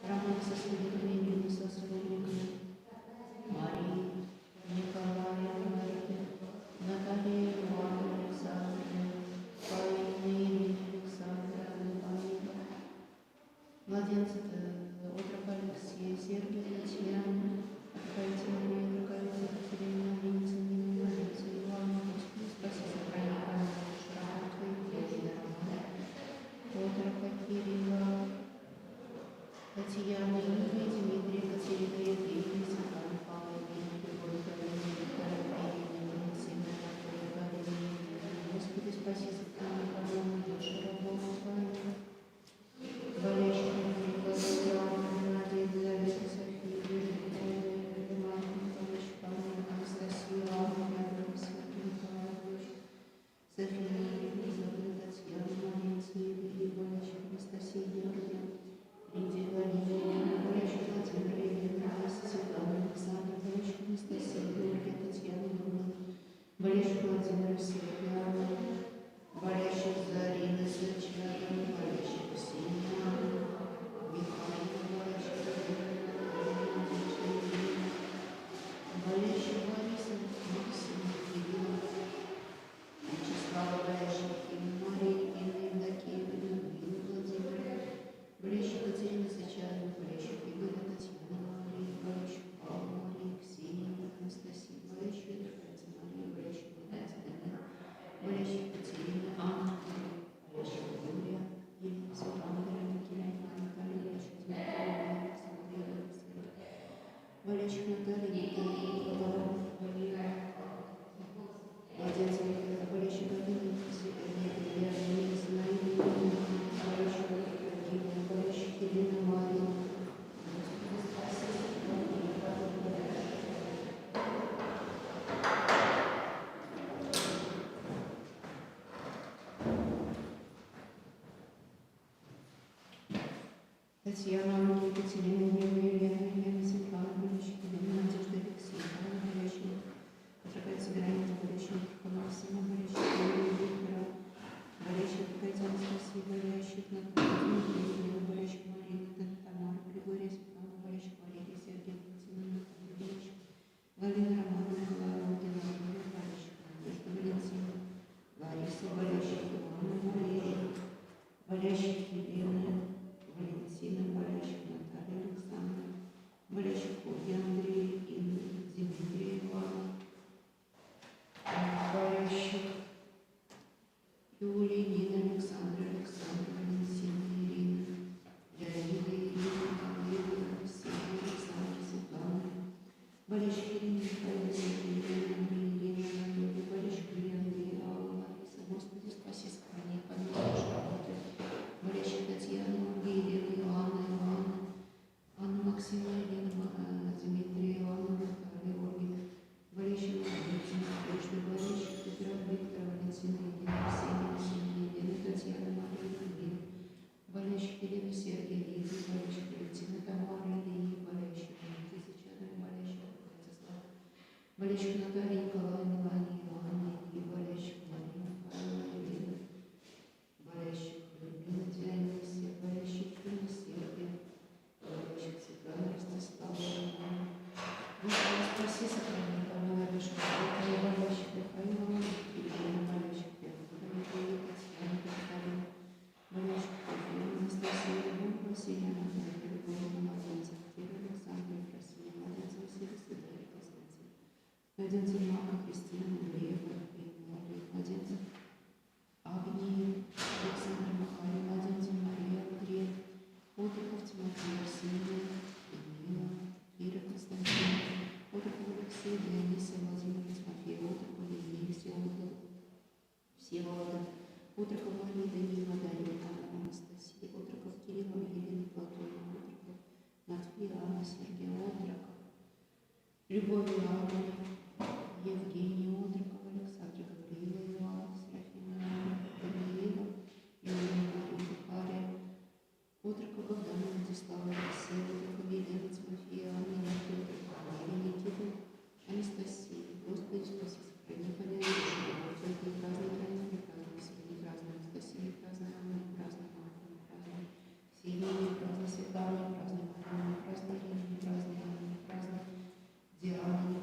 Роман со свидетелями, со свидетелями, Мария, Николая, Мария, Наталья, Ивана, Александра, Павел, Ирина, Александра, Павел, младенца, отрок Алексея, Сергия, Татьяна, Откройте Мария, Откройте Екатерина, Винница, Нина, младенца, Ивана, Господи, спаси, сохрани, помилуй, шрама Твоих, Божий Роман, отрока Кирилла, Татьяна, Юрия, Дмитрия, Екатерина, Евгения, Светлана, Павла, Евгения, Любовь, Галина, Виктория, Ирина, Валентина, Анатолия, Галина, Господи, спаси, сохрани, помилуй, души рабов Твоих, болящих, Татьяна, Анна, Екатерина, Ева, Елена, Елена, Светлана, Горящих, Елена, Надежда, Алексей, Анна, Горящих, Петроградцы, Вероника, Горящих, Максима, Горящих, Елена, Виктора, Горящих, Катя, Анастасия, Горящих, Наталья, Елена, Горящих, Марина, Тамара, Григория, Светлана, Горящих, Валерия, Сергей, Екатерина, Наталья, Горящих, Галина, Романа, Николая, Владимира, Горящих, Надежда, Валентина, Лариса, Горящих, Ивана, Валерия, Горящих, Елена, Валентина, Горящих, Наталья, Александра, Горящих, Ольга, Андрей, Инна, Дмитрий, Ивана, Горящих, Юлия, Нина, Александра, Александра, Валентина, Ирина, Леонида, Ирина, Олега, Алексея, Александра, Светлана, Горящих, Ирина, Михаила, Сергея, Андрей, Ирина, Анатолий, Горящих, Юлия, Андрей, Алла, Лариса, Господи, спаси, сохрани, помилуй, работы, Горящих, Татьяна, Ольга, Елена, Иоанна, Ивана, Анна, Максима, Елена, Дмитрия, Ивана, Наталья, Ольга, Горящих, Валентина, Надежда, Горящих, Петра, Виктора, Валентина, Елена, Ксения, Елена, Татьяна, Марина, Елена, Горящих, Елена, Сергей, Лидия, Горящих, Валентина, Тамара, Лилия, Горящих, Лидия, Сечена, Горящих, Владислав, Горящих, Наталья, Николай, Мелания, Ивана, и Горящих, Марина, Михаила, Елена, Горящих, Людмила, Дионисия, Горящих, Юна, Сергия, Горящих, Светлана, Ростислава, Ивана, Господи, спаси, сохрани, помилуй, душу, Горящих, Михаила, Елена, Горящих, Елена, Татьяна, Катарина, Горящих, Елена, Анастасия, Любовь, Василия, Наталья, Любовь, Младенцев, Кира, Александра, Красивый, Младенцев, Василий, Сидорий, Константин, Младенцев, Марка, Кристина, Андрея, Молодой, Младенцев, Агния, Александр, Михаил, Младенцев, Мария, Андрей, Отриков, Тимофей, Арсения, Людмила, Ира, Константин, Отриков, Алексей, Дионисия, Владимир, Тимофей, Отриков, Евгений, Всеволода, Отриков, Мария, Данила, Дарья, Анна, Анастасия, Отриков, Кирилл, Елена, Платон, Отриков, Матфей, Анна, Сергей, Отриков, Любовь, Анна, Евгений, Отриков, Александр, Гавриила, Ивана, Серафима, Даниила, Елена, Мария, Захария, Отриков, Богдана, Владислава, Алексея, Отриков, Елена, Тимофея, Анна, Никита, Никита, Анастасия, Господи, спаси, сохрани, помилуй, Твои праздные праздники, праздник сегодня праздник, Анастасия, праздник Анна, праздник Марфа, праздник Ксения, праздник Светлана, праздник Марина, праздник Ирина, праздник Анна, праздник Диана,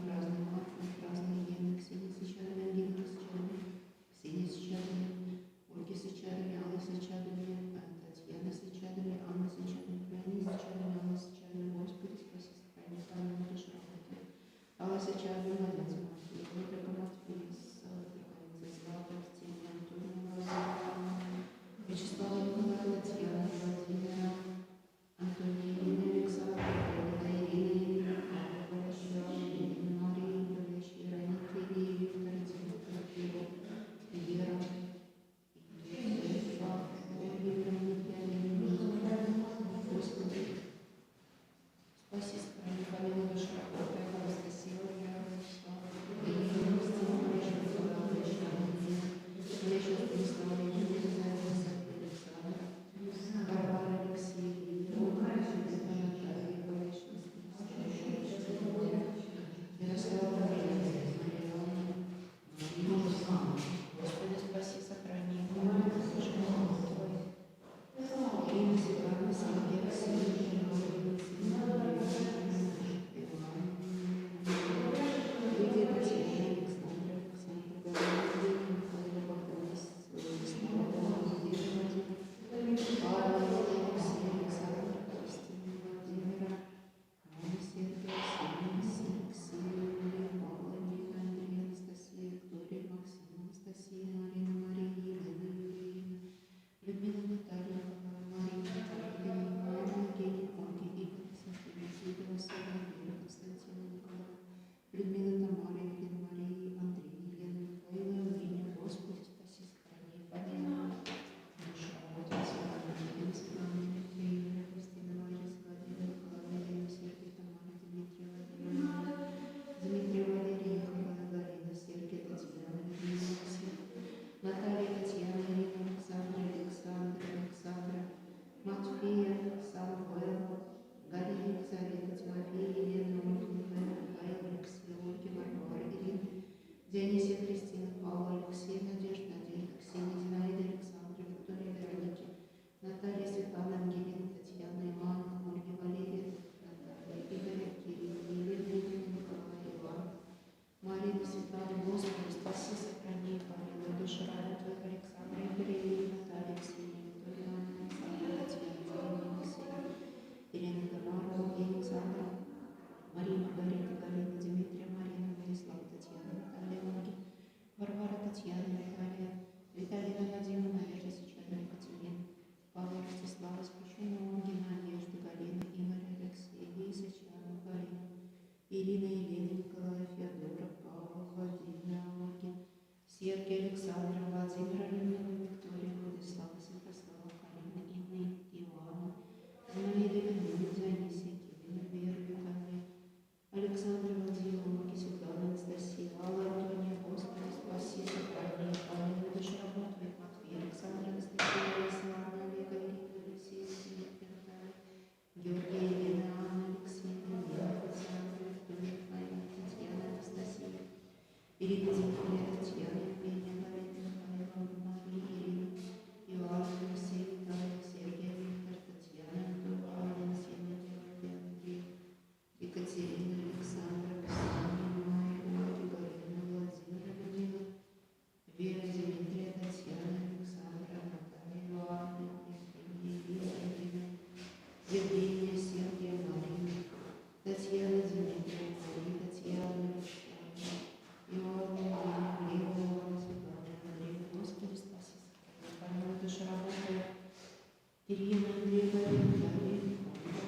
Ирина, Андрей, Валерий, Дарья,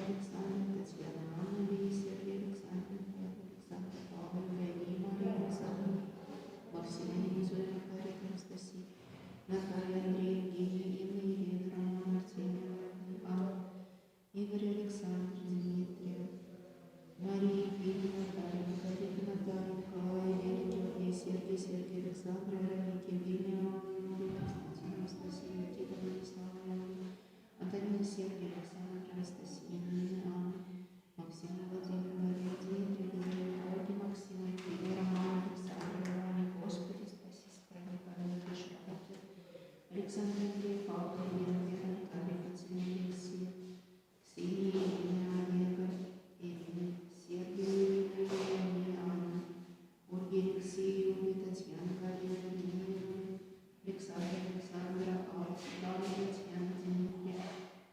Александр, Татьяна, Анна, Лия, Сергей, Александр, Александр, Павел, Леонид, Мария, Александр, Максим, Елизавета, Наталья, Анастасия, Наталья, Андрей, Евгения, Инна, Елена, Роман, Артемий, Анна, Игорь, Александр, Дмитрий, Мария, Евгения, Наталья, Маргарита, Наталья, Николай, Елена, Георгий, Сергей, Сергей, Александр, Вероника, Евгения, Мария, Константин, Анастасия, Никита, Владислава, Антонина, Сергей, Александр, Анастасия, Анна, Максим, Владимир, Мария, Дмитрий, Ольга, Максим, Евгения, Роман, Александр, Иван, Господи, спаси, сохрани, помилуй, души работы. Александр, Андрей, Павел, Елена, Вероника, Алексей, Алексей, Ксения, Ирина, Олега, Ирина, Сергей, Ирина, Анна, Ольга, Алексей, Юлия, Татьяна, Галина, Ирина, Александр, Александра, Алла, Татьяна, Дмитрия,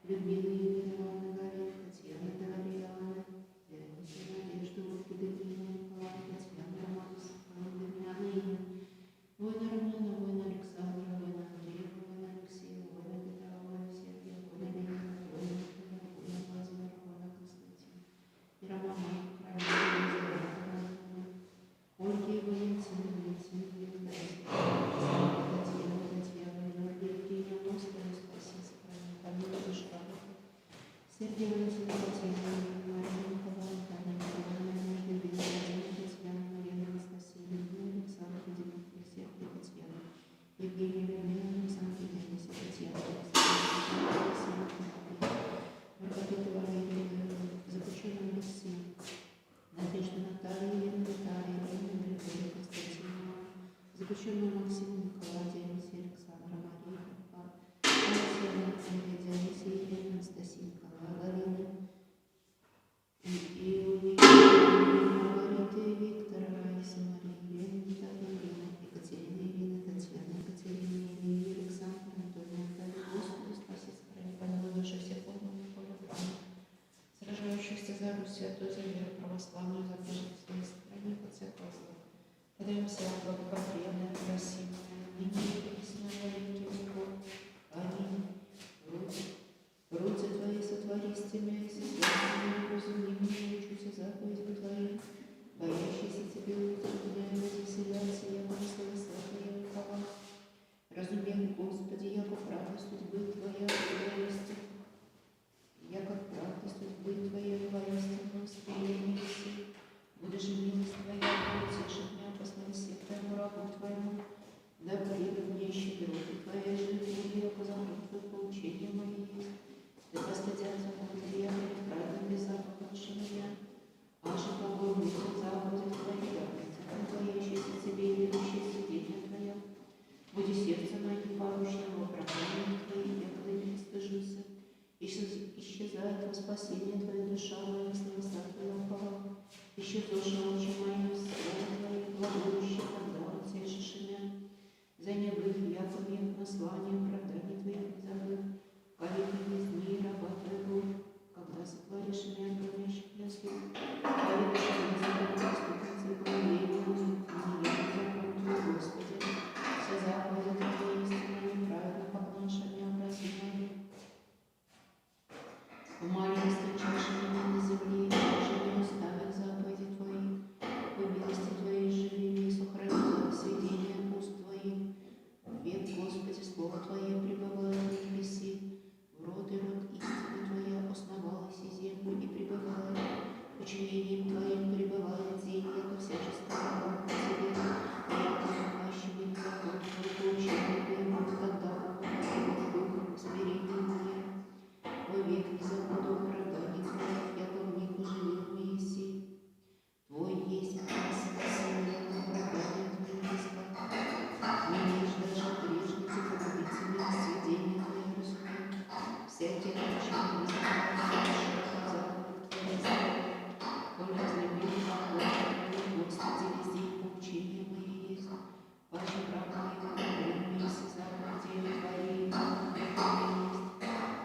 Людмила, Юлия, Анна, Галина, Татьяна, Дарья, Анна, Надежда, Ольга, Дмитрия, Николай, Татьяна, Роман, Дамьяна, Инна, Война, Романа, Война, Александра, Война, Андрея, Война, Алексея, Война, Петра, Война, Сергея, Война, Ленина, Война, Война, Владимира, Война, Константина, и Романа, Ольги, Валентина, Валентина, Татьяна, Георгий, Евгения, Господи, спаси, сохрани, помилуй, души работы. Сергей, Валентина, Татьяна, Мария, Николай, Таня, Николай, Надежда, Евгения, Татьяна, Мария, Анастасия, Людмила, Александр, Дмитрий, Сергей, Татьяна, Евгения, Людмила, Александр, Денис, Татьяна, Маргарита, Валерия, заключенный Алексей, Надежда, Наталья, Елена, Наталья, Ирина, Григорий, Константина, заключенный Максим, Николай, Дионисий, Александра, Мария, Алексей, Анатолий, Дионисий, Елена, Анастасия, Николай, Галина, Юлия, Маргарита, Виктор, Раиса, Мария, Елена, Наталья, Елена, Екатерина, Елена, Татьяна, Екатерина, Елена, Александр, Анатолий, Наталья, Господи, спаси, сохрани, помилуй, души всех подданных полю храма, сражающихся за Русь, святую, за веру православную, за прежде своей сохрани, под всякого зла. Подаемся благоприятное, красивое, ныне и присно во веки веков. Аминь. Руки Твои сотвори с теми, и святыми, разумными, учуся заповедям Твоим, боящиеся Тебе утрудняют, веселятся, яко слова Твоя векова. Разумех, Господи, яко правда судьбы Твоя воистину, яко правда судьбы Твоя воистину, восприятие си. Будешь милость Твоя, утешит меня, посланься Твоему рабу Твоему, да придут мне щедроты Твоя, жития, яко замрут поучения мои есть. Да постыдятся внутри, я перед правдой без запахавши меня, аже Богом несут заповеди Твои, да боящиеся Тебе и ведущиеся дети Твоя. Буди сердце мое непорочного оправдания Твоих, якогда не стыжуся. Исчезает во спасение Твоя душа моя, слова Твоя упала. Исчезошь очи мои, слава Твоя, глаголющие, когда утешишь меня. За небых, яко век наслания, оправдания Твоих не забыв. Колика есть дни, раба Твоего, когда сотворишь меня, гронящих для слух. Колика же не забыв, доступницы, благовения, не я закон Твой, Господи. Все заповеди Твои истинно неправедно, как наша необразимая. Умоляй, встречаешь меня на земле, даже не оставят заповеди Твои. По милости Твоей живи и сохрани сведения уст Твоих. Век, Господи, Слово Твое пребывает на небеси. В род и род истины Твоя основалась и землю и пребывает. Учением Твоим пребывает день, яко всяческая работа Тебе. Яко захващенный закон Твой, поучение Твоему, тогда уходит Духом смирения Твоя. Во век не забуду оправданий Твоих, яко в них уживил Моисей. Твой есть спасение, оправдание Твое близко. Менешь даже грешницы, погубители, сведения Твои разумеют. Всякий научение не забывает, заповедь Твоя знает. Коль разлюбил Господи, Господи, везде поучение Мое есть. Паче прав Моего, примися заповеди Твои, есть.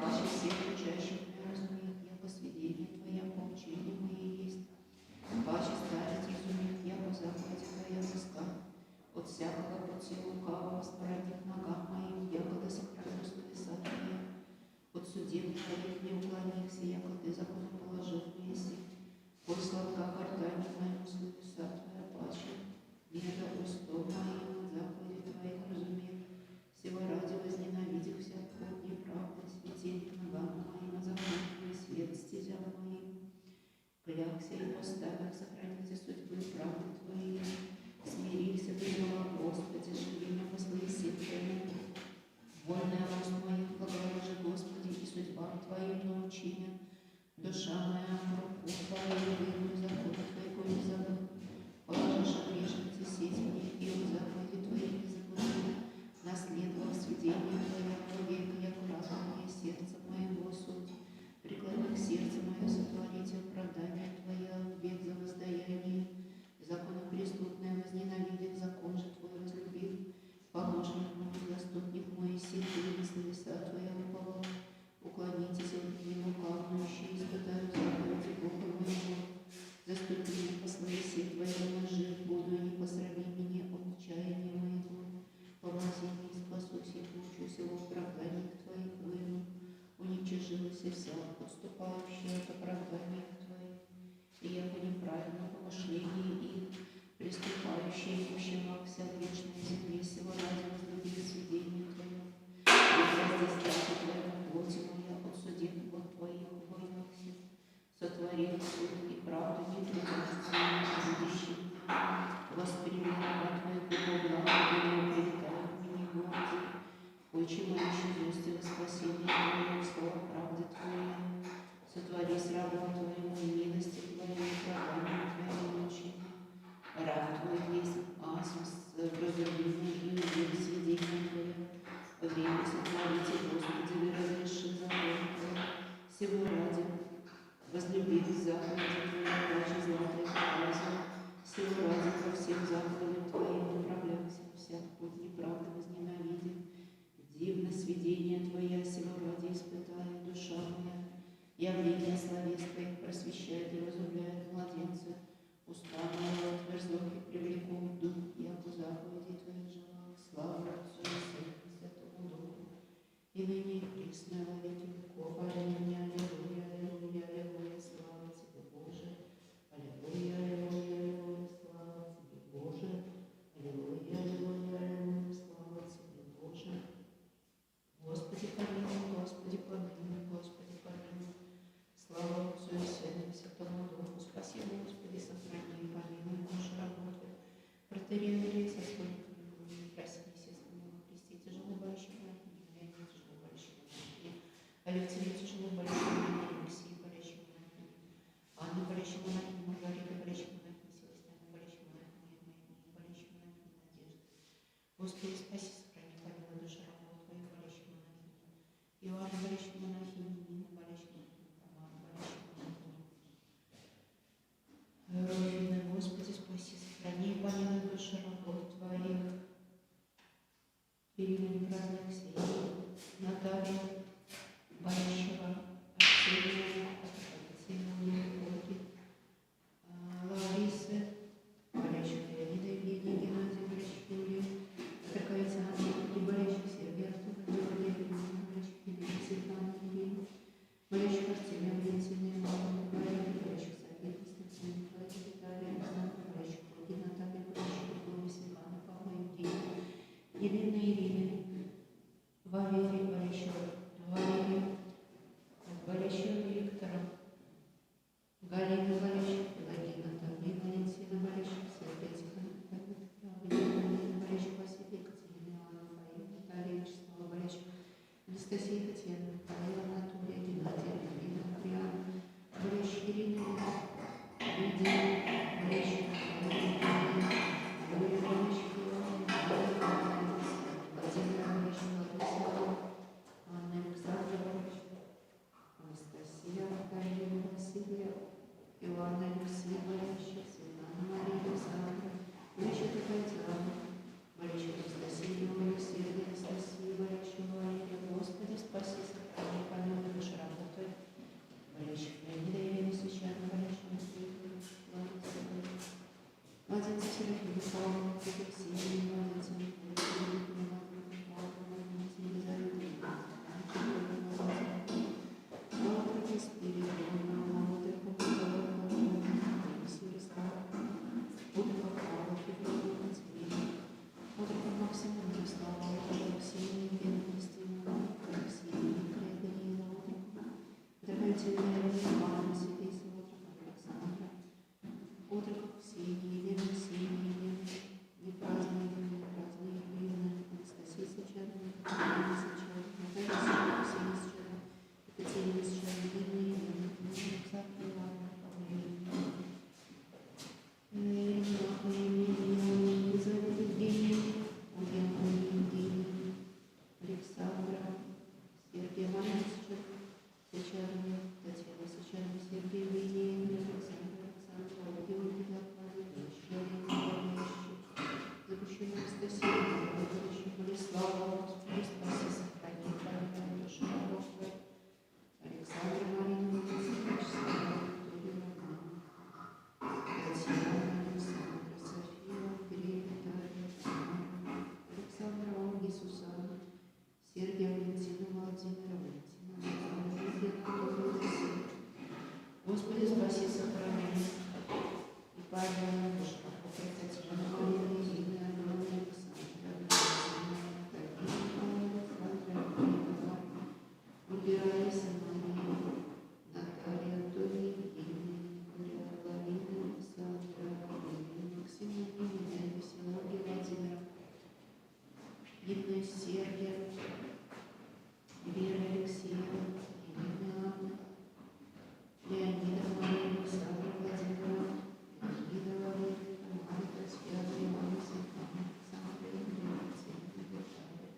Паче всех учащих не разумеет, яко сведения Твоя поучение Мое есть. Паче старец разумеет, яко заповеди Твоя близка. От всякого пути лукавого стороних ногам моим, яко да сохраню словеса Твоя. От судьи судеб твоих не уклонился, яко ты законом положил если. Пусть сладка картане моему словеса твоя паче, неда устов моим от заповеди твоих разумев, всего ради возненавидев всякую неправду, светильник ногам моим, от законов твой свет стезям моим. Клякся и поставил сохранить судьбы правды твоей, смирился ты, Господи, живи меня по своей силе твоему. Вольный рост моих благорожи, Господи, и судьбам Твоим научи меня. Душа моя, руку Твою, выйду закон Твоего не забыл. Положишь грешницы сеть мне, и у заповеди Твоих не заблудил. Наследовав сведения Твоя, века, як разум мне сердце моего суть. Преклони к сердцу мое, сотворите оправдание Твое, век за воздаяние. Законы преступные возненавидев, закон же Твой разлюбив. Помощник мой, заступник мой, сил и словеса Твоя уповал. Уклонитесь от меня, лукавнущие, испытаю заповеди Бога моего. Заступи меня по своей силе Твоей, жив буду, и не посраби меня от отчаяния моего. Помози мне, спасусь и получусь в оправданиях Твоих выну. Уничтожилась и вся, отступающая от оправдания Твоих. И я по неправильному помышлению их, приступающие к общему вся вечная земле, сего ради возлюбили сведения Твое. И воздействие Твоему плоти моя от судебного Твоих убоялся. Сотворил суд и правду не трудишься, не будущее меня. Восприми раба Твоего блага, и не прилетают мне городе. Почему еще злости во спасение Твое, слово правды Твоей. Сотвори с рабом Твоему милости Твоей, правами Твоей научения. Раб Твой есть асус, разрубленный и увидел сведения Твоего. Время сотворите, Господи, и разреши закон Твой. Всего ради, возлюбив заповеди Твои, плача златой показу. Всего ради, по всем заповедям Твоим направлялся, всяк путь неправды возненавидев. Дивно сведения Твоя, всего ради испытая, душа моя. Явление словес Твоих просвещает и разумляет младенца. Уста моя утверзох и привлеку в дух, яко заповеди Твоих желал. Слава Отцу и Сыну и Святому Духу, и ныне и присно во веки веков. Аллилуйя, аллилуйя, аллилуйя, аллилуйя, слава Тебе, Боже. Аллилуйя, аллилуйя, аллилуйя, слава Тебе, Боже. Аллилуйя, аллилуйя, аллилуйя, слава Тебе, Боже. Господи, помилуй, Господи, помилуй, Господи, помилуй. Слава Отцу и Сыну и Святому Духу. Спасибо, Господи, сохрани и помилуй нашу работу. Протериерей со свойниками, проснись, если мы Христе, тяжело болящих монахинь, Леонид, тяжело болящих монахинь, Алексей, тяжело болящих монахинь, Алексей, болящих монахинь, Анна, болящих монахинь, Маргарита, болящих монахинь, Селестина, болящих монахинь, Моя, болящих монахинь, Надежда. Господи, спаси, сохрани, помилуй душу рабов Твоих, болящих монахинь, Иоанна, болящих монахинь, Нина, болящих монахинь, Тамара, болящих монахинь. Руфина, Господи, спаси, сохрани, помилуй душу рабов Твоих. Ирина, праздник Ксении, Наталья, Болящего, Арсения, Арсения, Ольги, Ларисы, болящих Леонида, Евгения, Геннадия, болящих Юлии, Атаковица, Андрей, болящих Сергея, Артура, Георгия, Евгения, болящих Евгения, Светлана, Ирина, болящих Артемия, Валентина, Ивана, болящих София, Константина, Николая, Виталия, Александра, болящих Ольги, Наталья, болящих Егора, Светлана, Павла, Евгения, Елена, Ирина, Валерий, болящего Валерия, болящего Виктора, Галина, болящих Пелагина, Наталья, Валентина, болящих Сергея, Тихона, болящих Василия, Екатерина, Ивана, Фаина, Наталья, Вячеслава, болящих Анастасия, Татьяна, Михаила, Анатолия, Геннадия, Ирина, Адриана, болящих Ирина, Лидия, болящих Юлия, болящих Ивана, Владимир, болящих Владислава, Анна, Александра, Анастасия, Наталья, Василия, Ивана, Алексей, болящих Светлана, Мария, Александра, болящих Татьяна, болящих Анастасия, Алексей, Анастасия, болящих Валерия. Господи, спаси, сохрани. Сычевым, Татьяну Сычевым, Сергею Ильину, Александру Александрову, Георгию Лохманову, Шерину, запущенную Анастасию, Владимировичу Болеславу, Господи, спаси, сохрани, храни душу Бога, Александру Марину, Вячеславу, Анатолию Роману, Татьяну Александру, Софию, Андрею, Виталию, Александра Ольгу, Сусану, Сергея Валентина, Владимира Валентина, Лидию Анатолию, Алексею. Господи, спаси, сохрани, и Павла Божьего, Татьяну Марину, Ирину, Алену, Александра, Ольга Раиса, Марию, Наталья, Антония, Евгения, Николая, Владимира, Александра, Ирину, Максима, Ирина, Веселовья, Владимира, Гипна Сергия, Вера Алексеева, Елена Анна, Леонида Мария, Александра Владимировна, Леонида Валерьевна, Мария Татьяна, Ивана Светлана, Александра Андреевна, Виталия.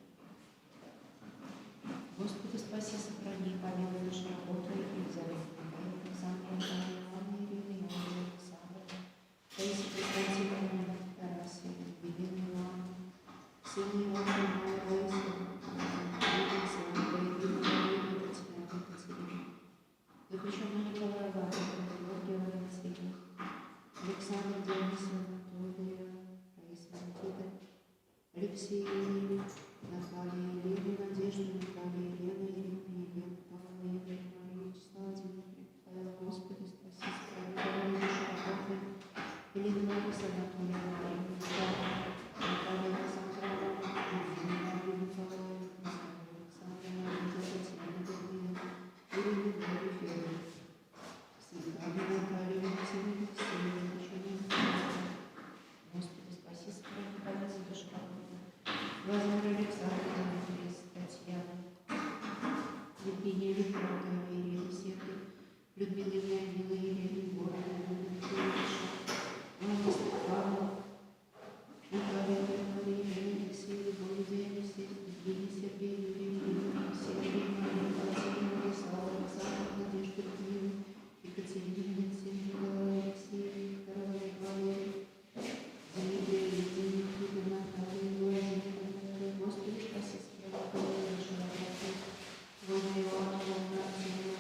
Господи, спаси, сохрани, помилуй нашу работу и Елизавету, Александра Ивановна, Ирина, Ивана Александра, Таисия Константиновна, Тарасия, Елена Ивановна, сына Ивана, Лариса, запрещенный Николай Ивановна, Георгия Валентина, Александр Денисовна, Анатолия, Раиса Никита, Алексей, Наталья, Елена, Надежда, Наталья, Елена, Елена, Павла, Елена, Мария, Вячеслава, Дмитрий, Павел, Господи, спаси, сохрани, душу работы, Елена, Лариса, Анатолия, Мария, Наталья, Александра, Елена, Мария, Николая, Александра, Мария, Татьяна, Гаврила, Ирина, Мария, Федор, Светлана, Наталья, Валентина, Алексея, Господи, спаси, сохрани, помилуй душу работы, Владимир Александровна, Татьяна, Евгения Викторовна, Ирина, Сергей, Людмила Леонидовна, Ирина, Егоровна, Людмила, Анна Степановна, Наталья, Мария, Алексей, Володя, Алексей, Евгений, Сергей, Юрий, Ирина, Сергей, Мария, Владимир, Владислава, Александр, Надежда, Людмила, Екатерина, Алексей, Николай, Алексей, Викторова, Валерий, Дмитрий, Евгений, Юрий, Наталья, Владимир, Господи, спаси, сохрани, нашу работу, Волга Ивановна, Артемия,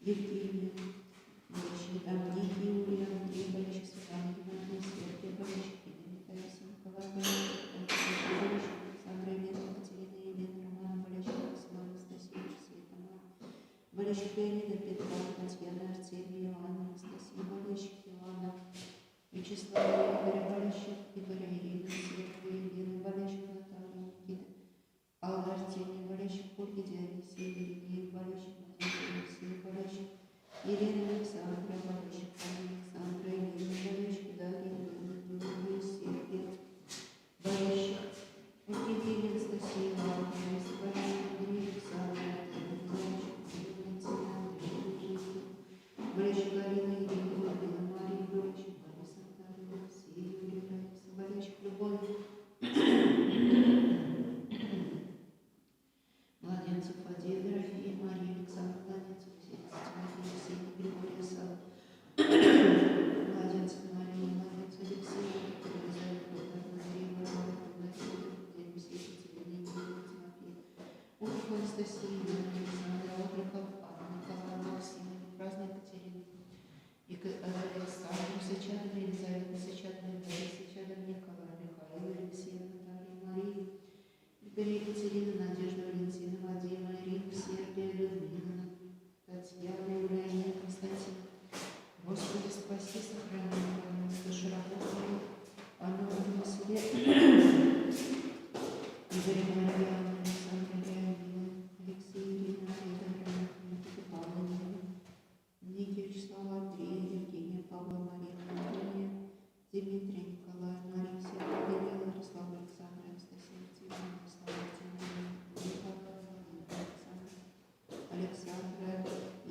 Евгения, болельщик Андрей, Юлия, Андрей, болельщик Светлана, Геннадий, Сергей, болельщик Елена, Таисия, Николай, болельщик Александра, Елена, Екатерина, Елена, Роман, болельщик Максима, Анастасия, Света, болельщик Леонида, Петра, Татьяна, Артемия, Ивана, Анастасия, болельщик Ивана, Вячеслава, Игоря, болельщик Игоря, Ирина, Сергея, Елена, болельщик Наталья, Никита, Алла, Артемия, болельщик Ольги, Дионисия, Ирина, болельщик Алексей, болельщик Елена, Александра, болельщик Александра, Елена, болельщик Дарья, Елена, Сергей, болельщик Евгения, Анастасия, Ивановна, болельщик Андрей, Александра, болельщик Валентина, Андрей, болельщик Галина, Ирина, Ольга, Мария, болельщик Борис, Наталья, Алексей, Юрий, Раиса, болельщик Любовь, Младенцев, Владимир, Дорофея, Мария, Александр, Младенцев, Тимофей, Алексей,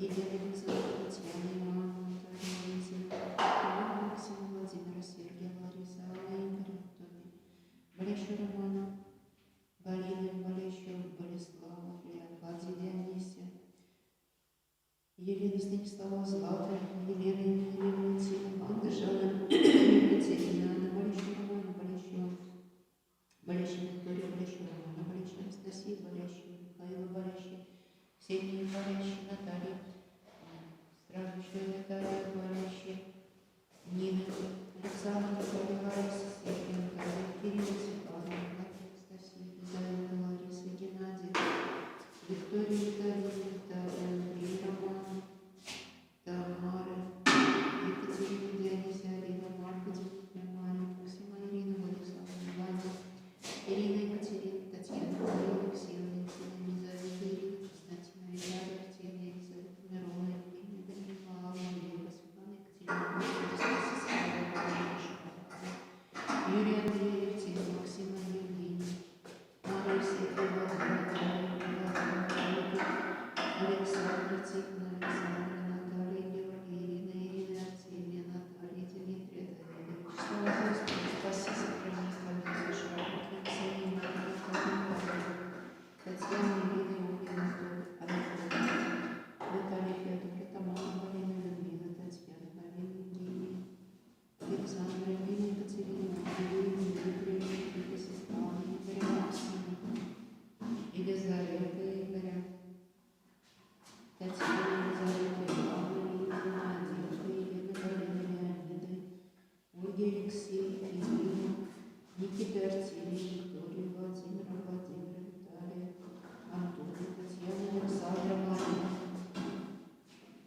Елены Александра, Татьяны, Ивана, Натальи, Ларисы, Ивана, Максима, Владимира, Сергия, Ларисы, Аллы, Игоря, Антония, Болящего Романа, Галины, Болящего, Болеслава, Леопади, Дионисия, Елены Станислава, Златы, Елены, Валентина, Анны, Жанна, Екатерина, Анна, Болящего Романа, Болящего Виктория, Болящего Романа, Болящего Анастасия, Болящего Михаила, Болящего Ксения, Болящего Наталья, Стражущая Наталья, Болящая Нина, Александра, Лариса, Сергей, Николай, Кирилл, Светлана, Анастасия, Елизавета, Лариса, Геннадий, Виктория, Виталия, Виталия, Андрей, Роман, Тамара, Екатерина, Дионисия, Алина, Марка, Дмитрия, Мария, Максима, Ирина, Владислава, Ваня, Ирина, Екатерина, Татьяна, Мария, Алексея, Валентина, Елизавета, Ирина, Константина, Виталия, Артемия, Елизавета, Мирона, Евгения, Данила, Алла, Олега, Светлана, Екатерина, Юрий, Андрей, Евгений, Максима, Евгений, Мария, Сергей, Владимир, Александр, Тихона, Александра, Наталья, Георгий, Ирина, Артемия, Наталья, Дмитрия, Давида, Вячеслава, Господи, спаси, сохрани, помилуй, наши работы, Ксения, Мария, Татьяна, Ирина, Ольга, Наталья, Федора, Тамара, Галина, Людмила, Татьяна, Галина, Евгения, Александра, Ирина, Екатерина, Ирина, Дмитрия, Никита, Светлана, Игоря, Максима, Елизавета, Игоря, Татьяна, Елизавета, Ивана, Ирина, Надежда, Ирина, Галина, Леонида, Ольга, Алексей, Ирина, Никита, Артемий, Виктория, Владимира, Владимира, Виталия, Антония, Татьяна, Александра, Марина,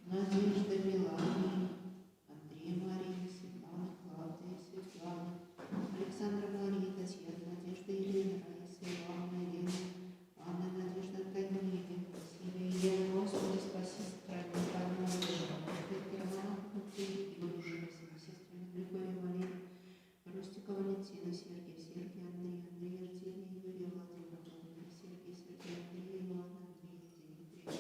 Надежда, Мелания, Андрей, Мария, Светлана, Клавдия, Светлана, Александра, Мария, Татьяна, Надежда, Елена, Раиса, Ивана, Елена, Анна, Надежда, Антония, Василия, Елена, Господи, спаси, сохрани, помилуй, Романа, Путей, Игорюша, сестрами Григория, Валерия, Рустика, Валентина, Сергия, Сергия, Андрей, Андрей, Артемий, Юрия, Владимира, Владимира, Сергия, Сергия, Андрей, Ивана, Андрей, Дмитрия,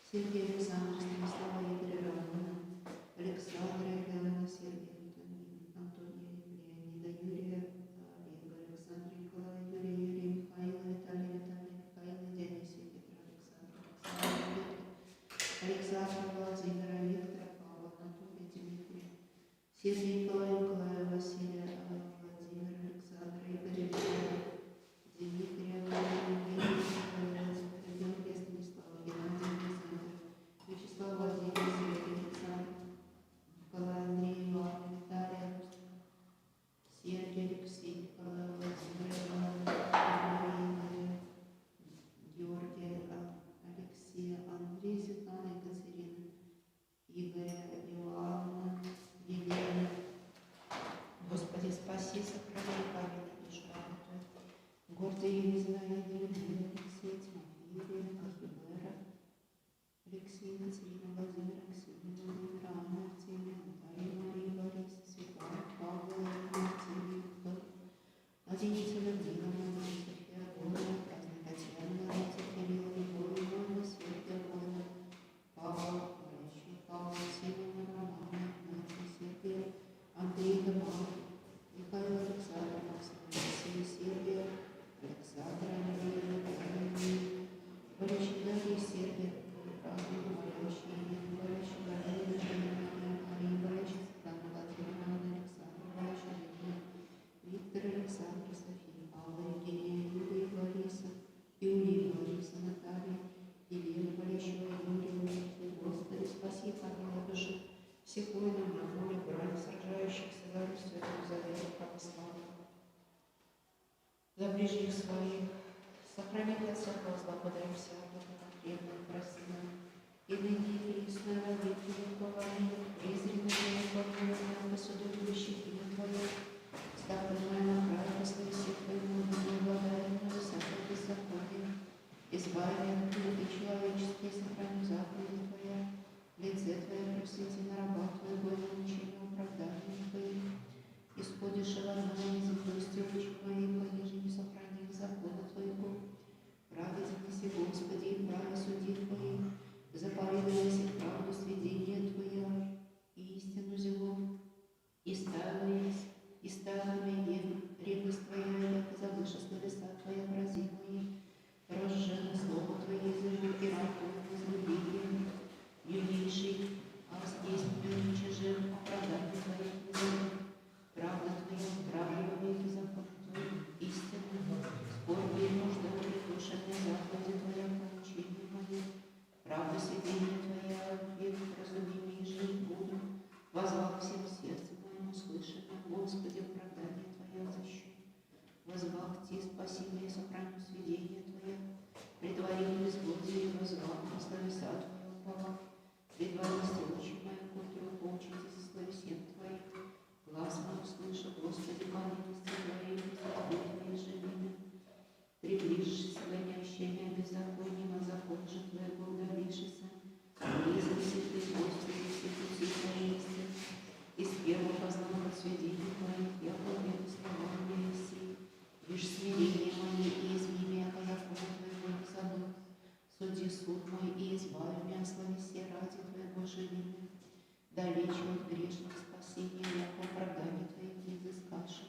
Сергия, Александра, Станислава, Игоря, Романа, Александра, Елена, Сергия, Антония, Леонида, Юрия, Олега, Александра, Николая, Юрия, Юрия, Михаила, Виталия, Виталия, Михаила, Дионисия, Петра, Александра, Александра, Владимира, Виктора, Павла, Анатолия, Дмитрия, Сергия, Николая, Николая, Василия, Владимира, Александра, Игоря, Дмитрия, Владимира, Георгия, Станислава, Геннадия, Александра, Вячеслава, Владимира, Сергия, Александра, Николая, Андрея, Ивана, Виталия, Сергия, Алексей, Николая, Владимира, Ивана, Георгия, Алексея, Андрея, Светлана, Екатерина, Игоря, Иоанна, Елена. Господи, спаси, сохрани, камень нашу работу. Гордия, Елизавета, Людмила, Алексей, Тимофея, Ахимера, Алексей, Екатерина, Владимир, Ксения, Владимира, Анна, Артемия, Наталья, Мария, Лариса, Светлана, Павла, Артемия, Виктор, Владимир, Людмила, Мария, Феодора, Праздник Татьяна, Лариса, Кирилла, Любовь, Ивана, Сергия, Ивана, Павла, Врачи, Павла, Симона, Романа, Игнатия, Сергия, Андрей, Тамара, Михаил, Александр, Максим, Алексей, Сергия, Александра, Андрея, Борющий, Дарья, Сергия, Праздник, Борющий, Борющий, Галина, Мария, Мария, Борющий, Светлана, Владимир, Анна, Александр, Борющий, Виктор, Александр, София, Павла, Евгения, Юлия, Лариса, Юлия, Лариса, Наталья, Елена, Борющего, Юлия, Господи, спаси, помилуй, души всех воинов на воле, брани, сражающихся за Русь, Святую Завету, православную, за ближних своих, сохрани от всякого зла, подари всякого потребного, прости нам, и ныне, и присно, во веки веков, аминь, презренное неуклонное, посуду любящих имя Твое, ставленное на край, воскреси Твоему, благодаренную, всякое беззаконие, избави от греха человеческие, сохрани заповеди Твоя, лице Твое просвети на раба Твоего, и научение оправдания Твоих, исходишь от одного из запустил очи Твоих, пониже не сохранив закона Твоего, праведен си, Господи, блаженными. Далече от грешных спасения, яко оправдание Твоих не изыскашь.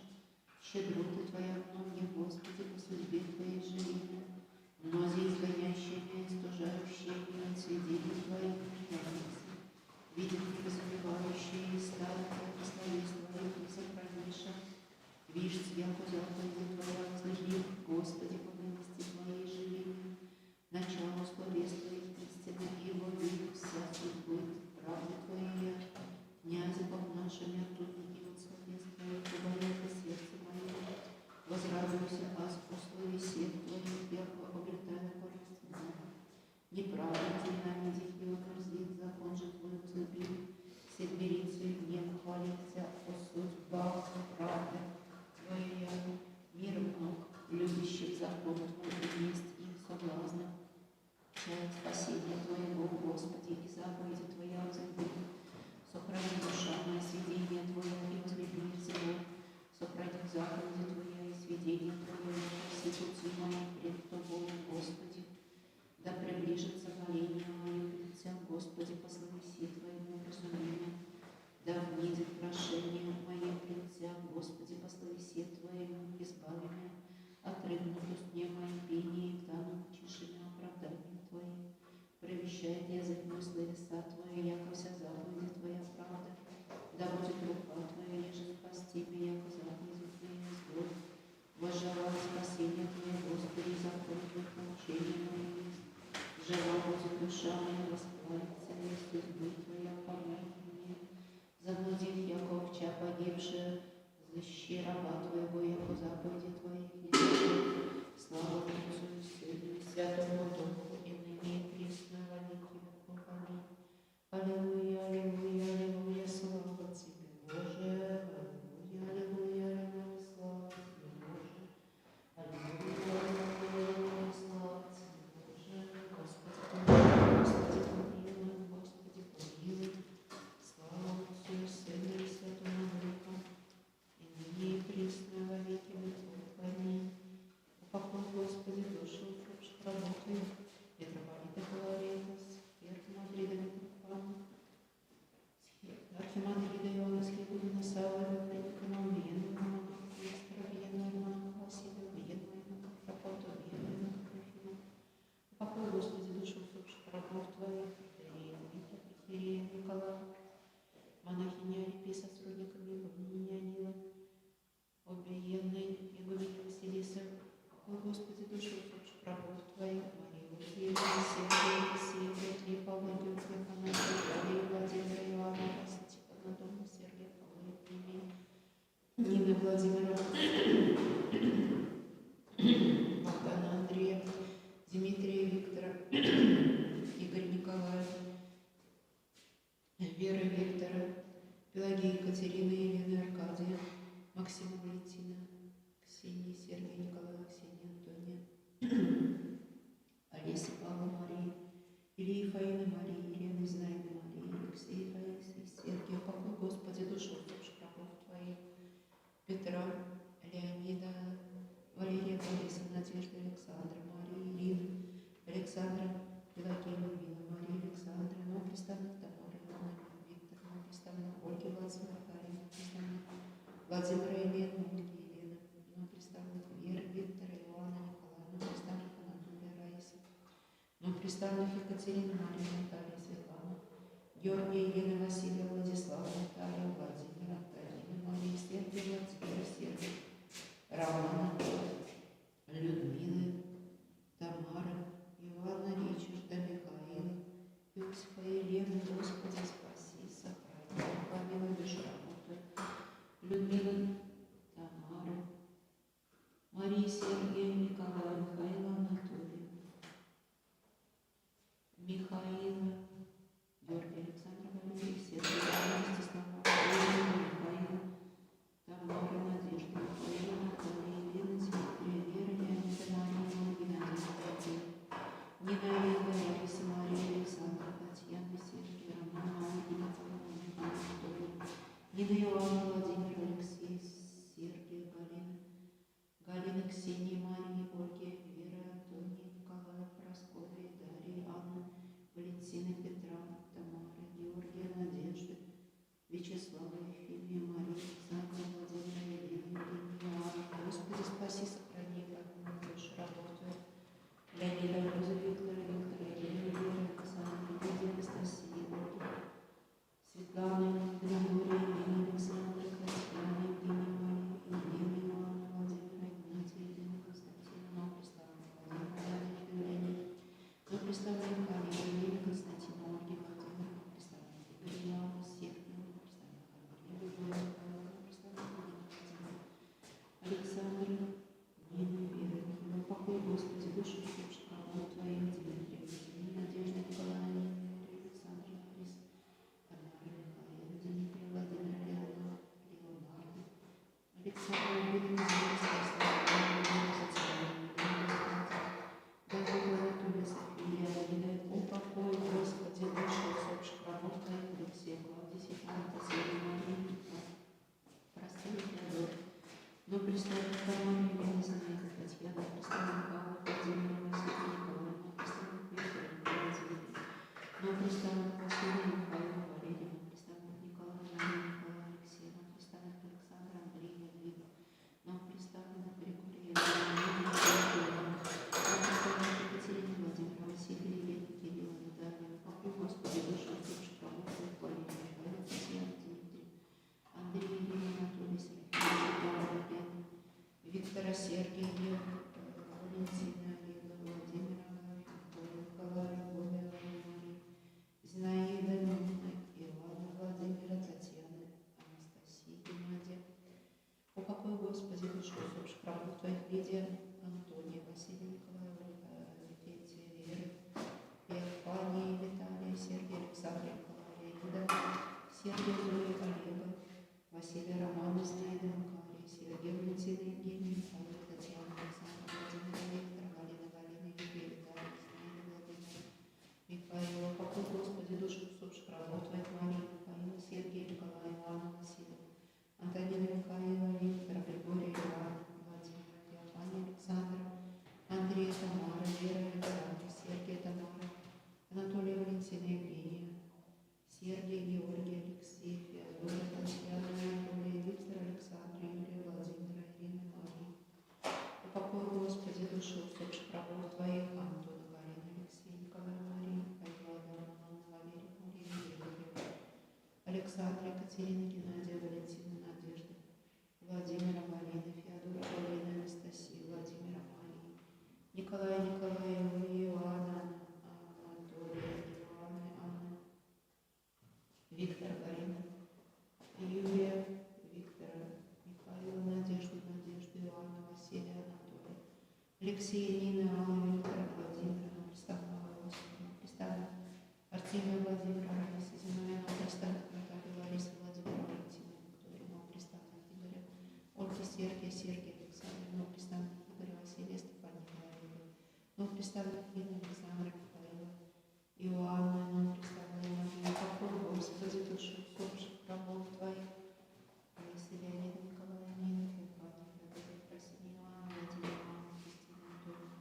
Щедроты Твоя многие, Господи, по судьбе Твоей живи. Многие изгонящие меня, стужающие меня, от свидетелей Твоих приятности. Видят неразумевающие и ставят Твои словес Твоих не сохранишь. Вишь, яко заповеди Твоя возлюби, Господи, по милости Твоей живи. Начало словес Твоих истины, и его век вся суть будет, правды Твоей. Князя Бог нашими оттудники от словес Твоих, убоялся сердце мое. Возрадуйся аз по слове сет Твоих, яко обретая божественного. Неправда ненавидит и омерзит, закон же Твой возлюбил. Все мириться и гнев хвалится, о судьба, правда Твоя. Мир много, любящих закон Твой, есть им соблазны. Спасение Твоего, Господи, и заповеди Твоя взойди. Сохрани душа моя свидение Твое, и возлюби всего. Сохрани заповеди Твоя и свидение Твое, все пути мои пред Тобою, Господи. Да приближится моление мое пред Тем, Господи, по словеси Твоему разумению. Да внидет прошение мое пред Тем, Господи, по словеси Твоему, избави меня. Отрыгнут устне мои пение, и втану в тишине оправдания Твои. Провещает язык мой словеса Твои, яко вся заповеди Твоя правда. Да будет рука Твоя, еже спасти меня, яко заповеди Твои избор. Возжелал спасение Твое, Господи, закон Твой поучение мое есть. Жива будет душа моя, восхвалится и судьбы Твоя, помоги мне. Заблудив, яко овча погибшая, защищи раба Твоего, яко заповеди Твоих не забудь. Слава Отцу и Сыну и Святому Духу, и ныне и присно во веки веков. Аминь. Аллилуйя, аллилуйя, аллилуйя, слава Тебе, Боже. Аллилуйя, аллилуйя, аллилуйя, слава Тебе, Боже. Аллилуйя, аллилуйя, аллилуйя, слава Тебе, Боже. Господи, помилуй, Господи, помилуй. Слава Отцу и Сыну и Святому Духу, и ныне и присно во веки веков. Аминь. Упокой, Господи, душу усопших рабов Твоих, митрополита Филарета, архимандрита Митрофана, архимандрита Иоанна Скипулина, Савва, Владимира, военного монаха Нестора, военного монаха Василия, военного монаха Пропота, военного монаха Трофима. Упокой, Господи, душу усопших рабов Твоих, Архиерея Дмитрия, Архиерея Николая, монахиня Ариписа с родниками, Богиня Нила, обиенной Игумени Василиса. Упокой, Господи, душу усопших рабов Твоих, Марию, Сергия, Сергия, Трипа, Владимира, Афанасия, Дарья, Владимира, Иоанна, Степана, Дома, Сергия, Павла, Евгения, Нины, Владимира, Богдана, Андрея, Дмитрия, Виктора, Игоря, Николая, Веры, Виктора, Пелагеи, Екатерины, Елены, Аркадия, Максима, Валентина, Ксении, Сергия, Николая, Ксения, Антония, Олеси, Павла, Марии, Ильи, Фаины, Марии, Елены, Знайны, Марии, Алексея, Фаисы, Сергия. Упокой, Господи, душу усопших рабов Твоих, Петра, Леонида, Валерия, Бориса, Надежды, Александра, Марии, Ирины, Александра, Пелагея, Людмила, Марии, Александра, новоприставных Тамары, Ивана, Виктора, новоприставных Ольги, Владимира, Карина, новоприставных Владимира, Елены, Ольги, Елены, новоприставных Веры, Виктора, Иоанна, Николая, новоприставных Анатолия, Раиса, новоприставных Екатерины, Марии, Наталья, Светлана, Георгия, Елены, Василия, Владислава, Наталья, Владимира, Антонина, Марии, Сергия, Владимира, Сергия, Романа, Людмилы, Тамары, Ивана, Ричарда, Михаила, Иосифа, Елены. Господи, спаси, сохрани, помилуй душу работы. Людмилы, Тамары, Марии, Сергия, Николая, Михаила, Анатолия, Михаила, Георгия, Александра, Валерия, Сергия, Ростислава, Михаила, Тамара, Надежда, Михаила, Наталья, Елена, Дмитрия, Вера, Леонида, Мария, Геннадия, Татьяна, Нина, Олега, Лариса, Мария, Александра, Татьяна, Сергия, Романа, Ольга, Анатолия, Нина, Иоанна, Владимир, Алексей, Сергия, Галина, Ксения, Мария, Ольга, Вера, Антония, Николая, Прасковья, Дарья, Анна, Валентина, Петра, Тамара, Георгия, но представит Роман Елены Знаменко, Татьяна, представит Павла Владимира Василия Николаевна, представит Виктора Владимира, но представит Василия Михаила Валерьевна, представит Николая Мария Николая Алексеевна, представит Александра Андрея Ядвига, но представит Григория Евгения Сергеевна, но представит Екатерина Владимира Василия Елена Кирилла Наталья, покой Господи душу усопших работы, Валерия Михаила Татьяна Дмитрий, Андрей Ирина Анатолий Серафим, Светлана Виктора Сергея, Валентина Олега, Владимира Николая, Любовь, Мария, Зинаида Нина, Ивана Владимира, Татьяны, Анастасии, Геннадия. Упокой, Господи, душу усопших рабов Твоих, Лидия, Антония, Василия Николаева, Летия, Веры, Феофания, Виталия, Сергия, Александра, Николая, Леонида, Сергия, Зоя, Олега, Василия Романа, Зинаида, Макария, Сергия, Валентина, Евгения, Михаила, Татьяна, Александра, Владимира, Виктора, Галина, Галина, Юрия, Виталия, Зинаида, Владимира, Михаила. Покой, Господи, душу усопших рабов Твоих, Марии, Михаила, Сергия, Николая, Ивана, Василия, Антонина, Михаила, Виктора, Григория, Ивана, Владимира, Феофания, Александра, Андрея, Тамара, Вера, Александра, Сергия, Тамара, Анатолия, Валентина, Евгения, Сергия, Георгий, Алексей, Феодора, Татьяна, Анатолия, Виктор, Александра, Юлия, Владимира, Ирина, Мария. Упокой, Господи, душу усопших рабов Твоих, Антона, Галина, Алексея, Николая, Марии, Айвана, Романа, Валерия, Марии, Юрия, Александра, Екатерина, Геннадия, Валентина, Надежда, Владимира, Галины, Феодора, Галины, Анастасии, Владимира, Марии, Николая, Николая, Иоанна, Анатолия, Иоанна, Анна, Виктора, Галина, Юлия, Виктора, Михаила, Надежду, Иоанна, Василия, Анатолия, Алексея, Нины, Аллы, Виктора, Владимира, представленного Господа, представленного Артемия, Владимира, Раисы, Зиновьяна, представленных Натальи, Ларисы, Владимира, Валентина, Виктория, представленных Игоря, Ольги, Сергия, Александра, представленных Игоря, Василия, Стефания, Олега, представленных Нины, Александра, Михаила, Иоанна, представленных Мария. Покой, Господи, душу усопших рабов Твоих, Раисы, Леонида, Николая, Нины, Феофания, Феодора, Просения, Иоанна, Владимира, Анна, Кристина, Антония,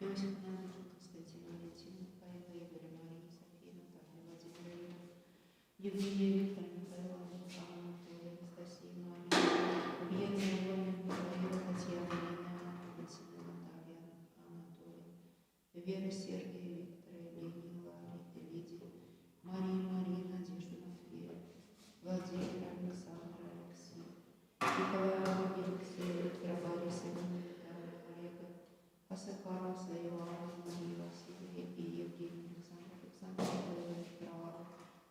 Иосиф, Надежда, Константин, Валентина, Михаила, Игоря, Марии, София, Наталья, Владимира, Юрия, Евгения, Виктора, Михаила, Анатолия, Анастасия, Мария, Евгения, Ивана, Михаила, Татьяна, Нина, Валентина, Наталья, Анатолия, Вера, Сергия, Виктора, Евгения, Ларри, Лидия, Мария, Надежда, Матвея, Владимира, Александра, Алексея, Николая, Алексея, Виктора, Бориса, Виталия, Олега, Асакаруса, Иоанна, Марии, Василия и Евгения, Александра, Виктора,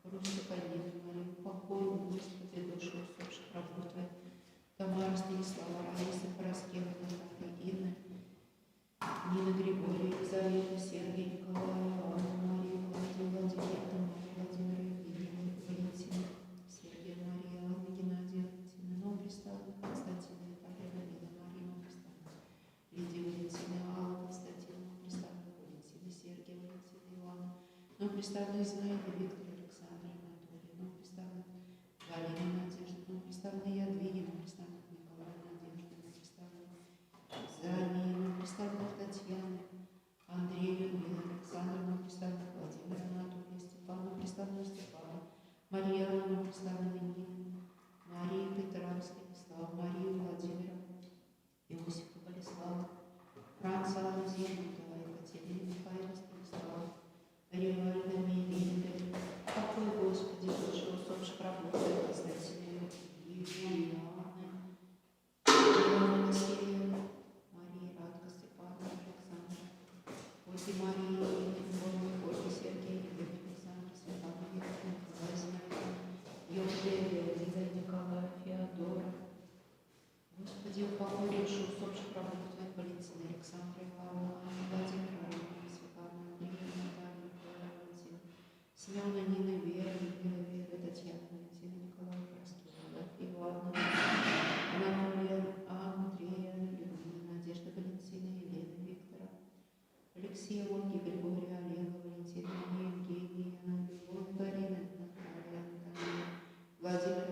Руслика, Лена, Марию. Покой, Господи, душу усопших рабов Твоих, Тамара, Станислава, Раиса, Пороскева, Наталья, Инна, Нина, Григория, Елизавета, Сергия, Николая, Иоанна, Мария, Владимира, Тамара, Владимира, Евгения, Валентина, Сергия, Мария, Анна, Геннадия, Валентина, но представленных Константина, Виталия, Галина, Мария, но представленных Лидия, Валентина, Алла, Константина, но представленных Валентина, Сергия, Валентина, Иоанна, но представленных Зинаида, Виктора, Александра, Анатолия, но представленных Галина, Надежда, но представленных Ядвиги, но представленных Николая, Надежда, но представленных Зани, но представленных Татьяны, Андрея, Людмила, Александра, но представленных Владимира, Анатолия, Степана, представленных Степана, Мария, но представленных Нины, Марии, Петра, Станислава, Марию, Владимира, Иосифа, Болеслава, Франца, Алексея, Николая, Екатерина, Михаила, Станислава, Ревальда, Миринда. Покой, Господи, душу усопших рабов Твоих, Константина, Евгения, Иоанна, Алексея, Марии, Радка, Степана, Александра, Ольги, Марии, Любовь, Ольги, Сергея, Александра, Светлана, Виктора, Николая, Зинаида, Юрия, Леонида, Николая, Феодора. Господи, упокой душу усопших рабов Твоих, Валентина, Александра, Ивана, Владимира, Романа, Светлана, Андрея, Наталья, Николая, Валентина, Семена, Нина, Вера, Вера, Татьяна, Валентина, Николая, Пороскева, Ивана, Анатолия, Андрея, Людмила, Надежда, Валентина, Елена, Виктора, Алексея, Ольги, Григория, Олега, Валентина, Евгения, Любовь, Галина, Наталья, Владимира,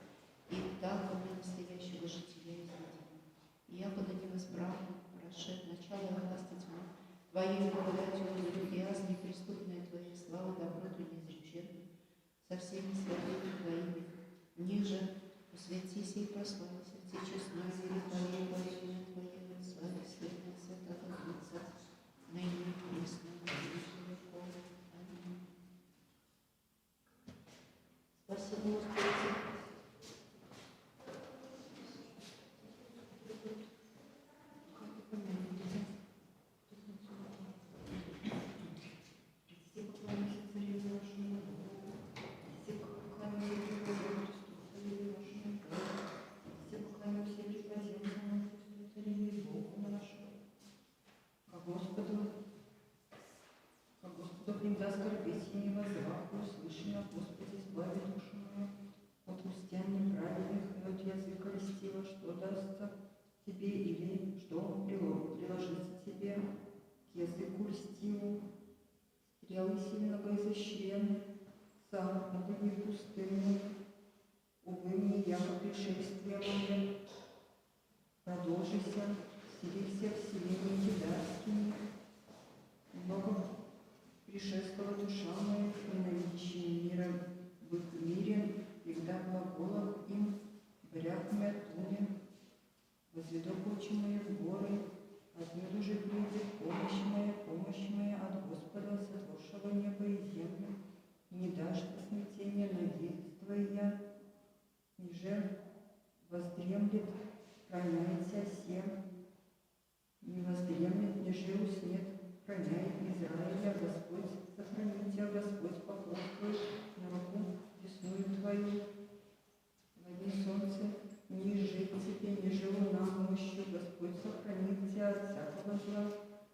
превосходная Твоя слава, доброту неизреченную, со всеми святыми Твоими, ниже посвятись и прославься, все честное и Твое, во имя Твое, славе Святого Святого Отца, ныне и присно, во веки веков. Аминь. Спасибо, Господи. Всегда скорбеть и не возвраху, услышано, Господи, избави душу мою от устья неправедных и от языка льстива, что дастся тебе или что приложится тебе к языку льстиву. Стрелы сильного изощрены, сам огни пустынные, увы мне, яко пришествие мое, продолжися, селися в селении Кидарскими, много пришествовала душа моя, ненавидящая мира в их мире, когда глаголов им, бряками оттуне, возведу очи мои в горы, отнюдь же придет помощь моя от Господа, сотворшего небо и землю, и не дашь смятения надежд Твоя, ниже воздремлет, храняется всем, не воздремлет, ниже уснет, храняет Израиля, Господь, сохрани тебя, Господь, покровствует на руку десную Твою. Во дни солнца не жить тебе, не луна мощью, Господь, сохранит тебя от всякого зла,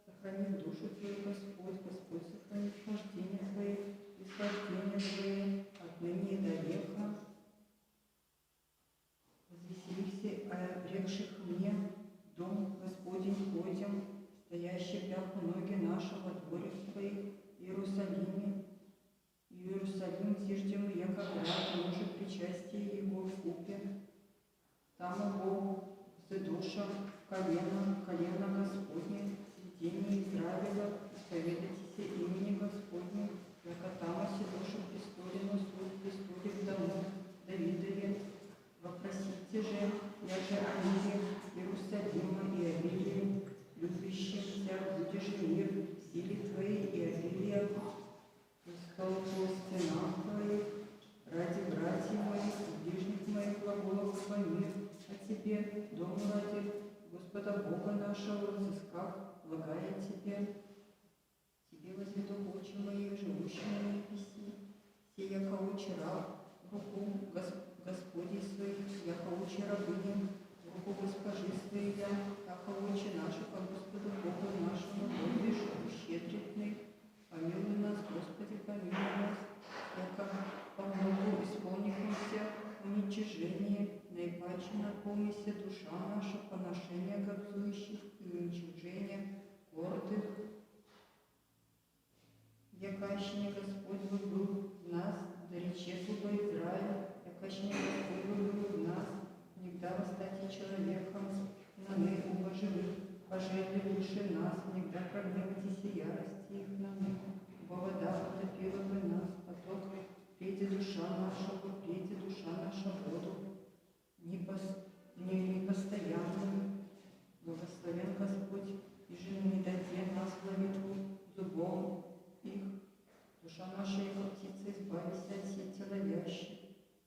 сохранит душу Твою, Господь, Господь, сохранит хождение Твое, исхождение Твое, отныне и до века. Возвеселися о рекших мне, дом Господень ходим, стоящий пяху ноги нашего дворе Твоих, Иерусалиме. Иерусалим зиждем, яко град, может причастие его в купе. Там его взыдуша колено Господне, святение Израиля, исповедайтесь имени Господне, яко там оседуша в престоле, на суд в престоле в дому Давидове. Вопросите же, я же о мире Иерусалима и о мире любящим тебя, будешь мир в силе Твоей и обилие по стенах Твоих, ради братьев моих и ближних моих глаголов во мир о Тебе, дому ради Господа Бога нашего, взыскав, благая Тебе. Тебе возведу очи мои, живущие на небеси, все яко очи раб, руку Господи своих, яко очи рабыни, руку госпожи своей, яко очи наши по Господу Богу нашему, будешь ущедритный. Помилуй нас, Господи, помилуй нас, яко по многу исполнившемся уничижение, наипаче наполнися душа наша, поношение гобзующих и уничижение гордых. Якаще не Господь бы был в нас, да рече Туба Израиль, якаще не Господь бы был в нас, нигда восстати человеком, на ны убоживых, пожертви выше нас, нигда прогневайтесь ярости их на ны, ибо вода потопила бы нас, поток, прейди душа наша, прейди душа наша воду, непостоянную, благословен Господь, и же не даде нас клавиту зубом их, душа наша, яко птица, избавися от сей теловящей,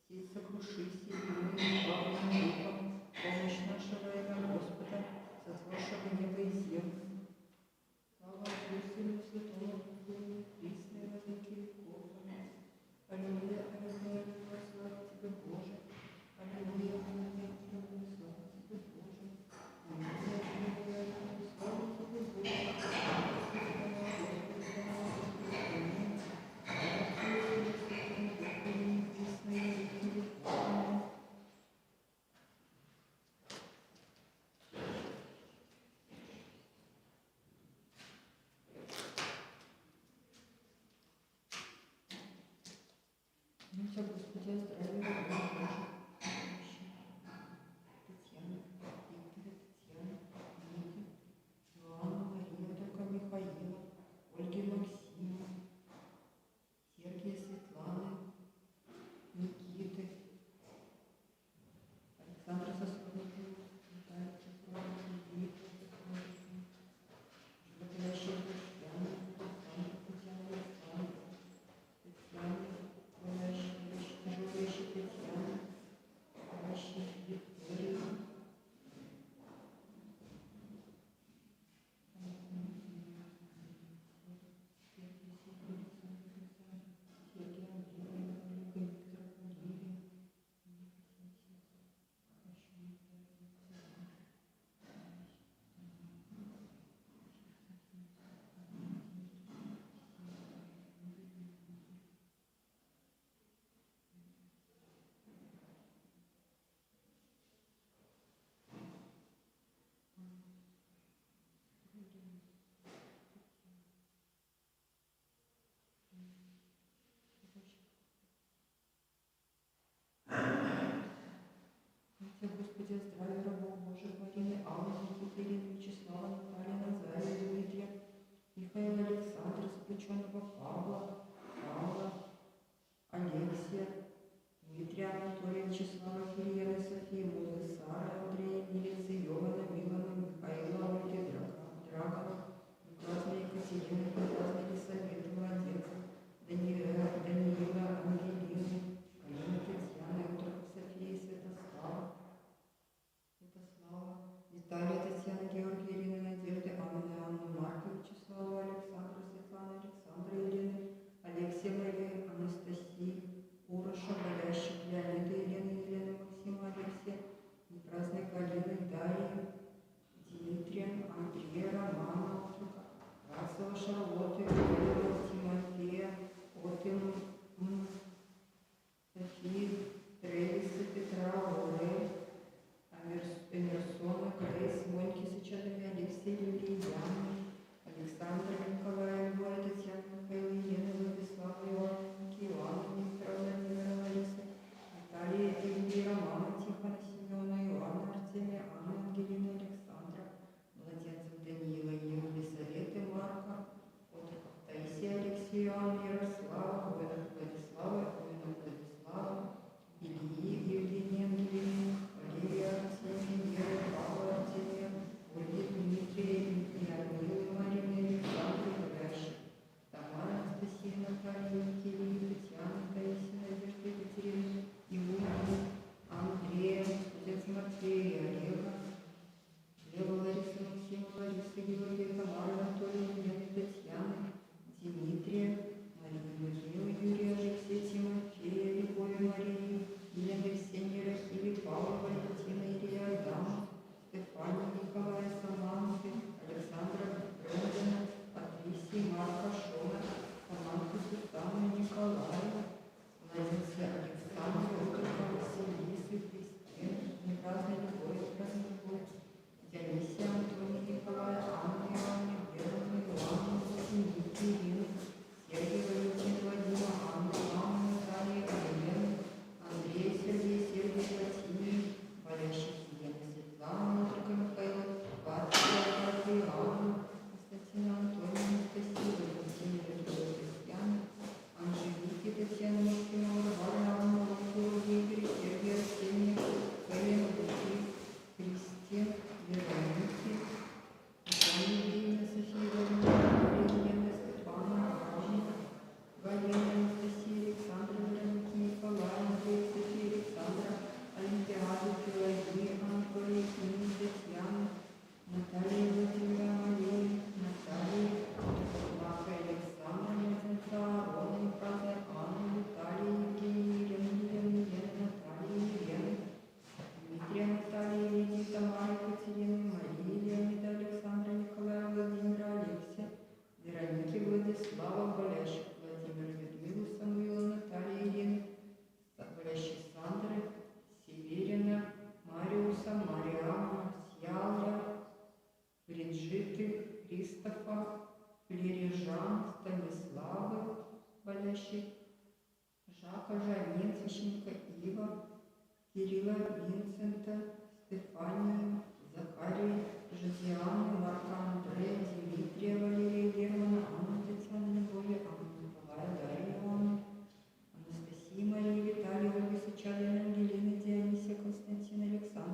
сей сокрушись, и мы избавлены духом, помощь нашего имя Господа, сотворшего небо и землю. Слава Отцу и Сыну и Святому Духу, присно и во веки веков. Аллилуйя, аллилуйя, слава Тебе, Боже. Александра Сосудникова, Виталия Петрова, Лидии Петрова, животворящая Татьяна, Александра Татьяна, Александра, Татьяна, животворящая Татьяна, животворящая Виктория, Господи, здравия рабов Божьих, Марины, Аллы, Никиты, Ирины, Вячеслава, Натальи, Назария, Дмитрия, Михаила, Александра, заключенного Павла, Алексия, Дмитрия, Анатолия, Вячеслава, Кирилла, Софии, Музы, Сары, Андрея, Милицы, Йована, Милана, Михаила, Ольги, Драгова, Прекрасной Екатерины, Прекрасной Елисаветы, Молодец, Даниила, Ангелины, Алины, Татьяны, Отроков, Софии, Святослава, Виталия, Татьяна, Георгия, Ирины, Надежды, Анну, Марка, Вячеслава, Александра, Светлана, Александра, Елены, Алексия, Мария, Анастасии, Уроша, Болящих, Леонида, Елены, Максима, Алексея, Непраздной Галины, Дарьи, Дмитрия, Андрея, Романа, Отрука, Рацева, Шарлотты, Тимофея, Отым, Софии, Тревиса, Петра, Олег, Эмерсона, Грейс, Моньки, Сычадами, Алексей, Юлии, Яны, Александра, Николая, Льва, Татьяна, Михаила, Елена, Владислава, Ивана, Ивана, Виктора, Владимира, Ларисы, Наталья, Юлии, Романа, Тихона, Семена, Иоанна, Артемия, Анны, Ангелины, Александра, Младенцев, Даниила, Евы, Елизаветы, Марка, Отроков, Таисия, Алексея, Иоанна, Ярослава, Воинов, Владислава, Ильи, Евгения, Ангелины, Валерия, Артемия, Веры, Павла, Артемия, Ольги, Дмитрия, Ильи, Марины, Александры, Болящих, Тамара, Анастасия, Наталья, Кирилл, Татьяна, Таисия, Надежда, Екатерина, Иули, Андрея, Студент Матвея, Олега, Лева, Лариса, Максима, Лариса, Георгия, Тамара, Анатолия, Елены, Татьяны, Дмитрия, Марию, Юрия, Алексея, Тимофея, Любовь, Марии, Елены, Ксении, Рахили, Павла, Валентина, Илья, Адама, Стефания, Николая, Саманты, Александра, Брэндона, Патрисии, Марка, Шона, Саманты, Светланы, Николая, Владимира, Александра, Отрокова, Василисы, Кристины, Непраздной Любовь, Праздной Любовь, Дионисия, Антония, Николая, Анны, Ивана, Германа, Ивана, Ники, Ирины, Сергей, Валентин, Владимира, Анна, Анна, Наталья, Елена, Андрей, Сергей, Владимир, Болящих, Елена, Светлана, Отрокова, Михаила, Патрия, Анна, Константина, Антония, Анастасия, Валентина, Петрова, Татьяна, Анжелики, Татьяна, Максима, Варвара, Анна, Игорь, Сергей, Арсения, Кэлен, Кристин, Вероники, Евгения, София, Владимира, Елена, Степана, Анна, Галина, Анастасия, Александра, Вероники, Николая, Андрей, София, Александра, Олимпиада, Пелагия, Анатолий, Нина, Татьяна, Наталья, Владимира, Мария, Наталья, Мака, Александра, Младенца, Арона, Непраздная Анна, Виталия, Евгения, Елена, Наталья, Елена, Дмитрия, Наталья, Лидия, Тамара, Екатерина, Мария, Леонида, Александра, Николая, Владимира, Алексия, Вероники, Владислава, Болящих, Владимира, Людмилу, Самуила, Наталья, Елена, Болящих, Сандры, Северина, Мариуса, Мариама, Марсиала, Бриджиты, Кристофа, Плережан, Станиславы, Болящих, Жака, Жанин, священника Ива, Кирилла, Винсента, Стефанию, Захария, Жозиану, Марка, Андрея, Дмитрия, Валерия, Германа, Анну, Татьяну, Любови, Анну, Николая, Дарью, Ивану, Анастасии, Марии, Виталию, Ольгу, Сычадину, Ангелины, Дионисия, Константина, Александра,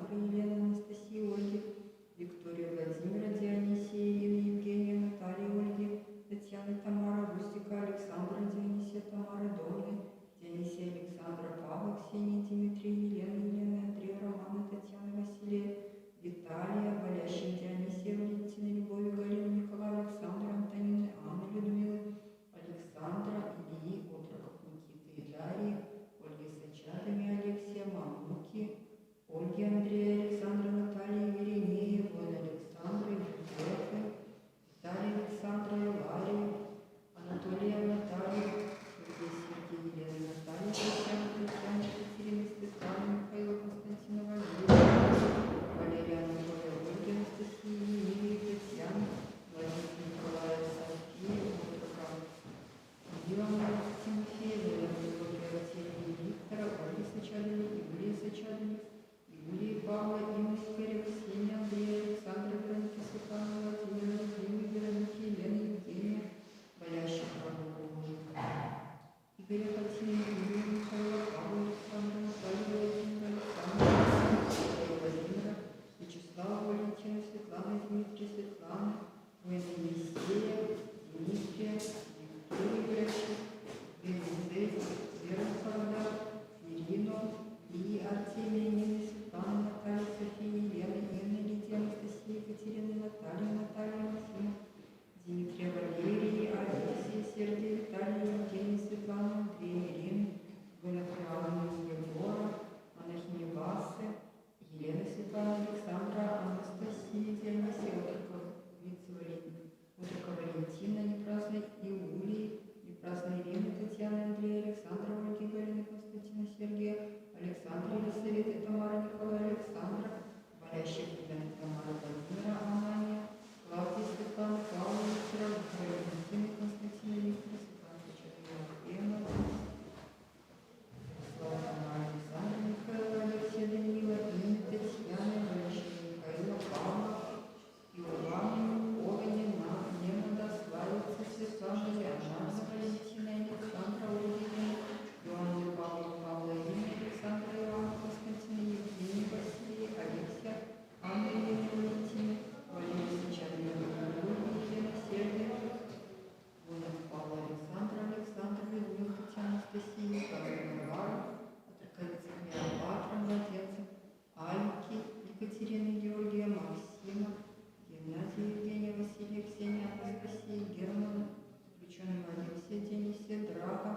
Елена, Тамара, Владимира, Анания, Клавдия, Светлана, Павла, Виктора, Валентина, Константина, Виктора, Светлана, Ефрема, Слава, Александра, Михаила, Алексея, Данила, Инна, Татьяна, Валерия, Михаила, Павла, Иоанна, Огнена, Немада, Славица, Светлана, Леонарда, Валентина, Александра, Ольгина, Иоанна, Павла, Павла, Ирина, Александра, Иоанна, Константина, Евгения, Василия, Алексия, Анна, Елена, Валентина, Валерия, Сечанина, Елена, Сергия, Гунов, Павла, Александра, Людмила, Татьяна, Анастасия, Николай, Варвара, Атраковица, Клеопатра, Младенцев, Альки, Екатерина, Георгия, Максима, Геннадия, Евгения, Василия, Ксения, Анастасия, Германа, заключенного Алексея, Денисия, Драга,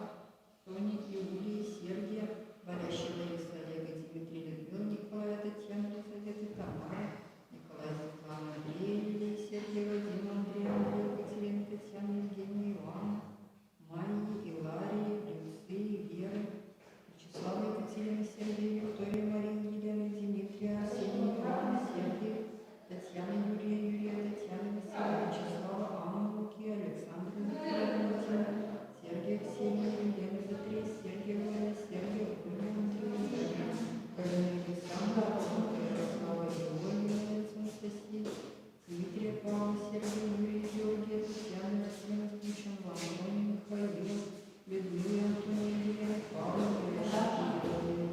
Сони, Юлии, Сергия, Валящий Лариса, Олега, Дмитрия, Людмила, Николая, Татьяна, Елизавета, Тамара, Николай, Светлана, Андрея, Лилия, Сергия, Вадима, Андрея, Екатерина, Татьяна, Евгения, Иоанна, Майи, Иларии, Люции, Веры, Вячеслава, Екатерина, Сергия, Виктория, Мария, Елена, Дмитрия, Арсения, Иоанна, Сергия, Татьяна, Юрия, Татьяна, Василия, Вячеслава, Анна, Луки, Александра, Виктория, Валентина, Сергия, Ксения, Елена, Петрей, Сергия, Валя, Сергия, Ольга, Андрея, Галина, Александра, Ярослава, Георгия, Анастасия, Дмитрия, Павла, Сергия, Юрия, Георгия, Татьяна, Василия, Включенова, Антония, Михаила, Людмила, Антония, Елена, Павла, Александра, Павла,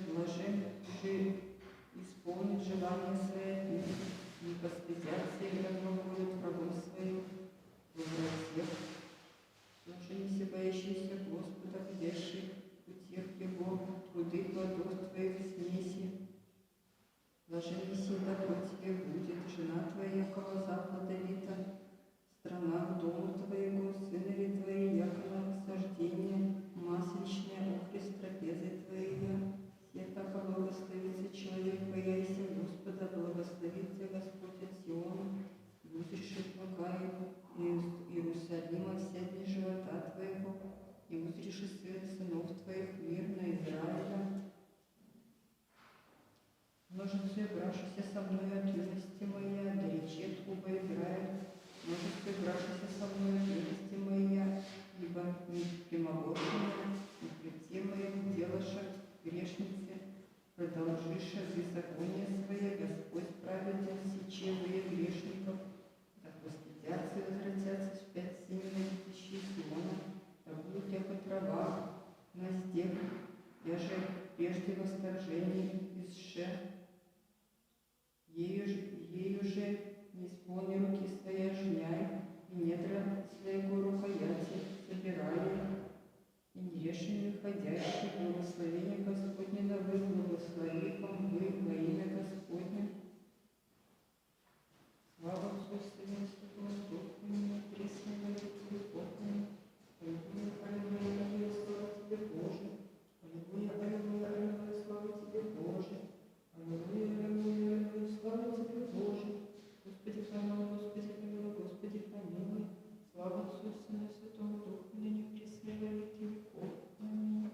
блажен, же исполнит желание свое, не постыдятся и глаголут врагов своих, добрых всех. Блаженнися боящиеся Господа, ходящие в путях Его, труды плодов Твоих смеси. Блаженися и добро Тебе будет, жена Твоя, колоза плодовита, страна к дому Твоего, сынове Твои, яко насаждение, масличное, охрист трапезы Твоей. Все так благословится человек, бояйся Господа, благословится Господь от Сиона, узрешит врага из Иерусалима все дни живота Твоего, и узрешит сынов Твоих мир на Израиля. Множество бравшися со мною от юности моя, да речет оба Израиль. Множество бравшися со мною от юности моя, ибо не прямобожная, не пред моим делаша грешницы, продолжиша беззаконие свое, Господь праведен, сечевые грешников, да постыдятся и возвратятся вспять сынами детищей Сиона, да будут яко трава на степ, я же прежде восторжений исше, ею же не исполни руки своя жняй, и недра своего рукояти собирали, и нерешенные ходящие, благословение Господне на вы, благослови вам вы во имя Господне. Слава Отцу, Сыну и Святому Духу, ныне и присно и во веки веков. Аллилуйя, аллилуйя, аллилуйя, слава Тебе, Боже. Аллилуйя, аллилуйя, аллилуйя, слава Тебе, Боже. Аллилуйя, аллилуйя, аллилуйя, слава Тебе, Боже. Господи, помилуй, Господи, помилуй, Господи, помилуй. Слава Отцу, Сыну и Святому Духу, ныне и присно и во веки веков. Аминь.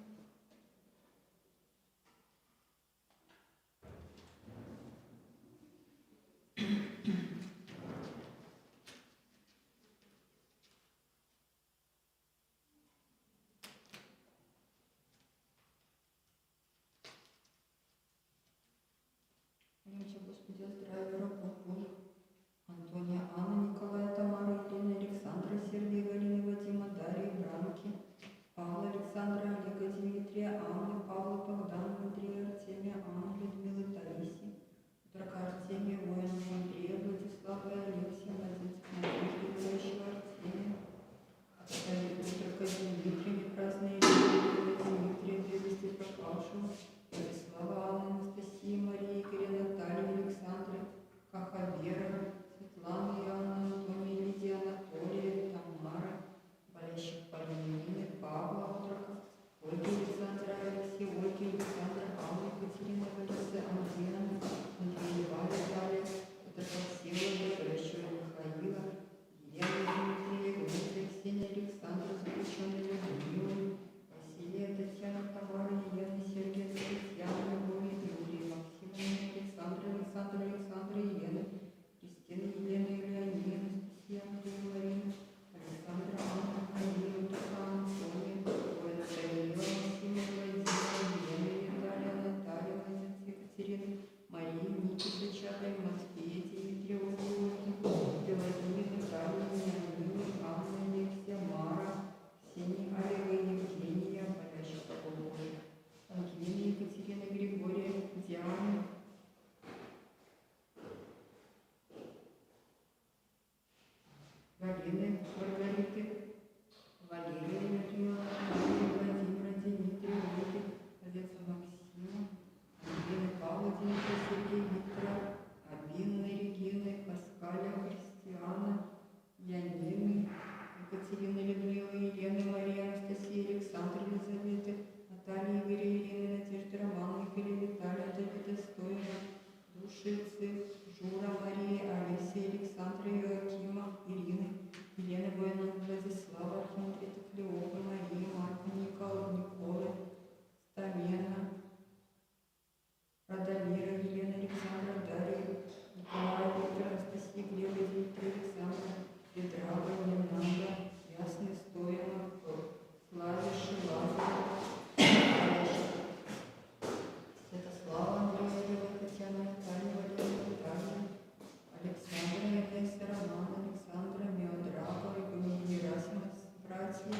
Молимся, Господи, о здравии рабов Божьих. Антония, Анна, Николая, Тамара, Елена, Александра, Сергея, Галины, Вадима, Дарьи, Бранки, Павла, Александра, Олега, Дмитрия, Анны, Павла, Богдана, Андрея, Артемия, Анны, Людмилы, Таисии, Петрака, Артемия, воина, Андрея, Владислава, Алексея, Надежды, Гулящего, Артемия, Петрака, Дмитрия, праздные Дмитрия, Древности пропавшего, Владислава, Анны, Анастасии, Марии, Игоря, Натальи, Александры, Кахавера, Светланы, Иоанна, Антония, Лидия, Анатолия, Тамара, болящих Полины, Павла, Отрока, Ольги, Александра, Алексея, Ольги, Александра, Анны, Екатерина, Валерия, Андрея, Андрея, Виталия, Отрока, Всеволода, болящего Михаила, Елена, Дмитрия, Дмитрия, Ксения, Александра, заключенная Людмила, Василия, Татьяна, Тамара, Елена, Сергея, Татьяна, Любовь, Юрия, Максима, Александра, Александра, Елена, Кристина, Елена, Леонид, Анастасия, Андрея, Марина, Александра, Анна, Камила, Тука, Антония, Ольга, Данила, Максима, Владимира, Елена, Наталья, Наталья, Владимир, Екатерина, Мария, Никита, Чатай, Матвея, Дмитрия, Ольга, Владимир, Наталья, Нина, Анна, Алексия, Мара, Ксения, Олега, Евгения, болящих Божьих, Ангелина, Екатерина, Григория, Диана, Галины, Маргариты, Валерия, Людмила, Мария, Владимира, Дмитрия, Ольги, Овеца Максима, Ангелины, Павла, Дмитрия, Сергея, Виктора, Абины, Регины, Паскаля, Христиана, Янины, Екатерины, Людмилы, Елены, Марии, Анастасии, Александры, Елизаветы, Натальи, Игоря, Ирины, Надежды, Романа, Игоря, Виталия, Давида, Стоева, Душицы, Жура, Марии, Алексея, Александра, Иоакима, Ирины, Елены, Воина, Владислава, Архимандрита, Клеопа, Марии, Марка, Николы, Стамена, Радомира, Елена, Александра, Дарья, Николая, Виктора, Анастасия, Глеба, Дмитрия, Александра, Петра, Ванинанда, Ясный, Стоянов, Славиши, Лазарь, Святослава, Андреева, Татьяна, Наталья, Валерия, Наталья, Александра, Инесса, Роман, Александра, Меодрава, Игумен, Герасимов, братья,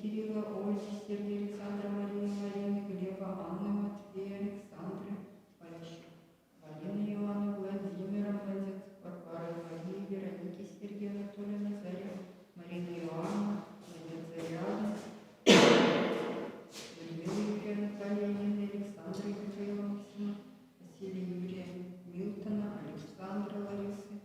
Кирилла, Ольги, Сергея, Александра, Марии, Марины, Глеба, Анны, Матвея, Александры, Полищук, Марины, Иоанна, Владимира, Младенцев, Варвары, Марии, Вероники, Сергея, Анатолия, Назария, Марины, Иоанна, Младенца, Иоанна, Людмилы, Юрия, Наталья, Нины, Александра, Михаила, Максима, Василия, Юрия, Милтона, Александра, Ларисы,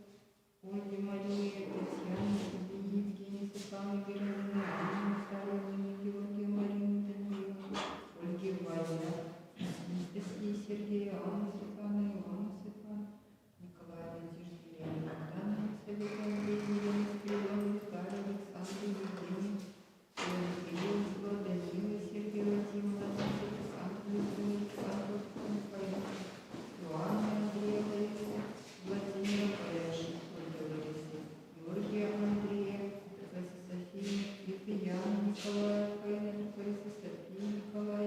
Ольги, Марии, Татьяны, Ильи, Евгения, Светланы, Веронины, Анны, Михайловны, Георгия, Марины, Даниила, Ольги, Ваня, Анастасии, Сергея, Анны, Светланы, Ивана, Светланы, Николая, Надежды, Елены, Богдана, Елизаветы, Андрея, Елены, Спиридона, Виталия, Александра, Евгения, Кирилла, Данила, Сергея, Вадима, Александра, Людмила, Александра, Михаила, Иоанна, Андрея, Ларисы, Владимира, Поляшек, Ольга, Ларисы, Георгия, Андрея, София, Никиты, Яна, Николая, Фаина, Лариса, София, Николая,